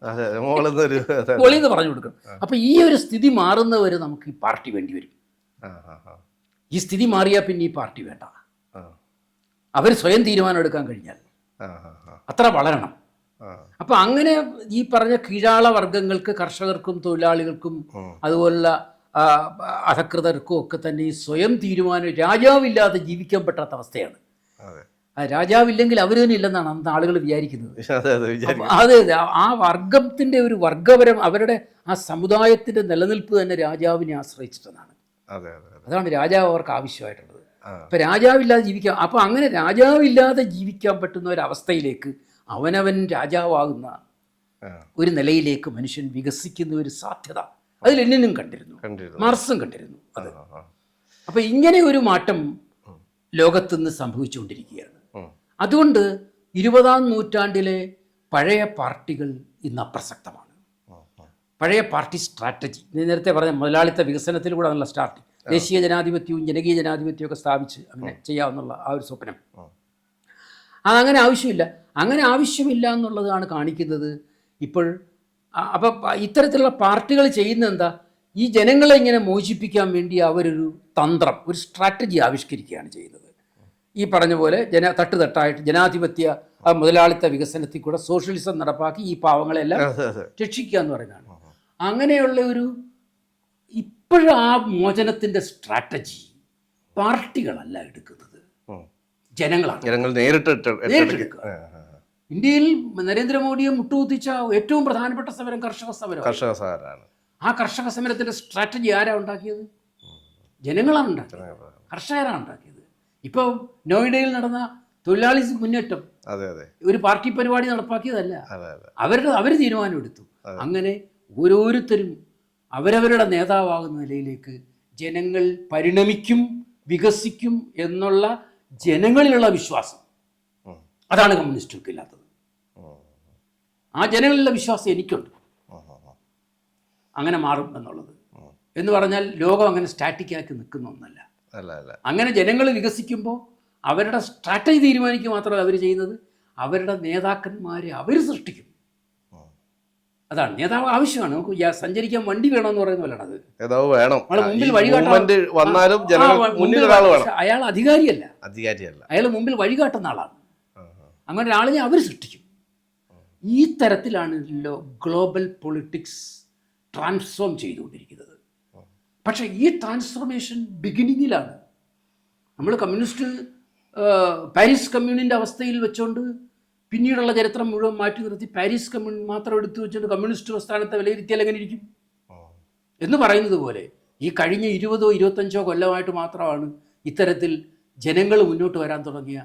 മോളിൽ നിന്ന് പറഞ്ഞു കൊടുക്കണം. അപ്പൊ ഈ ഒരു സ്ഥിതി മാറുന്നവരെ നമുക്ക് ഈ പാർട്ടി വേണ്ടി വരും. ഈ സ്ഥിതി മാറിയാൽ പിന്നെ ഈ പാർട്ടി വേണ്ട. അവർ സ്വയം തീരുമാനം എടുക്കാൻ കഴിഞ്ഞാൽ അത്ര വളരണം. അപ്പൊ അങ്ങനെ ഈ പറഞ്ഞ കീഴാള വർഗങ്ങൾക്ക്, കർഷകർക്കും തൊഴിലാളികൾക്കും അതുപോലുള്ള അധകൃതർക്കും ഒക്കെ തന്നെ ഈ സ്വയം തീരുമാനം, രാജാവില്ലാതെ ജീവിക്കാൻ പറ്റാത്ത അവസ്ഥയാണ്. രാജാവില്ലെങ്കിൽ അവർ തന്നെ ഇല്ലെന്നാണ് അന്ന് ആളുകൾ വിചാരിക്കുന്നത്. അതെ, ആ വർഗത്തിന്റെ ഒരു വർഗപരം, അവരുടെ ആ സമുദായത്തിന്റെ നിലനിൽപ്പ് തന്നെ രാജാവിനെ ആശ്രയിച്ചിട്ടാണ്. അതാണ് രാജാവ് അവർക്ക് ആവശ്യമായിട്ടുള്ളത്. അപ്പൊ രാജാവില്ലാതെ ജീവിക്കാം. അപ്പൊ അങ്ങനെ രാജാവില്ലാതെ ജീവിക്കാൻ പറ്റുന്ന ഒരവസ്ഥയിലേക്ക് അവനവൻ രാജാവാകുന്ന ഒരു നിലയിലേക്ക് മനുഷ്യൻ വികസിക്കുന്ന ഒരു സാധ്യത അത് ലെനിനും കണ്ടിരുന്നു, മാർക്സും കണ്ടിരുന്നു. അത് അപ്പൊ ഇങ്ങനെ ഒരു മാറ്റം ലോകത്തുനിന്ന് സംഭവിച്ചുകൊണ്ടിരിക്കുകയാണ്. അതുകൊണ്ട് 20-ാം നൂറ്റാണ്ടിലെ പഴയ പാർട്ടികൾ ഇന്ന് അപ്രസക്തമാണ്. പഴയ പാർട്ടി സ്ട്രാറ്റജി, നേരത്തെ പറഞ്ഞ മുതലാളിത്ത വികസനത്തിലൂടെ നല്ല സ്റ്റാർട്ട്, ദേശീയ ജനാധിപത്യവും ജനകീയ ജനാധിപത്യവും ഒക്കെ സ്ഥാപിച്ച് അങ്ങനെ ചെയ്യാമെന്നുള്ള ആ ഒരു സ്വപ്നം, അതങ്ങനെ ആവശ്യമില്ല. അങ്ങനെ ആവശ്യമില്ല എന്നുള്ളതാണ് കാണിക്കുന്നത് ഇപ്പോൾ. അപ്പം ഇത്തരത്തിലുള്ള പാർട്ടികൾ ചെയ്യുന്ന എന്താ, ഈ ജനങ്ങളെ ഇങ്ങനെ മോചിപ്പിക്കാൻ വേണ്ടി അവരൊരു തന്ത്രം, ഒരു സ്ട്രാറ്റജി ആവിഷ്കരിക്കുകയാണ് ചെയ്യുന്നത്. ഈ പറഞ്ഞ പോലെ തട്ടുതട്ടായിട്ട് ജനാധിപത്യ മുതലാളിത്ത വികസനത്തിൽ കൂടെ സോഷ്യലിസം നടപ്പാക്കി ഈ പാവങ്ങളെല്ലാം രക്ഷിക്കുക എന്ന് പറയുന്നതാണ്. അങ്ങനെയുള്ള ഒരു ഇപ്പോഴും ആ മോചനത്തിൻ്റെ സ്ട്രാറ്റജി പാർട്ടികളല്ല എടുക്കുന്നത്, ജനങ്ങളാണ്. ജനങ്ങൾ നേരിട്ടെടുക്കുക. ഇന്ത്യയിൽ നരേന്ദ്രമോദിയെ മുട്ടുകുത്തിച്ച ഏറ്റവും പ്രധാനപ്പെട്ട സമരം കർഷക സമരമാണ്. ആ കർഷക സമരത്തിൻ്റെ സ്ട്രാറ്റജി ആരാ ഉണ്ടാക്കിയത്? ജനങ്ങളാണ് ഉണ്ടാക്കിയത്, കർഷകരാണ് ഉണ്ടാക്കിയത്. ഇപ്പോൾ നോയിഡയിൽ നടന്ന തൊഴിലാളി മുന്നേറ്റം ഒരു പാർട്ടി പരിപാടി നടപ്പാക്കിയതല്ല, അവർ തീരുമാനമെടുത്തു. അങ്ങനെ ഓരോരുത്തരും അവരവരുടെ നേതാവാകുന്ന നിലയിലേക്ക് ജനങ്ങൾ പരിണമിക്കും, വികസിക്കും എന്നുള്ള ജനങ്ങളിലുള്ള വിശ്വാസം, അതാണ് കമ്മ്യൂണിസ്റ്റുകൾക്ക് ഇല്ലാത്തത്. ആ ജനങ്ങളിലുള്ള വിശ്വാസം എനിക്കുണ്ട്, അങ്ങനെ മാറും എന്നുള്ളത്. എന്ന് പറഞ്ഞാൽ ലോകം അങ്ങനെ സ്റ്റാറ്റിക്കാക്കി നിൽക്കുന്ന ഒന്നല്ല. അങ്ങനെ ജനങ്ങൾ വികസിക്കുമ്പോൾ അവരുടെ സ്ട്രാറ്റജി തീരുമാനിക്കുക മാത്രമല്ല അവർ ചെയ്യുന്നത്, അവരുടെ നേതാക്കന്മാരെ അവർ സൃഷ്ടിക്കും. അതാണ് നേതാവ് ആവശ്യമാണ്. നമുക്ക് സഞ്ചരിക്കാൻ വണ്ടി വേണമെന്ന് പറയുന്ന പോലെയാണ് അത്. മുമ്പിൽ അയാൾ അധികാരിയല്ല, അയാൾ മുമ്പിൽ വഴികാട്ടുന്ന ആളാണ്. അങ്ങനെ ഒരാളിനെ അവർ സൃഷ്ടിക്കും. ഈ തരത്തിലാണ് ഗ്ലോബൽ പൊളിറ്റിക്സ് ട്രാൻസ്ഫോം ചെയ്തുകൊണ്ടിരിക്കുന്നത്. പക്ഷേ ഈ ട്രാൻസ്ഫോർമേഷൻ ബിഗിനിങ്ങിലാണ്. നമ്മൾ കമ്മ്യൂണിസ്റ്റ് പാരീസ് കമ്മ്യൂണിൻ്റെ അവസ്ഥയിൽ വെച്ചുകൊണ്ട് പിന്നീടുള്ള ചരിത്രം മുഴുവൻ മാറ്റി നിർത്തി പാരീസ് കമ്മ്യൂൺ മാത്രം എടുത്തു വെച്ചുകൊണ്ട് കമ്മ്യൂണിസ്റ്റ് പ്രസ്ഥാനത്തെ വിലയിരുത്തിയാൽ എങ്ങനെ ഇരിക്കും എന്ന് പറയുന്നത് പോലെ ഈ കഴിഞ്ഞ 20-25 കൊല്ലമായിട്ട് മാത്രമാണ് ഇത്തരത്തിൽ ജനങ്ങൾ മുന്നോട്ട് വരാൻ തുടങ്ങിയ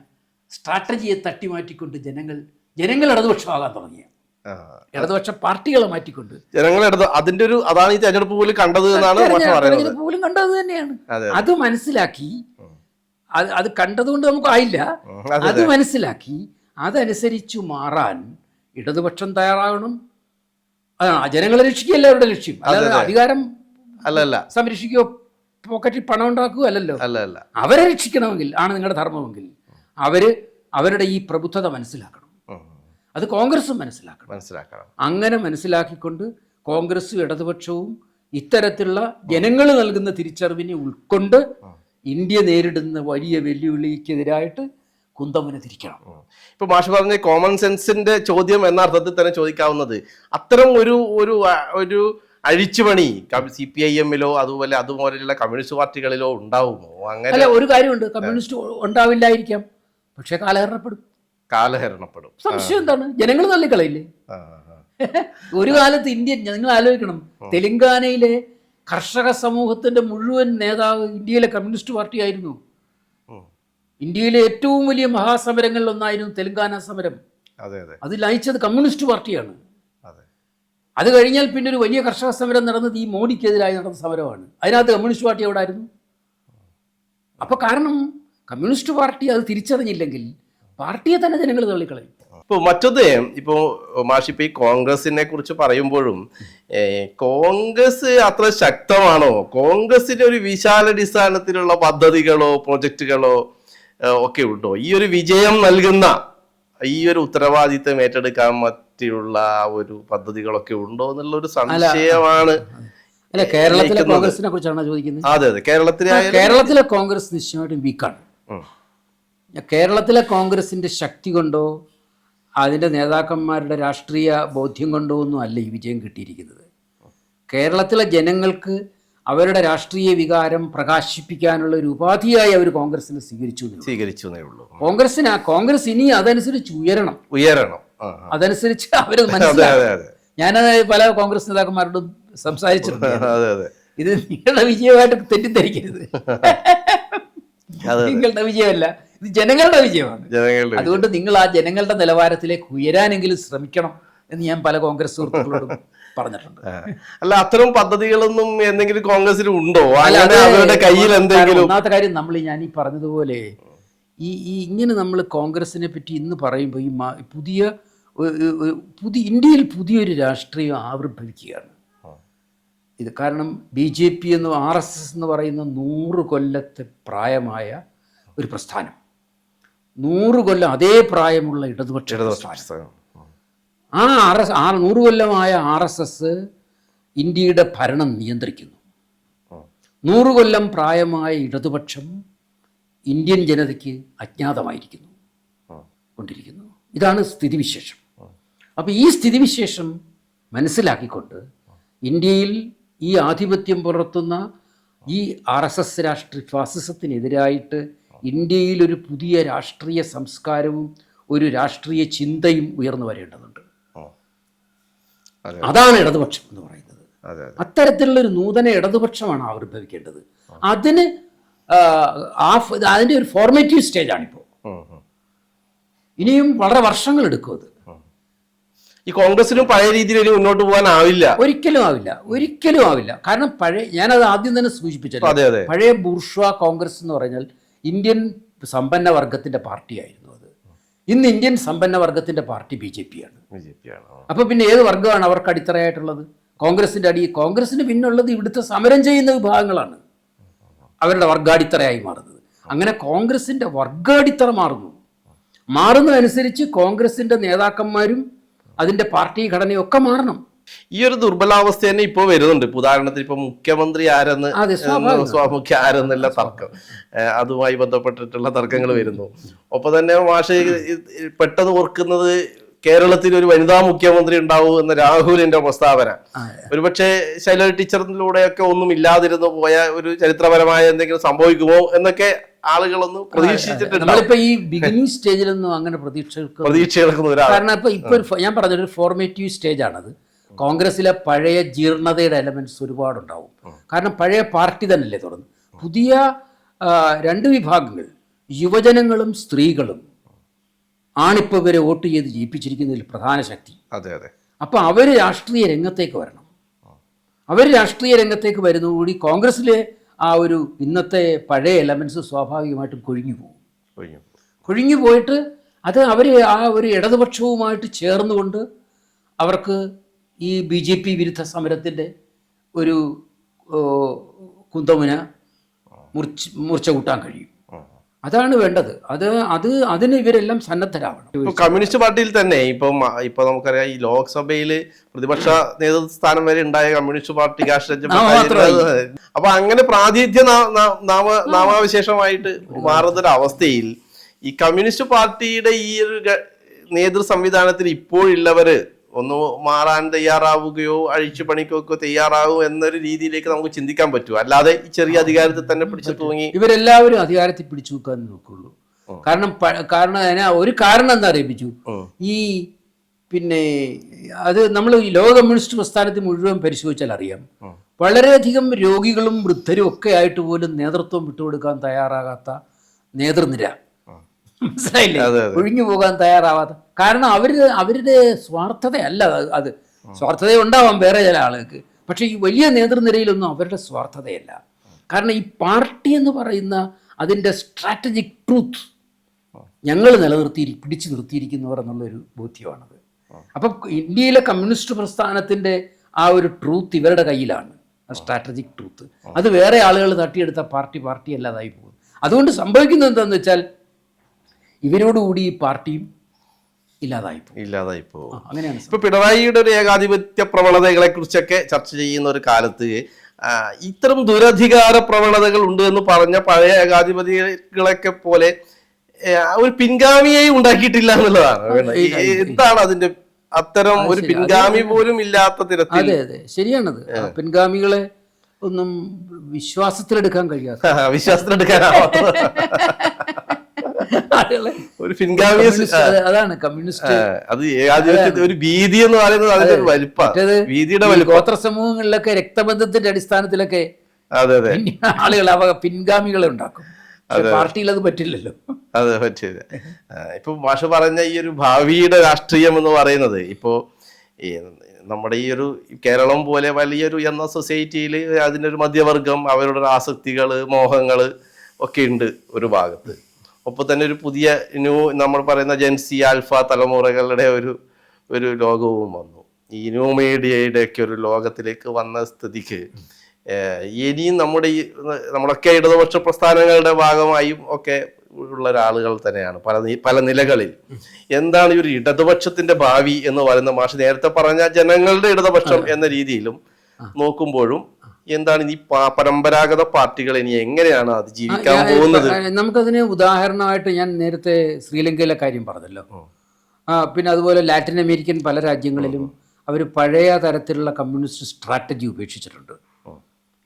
സ്ട്രാറ്റജിയെ തട്ടിമാറ്റിക്കൊണ്ട് ജനങ്ങൾ ഇടതുപക്ഷമാകാൻ തുടങ്ങിയ ഇടതുപക്ഷ പാർട്ടികളെ മാറ്റിക്കൊണ്ട് അതിന്റെ ഒരു അതാണ് ഈ തെരഞ്ഞെടുപ്പ് പോലും കണ്ടത് തെരഞ്ഞെടുപ്പ് പോലും കണ്ടത് തന്നെയാണ്. അത് മനസ്സിലാക്കി, അത് കണ്ടതുകൊണ്ട് നമുക്കായില്ല, അത് മനസ്സിലാക്കി അതനുസരിച്ചു മാറാൻ ഇടതുപക്ഷം തയ്യാറാകണം. ജനങ്ങളെ രക്ഷിക്കുകയല്ല അവരുടെ ലക്ഷ്യം, അല്ലാതെ അധികാരം സംരക്ഷിക്കുകയോ പോക്കറ്റിൽ പണം ഉണ്ടാക്കുകയോ അല്ലല്ലോ. അവരെ രക്ഷിക്കണമെങ്കിൽ ആണ് നിങ്ങളുടെ ധർമ്മമെങ്കിൽ അവരുടെ ഈ പ്രബുദ്ധത മനസ്സിലാക്കണം. അത് കോൺഗ്രസും മനസ്സിലാക്കണം. അങ്ങനെ മനസ്സിലാക്കിക്കൊണ്ട് കോൺഗ്രസും ഇടതുപക്ഷവും ഇത്തരത്തിലുള്ള ജനങ്ങൾ നൽകുന്ന തിരിച്ചറിവിനെ ഉൾക്കൊണ്ട് ഇന്ത്യ നേരിടുന്ന വലിയ വെല്ലുവിളിക്കെതിരായിട്ട് കുന്തമുന തിരിക്കണം. ഇപ്പൊ മാഷ് പറഞ്ഞ കോമൺ സെൻസിന്റെ ചോദ്യം എന്ന അർത്ഥത്തിൽ തന്നെ ചോദിക്കാവുന്നത്, അത്തരം ഒരു അഴിച്ചുപണി CPIM-ലോ അതുപോലെയുള്ള കമ്മ്യൂണിസ്റ്റ് പാർട്ടികളിലോ ഉണ്ടാവുമോ? അങ്ങനെ ഒരു കാര്യമുണ്ട്, കമ്മ്യൂണിസ്റ്റ് ഉണ്ടാവില്ലായിരിക്കാം, പക്ഷെ കാലഹരണപ്പെടും. സംശയം എന്താണ്? ജനങ്ങൾ തള്ളിക്കളയില്ലേ? ഒരു കാലത്ത് ഇന്ത്യൻ, നിങ്ങൾ ആലോചിക്കണം, തെലങ്കാനയിലെ കർഷക സമൂഹത്തിൻ്റെ മുഴുവൻ നേതാവ് ഇന്ത്യയിലെ കമ്മ്യൂണിസ്റ്റ് പാർട്ടി ആയിരുന്നു. ഇന്ത്യയിലെ ഏറ്റവും വലിയ മഹാസമരങ്ങളിൽ ഒന്നായിരുന്നു തെലങ്കാന സമരം. അത് നയിച്ചത് കമ്മ്യൂണിസ്റ്റ് പാർട്ടിയാണ്. അത് കഴിഞ്ഞാൽ പിന്നെ ഒരു വലിയ കർഷക സമരം നടന്നത് ഈ മോഡിക്കെതിരായി നടന്ന സമരമാണ്. അതിനകത്ത് കമ്മ്യൂണിസ്റ്റ് പാർട്ടി എവിടെ ആയിരുന്നു? അപ്പോൾ കാരണം കമ്മ്യൂണിസ്റ്റ് പാർട്ടി അത് തിരിച്ചറിഞ്ഞില്ലെങ്കിൽ പാർട്ടിയെ തന്നെ ജനങ്ങൾ തള്ളിക്കളയും. ഇപ്പോൾ മറ്റൊന്ന്, ഇപ്പോൾ മാഷിപ്പോ ഈ കോൺഗ്രസിനെ കുറിച്ച് പറയുമ്പോഴും കോൺഗ്രസ് അത്ര ശക്തമാണോ? കോൺഗ്രസിന്റെ ഒരു വിശാലടിസ്ഥാനത്തിലുള്ള പദ്ധതികളോ പ്രൊജക്റ്റുകളോ ഒക്കെ ഉണ്ടോ? ഈ ഒരു വിജയം നൽകുന്ന ഈ ഒരു ഉത്തരവാദിത്തം ഏറ്റെടുക്കാൻ മറ്റുള്ള ഒരു പദ്ധതികളൊക്കെ ഉണ്ടോ എന്നുള്ള ഒരു സംശയമാണ്. അല്ല, കേരളത്തിലെ കോൺഗ്രസിനെ കുറിച്ചാണ് ചോദിക്കുന്നത്. അതെ, കേരളത്തിലെ കോൺഗ്രസ് നിശ്ചയമായിട്ടും വീക്കാണ്. കേരളത്തിലെ കോൺഗ്രസിന്റെ ശക്തി കൊണ്ടോ അതിൻ്റെ നേതാക്കന്മാരുടെ രാഷ്ട്രീയ ബോധ്യം കൊണ്ടോ ഒന്നും അല്ല ഈ വിജയം കിട്ടിയിരിക്കുന്നത്. കേരളത്തിലെ ജനങ്ങൾക്ക് അവരുടെ രാഷ്ട്രീയ വികാരം പ്രകാശിപ്പിക്കാനുള്ള ഒരു ഉപാധിയായി അവർ കോൺഗ്രസിനെ സ്വീകരിച്ചു. കോൺഗ്രസ് ഇനി അതനുസരിച്ച് ഉയരണം. അതനുസരിച്ച് അവർ മനസ്സിലാക്കും. ഞാനത് പല കോൺഗ്രസ് നേതാക്കന്മാരോടും സംസാരിച്ചിട്ടുണ്ട്. ഇത് നിങ്ങളുടെ വിജയമായിട്ട് തെറ്റിദ്ധരിക്കരുത്. നിങ്ങളുടെ വിജയമല്ല, ഇത് ജനങ്ങളുടെ വിജയമാണ്. അതുകൊണ്ട് നിങ്ങൾ ആ ജനങ്ങളുടെ നിലവാരത്തിലേക്ക് ഉയരാനെങ്കിലും ശ്രമിക്കണം എന്ന് ഞാൻ പല കോൺഗ്രസ് സുഹൃത്തുക്കളോടും പറഞ്ഞിട്ടുണ്ട്. അല്ല, അത്തരം പദ്ധതികളൊന്നും എന്തെങ്കിലും കോൺഗ്രസിൽ ഉണ്ടോ? അവരുടെ കയ്യിൽ എന്തെങ്കിലും? ഒന്നാമത്തെ കാര്യം, ഞാൻ ഈ പറഞ്ഞതുപോലെ ഈ ഇങ്ങനെ നമ്മൾ കോൺഗ്രസിനെ പറ്റി ഇന്ന് പറയുമ്പോൾ ഈ പുതിയ ഇന്ത്യയിൽ പുതിയൊരു രാഷ്ട്രീയം ആവിർഭവിക്കുകയാണ്. ഇത് കാരണം BJP എന്നും RSS എന്ന് പറയുന്ന 100 കൊല്ലത്തെ പ്രായമായ ഒരു പ്രസ്ഥാനം, 100 കൊല്ലം അതേ പ്രായമുള്ള ഇടതുപക്ഷ ആ 100 കൊല്ലമായ RSS ഇന്ത്യയുടെ ഭരണം നിയന്ത്രിക്കുന്നു. 100 കൊല്ലം പ്രായമായ ഇടതുപക്ഷം ഇന്ത്യൻ ജനതയ്ക്ക് അജ്ഞാതമായിരിക്കുന്നു കൊണ്ടിരിക്കുന്നു. ഇതാണ് സ്ഥിതിവിശേഷം. അപ്പോൾ ഈ സ്ഥിതിവിശേഷം മനസ്സിലാക്കിക്കൊണ്ട് ഇന്ത്യയിൽ ഈ ആധിപത്യം പുലർത്തുന്ന ഈ RSS ഫാസിസത്തിനെതിരായിട്ട് ഇന്ത്യയിൽ ഒരു പുതിയ രാഷ്ട്രീയ സംസ്കാരവും ഒരു രാഷ്ട്രീയ ചിന്തയും ഉയർന്നു വരേണ്ടതുണ്ട്. അതാണ് ഇടതുപക്ഷം എന്ന് പറയുന്നത്. അത്തരത്തിലുള്ളൊരു നൂതന ഇടതുപക്ഷമാണ് ആവിർഭവിക്കേണ്ടത്. അതിന് അതിൻ്റെ ഒരു ഫോർമേറ്റീവ് സ്റ്റേജാണിപ്പോൾ. ഇനിയും വളരെ വർഷങ്ങൾ എടുക്കും അത്. ഈ കോൺഗ്രസിനും പഴയ രീതിയിൽ മുന്നോട്ട് പോകാനാവില്ല. ഒരിക്കലും ആവില്ല. കാരണം ഞാനത് ആദ്യം തന്നെ സൂചിപ്പിച്ചത്, പഴയ ബൂർഷ്വാ കോൺഗ്രസ് എന്ന് പറഞ്ഞാൽ ഇന്ത്യൻ സമ്പന്ന വർഗത്തിന്റെ പാർട്ടിയായിരുന്നു അത്. ഇന്ന് ഇന്ത്യൻ സമ്പന്ന വർഗത്തിന്റെ പാർട്ടി BJP ആണ്. അപ്പൊ പിന്നെ ഏത് വർഗമാണ് അവർക്ക് അടിത്തറയായിട്ടുള്ളത്? കോൺഗ്രസിന് പിന്നുള്ളത് ഇവിടുത്തെ സമരം ചെയ്യുന്ന വിഭാഗങ്ങളാണ് അവരുടെ വർഗാടിത്തറയായി മാറുന്നത്. അങ്ങനെ കോൺഗ്രസിന്റെ വർഗാടിത്തറ മാറുന്നതനുസരിച്ച് കോൺഗ്രസിന്റെ നേതാക്കന്മാരും അതിന്റെ പാർട്ടി ഘടനയൊക്കെ മാറണം. ഈ ഒരു ദുർബലാവസ്ഥ തന്നെ ഇപ്പൊ വരുന്നുണ്ട്. ഉദാഹരണത്തിന് ഇപ്പൊ മുഖ്യമന്ത്രി ആരെന്ന്, മുഖ്യ ആരെന്നുള്ള തർക്കം, അതുമായി ബന്ധപ്പെട്ടിട്ടുള്ള തർക്കങ്ങൾ വരുന്നു. ഒപ്പം തന്നെ മാഷ് പെട്ടെന്ന് ഓർക്കുന്നത് കേരളത്തിൽ ഒരു വനിതാ മുഖ്യമന്ത്രി ഉണ്ടാവും എന്ന രാഹുലിന്റെ പ്രസ്താവന. ഒരുപക്ഷെ ശൈലജ ടീച്ചറിലൂടെയൊക്കെ ഒന്നും ഇല്ലാതിരുന്നു പോയ ഒരു ചരിത്രപരമായ എന്തെങ്കിലും സംഭവിക്കുമോ എന്നൊക്കെ ആളുകളൊന്നും പ്രതീക്ഷിച്ചിട്ടുണ്ട്. നമ്മളിപ്പോ ഈ ബിഗിനിങ് സ്റ്റേജിലൊന്നും അങ്ങനെ പ്രതീക്ഷ കാരണം ഇപ്പൊ ഞാൻ പറഞ്ഞൊരു ഫോർമേറ്റീവ് സ്റ്റേജ് ആണത്. കോൺഗ്രസിലെ പഴയ ജീർണതയുടെ എലമെന്റ്സ് ഒരുപാടുണ്ടാവും. കാരണം പഴയ പാർട്ടി തന്നെയല്ലേ തുടർന്ന്. പുതിയ 2 വിഭാഗങ്ങൾ, യുവജനങ്ങളും സ്ത്രീകളും ആണിപ്പോൾ ഇവരെ വോട്ട് ചെയ്ത് ജയിപ്പിച്ചിരിക്കുന്നതിൽ പ്രധാന ശക്തി. അപ്പൊ അവര് രാഷ്ട്രീയ രംഗത്തേക്ക് വരണം. അവർ രാഷ്ട്രീയ രംഗത്തേക്ക് വരുന്നതോടുകൂടി കോൺഗ്രസിലെ ആ ഒരു ഇന്നത്തെ പഴയ എലമെന്റ്സ് സ്വാഭാവികമായിട്ടും കൊഴിഞ്ഞു പോയിട്ട് അത് അവർ ആ ഒരു ഇടതുപക്ഷവുമായിട്ട് ചേർന്നുകൊണ്ട് അവർക്ക് ഈ BJP വിരുദ്ധ സമരത്തിൻ്റെ ഒരു കുന്തമുന മൂർച്ച കൂട്ടാൻ കഴിയും. അതാണ് വേണ്ടത്. അതിന് ഇവരെല്ലാം സന്നദ്ധരാവണം. കമ്മ്യൂണിസ്റ്റ് പാർട്ടിയിൽ തന്നെ ഇപ്പൊ നമുക്കറിയാം, ഈ ലോക്സഭയിൽ പ്രതിപക്ഷ നേതൃസ്ഥാനം വരെ ഉണ്ടായ കമ്മ്യൂണിസ്റ്റ് പാർട്ടി അപ്പൊ അങ്ങനെ പ്രാതിനിധ്യ നാമാവിശേഷമായിട്ട് മാറുന്നൊരു അവസ്ഥയിൽ ഈ കമ്മ്യൂണിസ്റ്റ് പാർട്ടിയുടെ ഈ ഒരു നേതൃ സംവിധാനത്തിൽ ഇപ്പോഴുള്ളവര് ഒന്ന് മാറാൻ തയ്യാറാവുകയോ അഴിച്ചുപണിക്കൊക്കെ തയ്യാറാവും എന്നൊരു രീതിയിലേക്ക് നമുക്ക് ചിന്തിക്കാൻ പറ്റുമോ? അല്ലാതെ ഈ ചെറിയ അധികാരത്തിൽ തന്നെ പിടിച്ചു തൂങ്ങി ഇവരെല്ലാവരും അധികാരത്തിൽ പിടിച്ചു വെക്കാൻ നോക്കുള്ളൂ. കാരണം ഒരു കാരണം എന്താ അറിയിപ്പിച്ചു, ഈ പിന്നെ അത് നമ്മൾ ഈ ലോക കമ്മ്യൂണിസ്റ്റ് പ്രസ്ഥാനത്തിൽ മുഴുവൻ പരിശോധിച്ചാൽ അറിയാം, വളരെയധികം രോഗികളും വൃദ്ധരും ഒക്കെ ആയിട്ട് പോലും നേതൃത്വം വിട്ടുകൊടുക്കാൻ തയ്യാറാകാത്ത നേതൃനിര, മനസ്സിലായില്ലേ, ഒഴിഞ്ഞു പോകാൻ തയ്യാറാവാത്ത. കാരണം അവരുടെ സ്വാർത്ഥതയല്ല അത്. സ്വാർത്ഥത ഉണ്ടാവാം വേറെ ചില ആളുകൾക്ക്, പക്ഷേ ഈ വലിയ നേതൃനിരയിലൊന്നും അവരുടെ സ്വാർത്ഥതയല്ല. കാരണം ഈ പാർട്ടി എന്ന് പറയുന്ന അതിൻ്റെ സ്ട്രാറ്റജിക് ട്രൂത്ത് ഞങ്ങൾ പിടിച്ചു നിർത്തിയിരിക്കുന്നവർ എന്നുള്ളൊരു ബോധ്യമാണത്. അപ്പം ഇന്ത്യയിലെ കമ്മ്യൂണിസ്റ്റ് പ്രസ്ഥാനത്തിൻ്റെ ആ ഒരു ട്രൂത്ത് ഇവരുടെ കയ്യിലാണ്, സ്ട്രാറ്റജിക് ട്രൂത്ത്. അത് വേറെ ആളുകൾ തട്ടിയെടുത്ത പാർട്ടി അല്ലാതായി പോകും. അതുകൊണ്ട് സംഭവിക്കുന്നത് എന്താണെന്ന് വെച്ചാൽ ഇവരോടുകൂടി ഈ പാർട്ടിയും ഇല്ലാതായി പോകും. അങ്ങനെയാണ്. ഇപ്പൊ പിണറായിയുടെ ഒരു ഏകാധിപത്യ പ്രവണതകളെ കുറിച്ചൊക്കെ ചർച്ച ചെയ്യുന്ന ഒരു കാലത്ത് ഇത്തരം ദുരധികാര പ്രവണതകൾ ഉണ്ട് എന്ന് പറഞ്ഞ പഴയ ഏകാധിപതികളൊക്കെ പോലെ ഒരു പിൻഗാമിയെ ഉണ്ടാക്കിയിട്ടില്ല എന്നുള്ളതാണ്. എന്താണ് അതിന്റെ അത്തരം ഒരു പിൻഗാമി പോലും ഇല്ലാത്ത തരത്തിൽ? അതെ, ശരിയാണത്. പിൻഗാമികളെ ഒന്നും വിശ്വാസത്തിലെടുക്കാൻ കഴിയാത്ത, വിശ്വാസത്തിലെടുക്കാനാവാത്ത ഒരു പിൻഗാമി. അതാണ് കമ്മ്യൂണിസ്റ്റ്. അത് ഏകാധിപത്യത്തിന്റെ ഒരു ഭീതി എന്ന് പറയുന്നത് അതിന്റെ ഒരു വലിപ്പമാണ്, ഭീതിയുടെ വലിപ്പം. ഗോത്ര സമൂഹങ്ങളിലൊക്കെ രക്തബന്ധത്തിന്റെ അടിസ്ഥാനത്തിലൊക്കെ ആളുകൾ പിൻഗാമികളെ ഉണ്ടാക്കും. പാർട്ടിയിൽ അത് പറ്റില്ലല്ലോ. അത് പറ്റില്ല. ഇപ്പൊ മാഷ് പറഞ്ഞ ഈ ഒരു ഭാവിയുടെ രാഷ്ട്രീയം എന്ന് പറയുന്നത് ഇപ്പോ നമ്മുടെ ഈ ഒരു കേരളം പോലെ വലിയൊരു എന്ന സൊസൈറ്റിയിൽ അതിനൊരു മധ്യവർഗം, അവരുടെ ആസക്തികള്, മോഹങ്ങള് ഒക്കെ ഉണ്ട് ഒരു ഭാഗത്ത്. ഒപ്പം തന്നെ ഒരു പുതിയ നമ്മൾ പറയുന്ന ജെൻസി ആൽഫ തലമുറകളുടെ ഒരു ലോകവും വന്നു. ഈ ന്യൂ മീഡിയയുടെ ഒക്കെ ഒരു ലോകത്തിലേക്ക് വന്ന സ്ഥിതിക്ക് ഇനിയും നമ്മളൊക്കെ ഇടതുപക്ഷ പ്രസ്ഥാനങ്ങളുടെ ഭാഗമായും ഒക്കെ ഉള്ള ഒരാളുകൾ തന്നെയാണ് പല നിലകളിൽ. എന്താണ് ഈ ഒരു ഇടതുപക്ഷത്തിന്റെ ഭാവി എന്ന് പറയുന്ന മാഷ് നേരത്തെ പറഞ്ഞ ജനങ്ങളുടെ ഇടതുപക്ഷം എന്ന രീതിയിലും നോക്കുമ്പോഴും എന്താണ് ഈ പരമ്പരാഗത പാർട്ടികൾ ഇനി എങ്ങനെയാണ് അതിജീവിക്കാൻ പോകുന്നത്? നമുക്കതിന് ഉദാഹരണമായിട്ട് ഞാൻ നേരത്തെ ശ്രീലങ്കയിലെ കാര്യം പറഞ്ഞല്ലോ. പിന്നെ അതുപോലെ ലാറ്റിൻ അമേരിക്കൻ പല രാജ്യങ്ങളിലും അവർ പഴയ തരത്തിലുള്ള കമ്മ്യൂണിസ്റ്റ് സ്ട്രാറ്റജി ഉപേക്ഷിച്ചിട്ടുണ്ട്.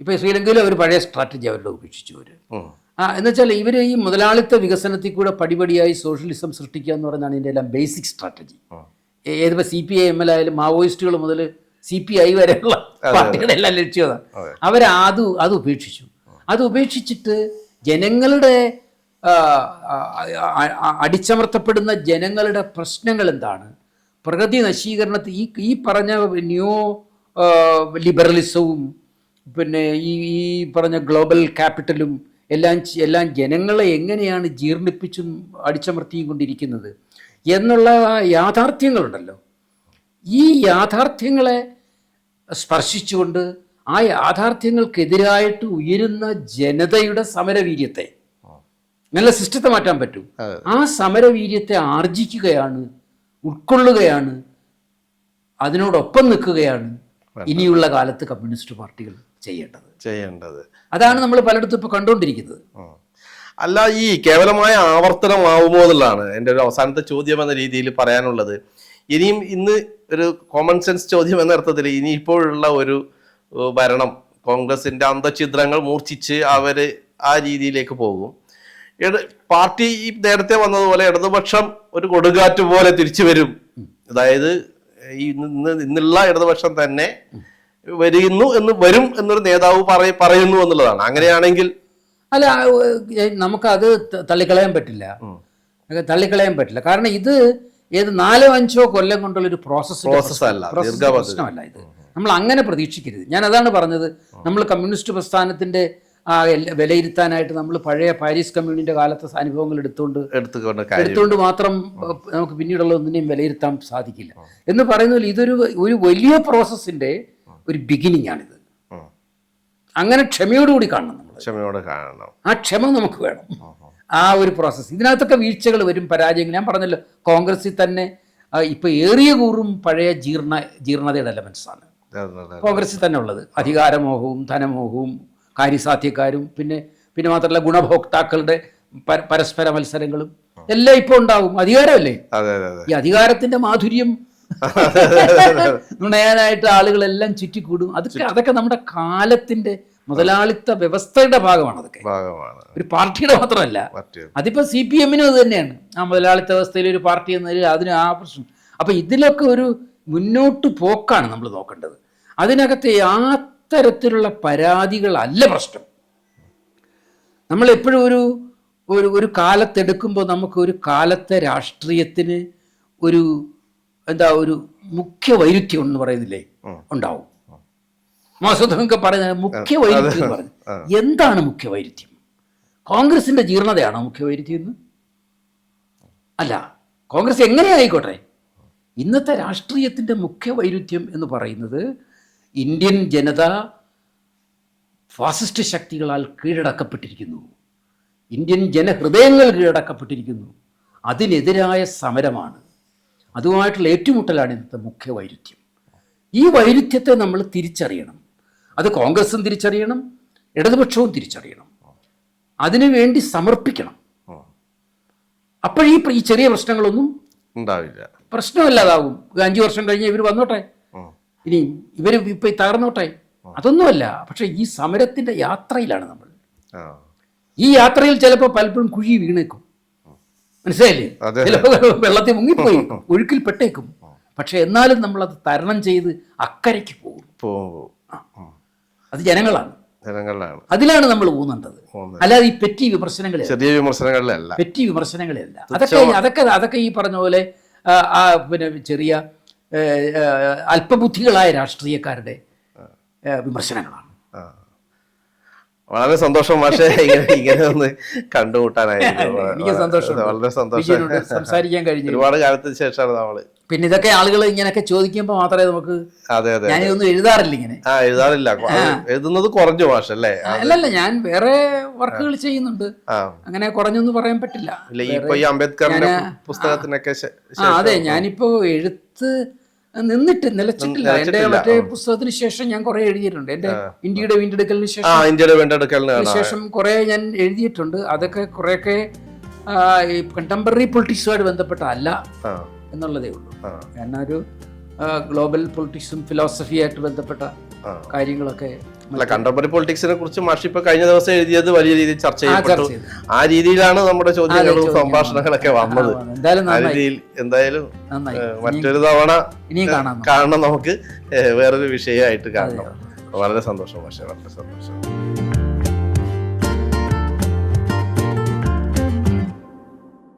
ഇപ്പൊ ശ്രീലങ്കയിൽ അവർ പഴയ സ്ട്രാറ്റജി അവരുടെ ഉപേക്ഷിച്ചു. എന്നുവെച്ചാൽ ഇവർ ഈ മുതലാളിത്ത വികസനത്തിൽ കൂടെ പടിപടിയായി സോഷ്യലിസം സൃഷ്ടിക്കുക എന്ന് പറയുന്നതാണ് ഇതിൻ്റെ എല്ലാം ബേസിക് സ്ട്രാറ്റജി. ഏതിപ്പോൾ CPI ML ആയാലും മാവോയിസ്റ്റുകൾ മുതൽ CPI വരെയുള്ള പാർട്ടികളെല്ലാം ലക്ഷ്യം അത് ഉപേക്ഷിച്ചു. അത് ഉപേക്ഷിച്ചിട്ട് ജനങ്ങളുടെ അടിച്ചമർത്തപ്പെടുന്ന ജനങ്ങളുടെ പ്രശ്നങ്ങൾ എന്താണ്, പ്രകൃതി നശീകരണത്തിൽ ഈ പറഞ്ഞ ന്യൂ ലിബറലിസവും പിന്നെ ഈ പറഞ്ഞ ഗ്ലോബൽ ക്യാപിറ്റലും എല്ലാം ജനങ്ങളെ എങ്ങനെയാണ് ജീർണിപ്പിച്ചും അടിച്ചമർത്തിയും കൊണ്ടിരിക്കുന്നത് എന്നുള്ള യാഥാർത്ഥ്യങ്ങളുണ്ടല്ലോ. ഈ യാഥാർത്ഥ്യങ്ങളെ സ്പർശിച്ചുകൊണ്ട് ആ യാഥാർത്ഥ്യങ്ങൾക്കെതിരായിട്ട് ഉയരുന്ന ജനതയുടെ സമരവീര്യത്തെ, നല്ല സിസ്റ്റത്തെ മാറ്റാൻ പറ്റും. ആ സമരവീര്യത്തെ ആർജിക്കുകയാണ്, ഉൾക്കൊള്ളുകയാണ്, അതിനോടൊപ്പം നിൽക്കുകയാണ് ഇനിയുള്ള കാലത്ത് കമ്മ്യൂണിസ്റ്റ് പാർട്ടികൾ ചെയ്യേണ്ടത്. അതാണ് നമ്മൾ പലയിടത്തും ഇപ്പൊ കണ്ടുകൊണ്ടിരിക്കുന്നത്. അല്ല, ഈ കേവലമായ ആവർത്തനമാവുമോ എന്നുള്ളതാണ് എൻ്റെ ഒരു അവസാനത്തെ ചോദ്യം എന്ന രീതിയിൽ പറയാനുള്ളത്. ഇനിയും ഇന്ന് ഒരു കോമൺ സെൻസ് ചോദ്യം എന്ന അർത്ഥത്തിൽ ഇനി ഇപ്പോഴുള്ള ഒരു ഭരണം കോൺഗ്രസിന്റെ അന്തഛിദ്രങ്ങൾ മൂർച്ഛിച്ച് അവര് ആ രീതിയിലേക്ക് പോകും. പാർട്ടി ഈ നേരത്തെ വന്നതുപോലെ ഇടതുപക്ഷം ഒരു കൊടുങ്കാറ്റ് പോലെ തിരിച്ചു വരും. അതായത് ഇന്നുള്ള ഇടതുപക്ഷം തന്നെ വരും എന്നൊരു നേതാവ് പറയുന്നു എന്നുള്ളതാണ്. അങ്ങനെയാണെങ്കിൽ അല്ല, നമുക്കത് തള്ളിക്കളയാൻ പറ്റില്ല. കാരണം ഇത് 4-5 കൊല്ലം കൊണ്ടുള്ള ഒരു പ്രശ്നമല്ല ഇത്. നമ്മൾ അങ്ങനെ പ്രതീക്ഷിക്കരുത്. ഞാൻ അതാണ് പറഞ്ഞത്. നമ്മൾ കമ്മ്യൂണിസ്റ്റ് പ്രസ്ഥാനത്തിന്റെ വിലയിരുത്താനായിട്ട് നമ്മൾ പഴയ പാരീസ് കമ്മ്യൂണിന്റെ കാലത്തെ അനുഭവങ്ങൾ എടുത്തുകൊണ്ട് മാത്രം നമുക്ക് പിന്നീടുള്ള ഒന്നിനെയും വിലയിരുത്താൻ സാധിക്കില്ല എന്ന് പറയുന്നതിൽ ഇതൊരു വലിയ പ്രോസസ്സിന്റെ ഒരു ബിഗിനിങ് ആണിത്. അങ്ങനെ ക്ഷമയോടുകൂടി കാണണം. ആ ക്ഷമ നമുക്ക് വേണം. ആ ഒരു പ്രോസസ്സ്. ഇതിനകത്തൊക്കെ വീഴ്ചകൾ വരും, പരാജയങ്ങൾ. ഞാൻ പറഞ്ഞല്ലോ, കോൺഗ്രസിൽ തന്നെ ഇപ്പൊ ഏറിയ കൂറും പഴയ ജീർണതയുടെ എലമെന്റ്സ് ആണ് കോൺഗ്രസിൽ തന്നെ ഉള്ളത്. അധികാരമോഹവും ധനമോഹവും കാര്യസാധ്യക്കാരും പിന്നെ മാത്രമല്ല ഗുണഭോക്താക്കളുടെ പരസ്പര മത്സരങ്ങളും എല്ലാം ഇപ്പൊ ഉണ്ടാവും. അധികാരമല്ലേ, ഈ അധികാരത്തിന്റെ മാധുര്യം നുണയാനായിട്ട് ആളുകളെല്ലാം ചുറ്റിക്കൂടും. അതൊക്കെ നമ്മുടെ കാലത്തിന്റെ മുതലാളിത്ത വ്യവസ്ഥയുടെ ഭാഗമാണ്. അതൊക്കെ ഒരു പാർട്ടിയുടെ മാത്രമല്ല. അതിപ്പോ CPM-നും അത് തന്നെയാണ്. ആ മുതലാളിത്ത വ്യവസ്ഥയിൽ ഒരു പാർട്ടി എന്നതിൽ അതിന് ആ പ്രശ്നം. അപ്പൊ ഇതിലൊക്കെ ഒരു മുന്നോട്ട് പോക്കാണ് നമ്മൾ നോക്കേണ്ടത്. അതിനകത്തെ ആ അത്തരത്തിലുള്ള പരാതികളല്ല പ്രശ്നം. നമ്മൾ എപ്പോഴും ഒരു കാലത്തെടുക്കുമ്പോൾ നമുക്ക് ഒരു കാലത്തെ രാഷ്ട്രീയത്തിന് ഒരു ഒരു മുഖ്യ വൈരുദ്ധ്യം എന്ന് പറയുന്നില്ലേ ഉണ്ടാവും. മാസൂദൊക്കെ പറയുന്നത് മുഖ്യ വൈരുദ്ധ്യം എന്ന് പറഞ്ഞു. എന്താണ് മുഖ്യ വൈരുദ്ധ്യം? കോൺഗ്രസിന്റെ ജീർണതയാണോ മുഖ്യ വൈരുദ്ധ്യം എന്ന്? അല്ല, കോൺഗ്രസ് എങ്ങനെയായിക്കോട്ടെ, ഇന്നത്തെ രാഷ്ട്രീയത്തിന്റെ മുഖ്യ വൈരുദ്ധ്യം എന്ന് പറയുന്നത് ഇന്ത്യൻ ജനത ഫാസിസ്റ്റ് ശക്തികളാൽ കീഴടക്കപ്പെട്ടിരിക്കുന്നു. ഇന്ത്യൻ ജനഹൃദയങ്ങൾ കീഴടക്കപ്പെട്ടിരിക്കുന്നു. അതിനെതിരായ സമരമാണ്, അതുമായിട്ടുള്ള ഏറ്റുമുട്ടലാണ് ഇന്നത്തെ മുഖ്യ വൈരുദ്ധ്യം. ഈ വൈരുദ്ധ്യത്തെ നമ്മൾ തിരിച്ചറിയണം. അത് കോൺഗ്രസും തിരിച്ചറിയണം, ഇടതുപക്ഷവും തിരിച്ചറിയണം, അതിനുവേണ്ടി സമർപ്പിക്കണം. അപ്പോഴീ ഈ ചെറിയ പ്രശ്നങ്ങളൊന്നും ഉണ്ടാവില്ല, പ്രശ്നമല്ലാതാവും. 5 വർഷം കഴിഞ്ഞ് ഇവർ വന്നോട്ടെ, ഇനി ഇവർ ഇപ്പൊ തകർന്നോട്ടെ, അതൊന്നുമല്ല. പക്ഷെ ഈ സമരത്തിന്റെ യാത്രയിലാണ് നമ്മൾ. ഈ യാത്രയിൽ ചിലപ്പോൾ പലപ്പോഴും കുഴി വീണേക്കും, മനസ്സിലായില്ലേ? ചിലപ്പോൾ വെള്ളത്തിൽ മുങ്ങിപ്പോയി ഒഴുക്കിൽ പെട്ടേക്കും. പക്ഷെ എന്നാലും നമ്മളത് തരണം ചെയ്ത് അക്കരയ്ക്ക് പോകും. അത് ജനങ്ങളാണ്, അതിലാണ് നമ്മൾ ഊന്നേണ്ടത്. അല്ലാതെ ഈ പെറ്റി വിമർശനങ്ങളെ, ചെറിയ വിമർശനങ്ങളിലല്ല, പെറ്റി വിമർശനങ്ങളെയല്ല. അതൊക്കെ ഈ പറഞ്ഞ പോലെ പിന്നെ ചെറിയ അല്പബുദ്ധികളായ രാഷ്ട്രീയക്കാരുടെ വിമർശനങ്ങളാണ്. വളരെ സന്തോഷം പക്ഷേ ഇങ്ങനെ ഒന്ന് കണ്ടുമുട്ടാനായിരുന്നു. എനിക്ക് സന്തോഷം, വളരെ സന്തോഷം സംസാരിക്കാൻ കഴിഞ്ഞു. ഒരുപാട് കാലത്തിന് ശേഷമാണ് നമ്മള്. പിന്നെ ഇതൊക്കെ ആളുകൾ ഇങ്ങനെയൊക്കെ ചോദിക്കുമ്പോൾ മാത്രമേ നമുക്ക്, ഞാനിതൊന്നും എഴുതാറില്ല ഇങ്ങനെ. എഴുതാറില്ല, എഴുതുന്നത് കുറഞ്ഞു മാഷ് അല്ലേ? അല്ലല്ല, ഞാൻ വേറെ വർക്കുകൾ ചെയ്യുന്നുണ്ട്, അങ്ങനെ കുറഞ്ഞൊന്നും പറയാൻ പറ്റില്ല. ഇപ്പൊ ഈ അംബേദ്കറിന്റെ പുസ്തകത്തിനൊക്കെ അതെ, ഞാനിപ്പോ എഴുത്ത് നിലച്ചിട്ടില്ല. എന്റെ മറ്റേ പുസ്തകത്തിന് ശേഷം ഞാൻ കുറെ എഴുതിയിട്ടുണ്ട്. എന്റെ ഇന്ത്യയുടെ വീണ്ടെടുക്കലിന് ശേഷം കുറെ ഞാൻ എഴുതിയിട്ടുണ്ട്. അതൊക്കെ കുറെയൊക്കെ ഈ കണ്ടംപററി പൊളിറ്റിക്സുമായിട്ട് ബന്ധപ്പെട്ടല്ല എന്നുള്ളതേ ഉള്ളൂ. കാരണം ഒരു ഗ്ലോബൽ പൊളിറ്റിക്സും ഫിലോസഫിയായിട്ട് ബന്ധപ്പെട്ട കാര്യങ്ങളൊക്കെ. കണ്ടംപററി പൊളിറ്റിക്സിനെ കുറിച്ച് മാഷി ഇപ്പൊ കഴിഞ്ഞ ദിവസം എഴുതിയത് വലിയ രീതിയിൽ ചർച്ച ചെയ്യപ്പെട്ടു. ആ രീതിയിലാണ് നമ്മുടെ ചോദ്യങ്ങളും സംഭാഷണങ്ങളൊക്കെ വന്നത്. എന്തായാലും മറ്റൊരു തവണ കാണണം, നമുക്ക് വേറൊരു വിഷയമായിട്ട് കാണണം. വളരെ സന്തോഷം മാഷെ, വളരെ സന്തോഷം.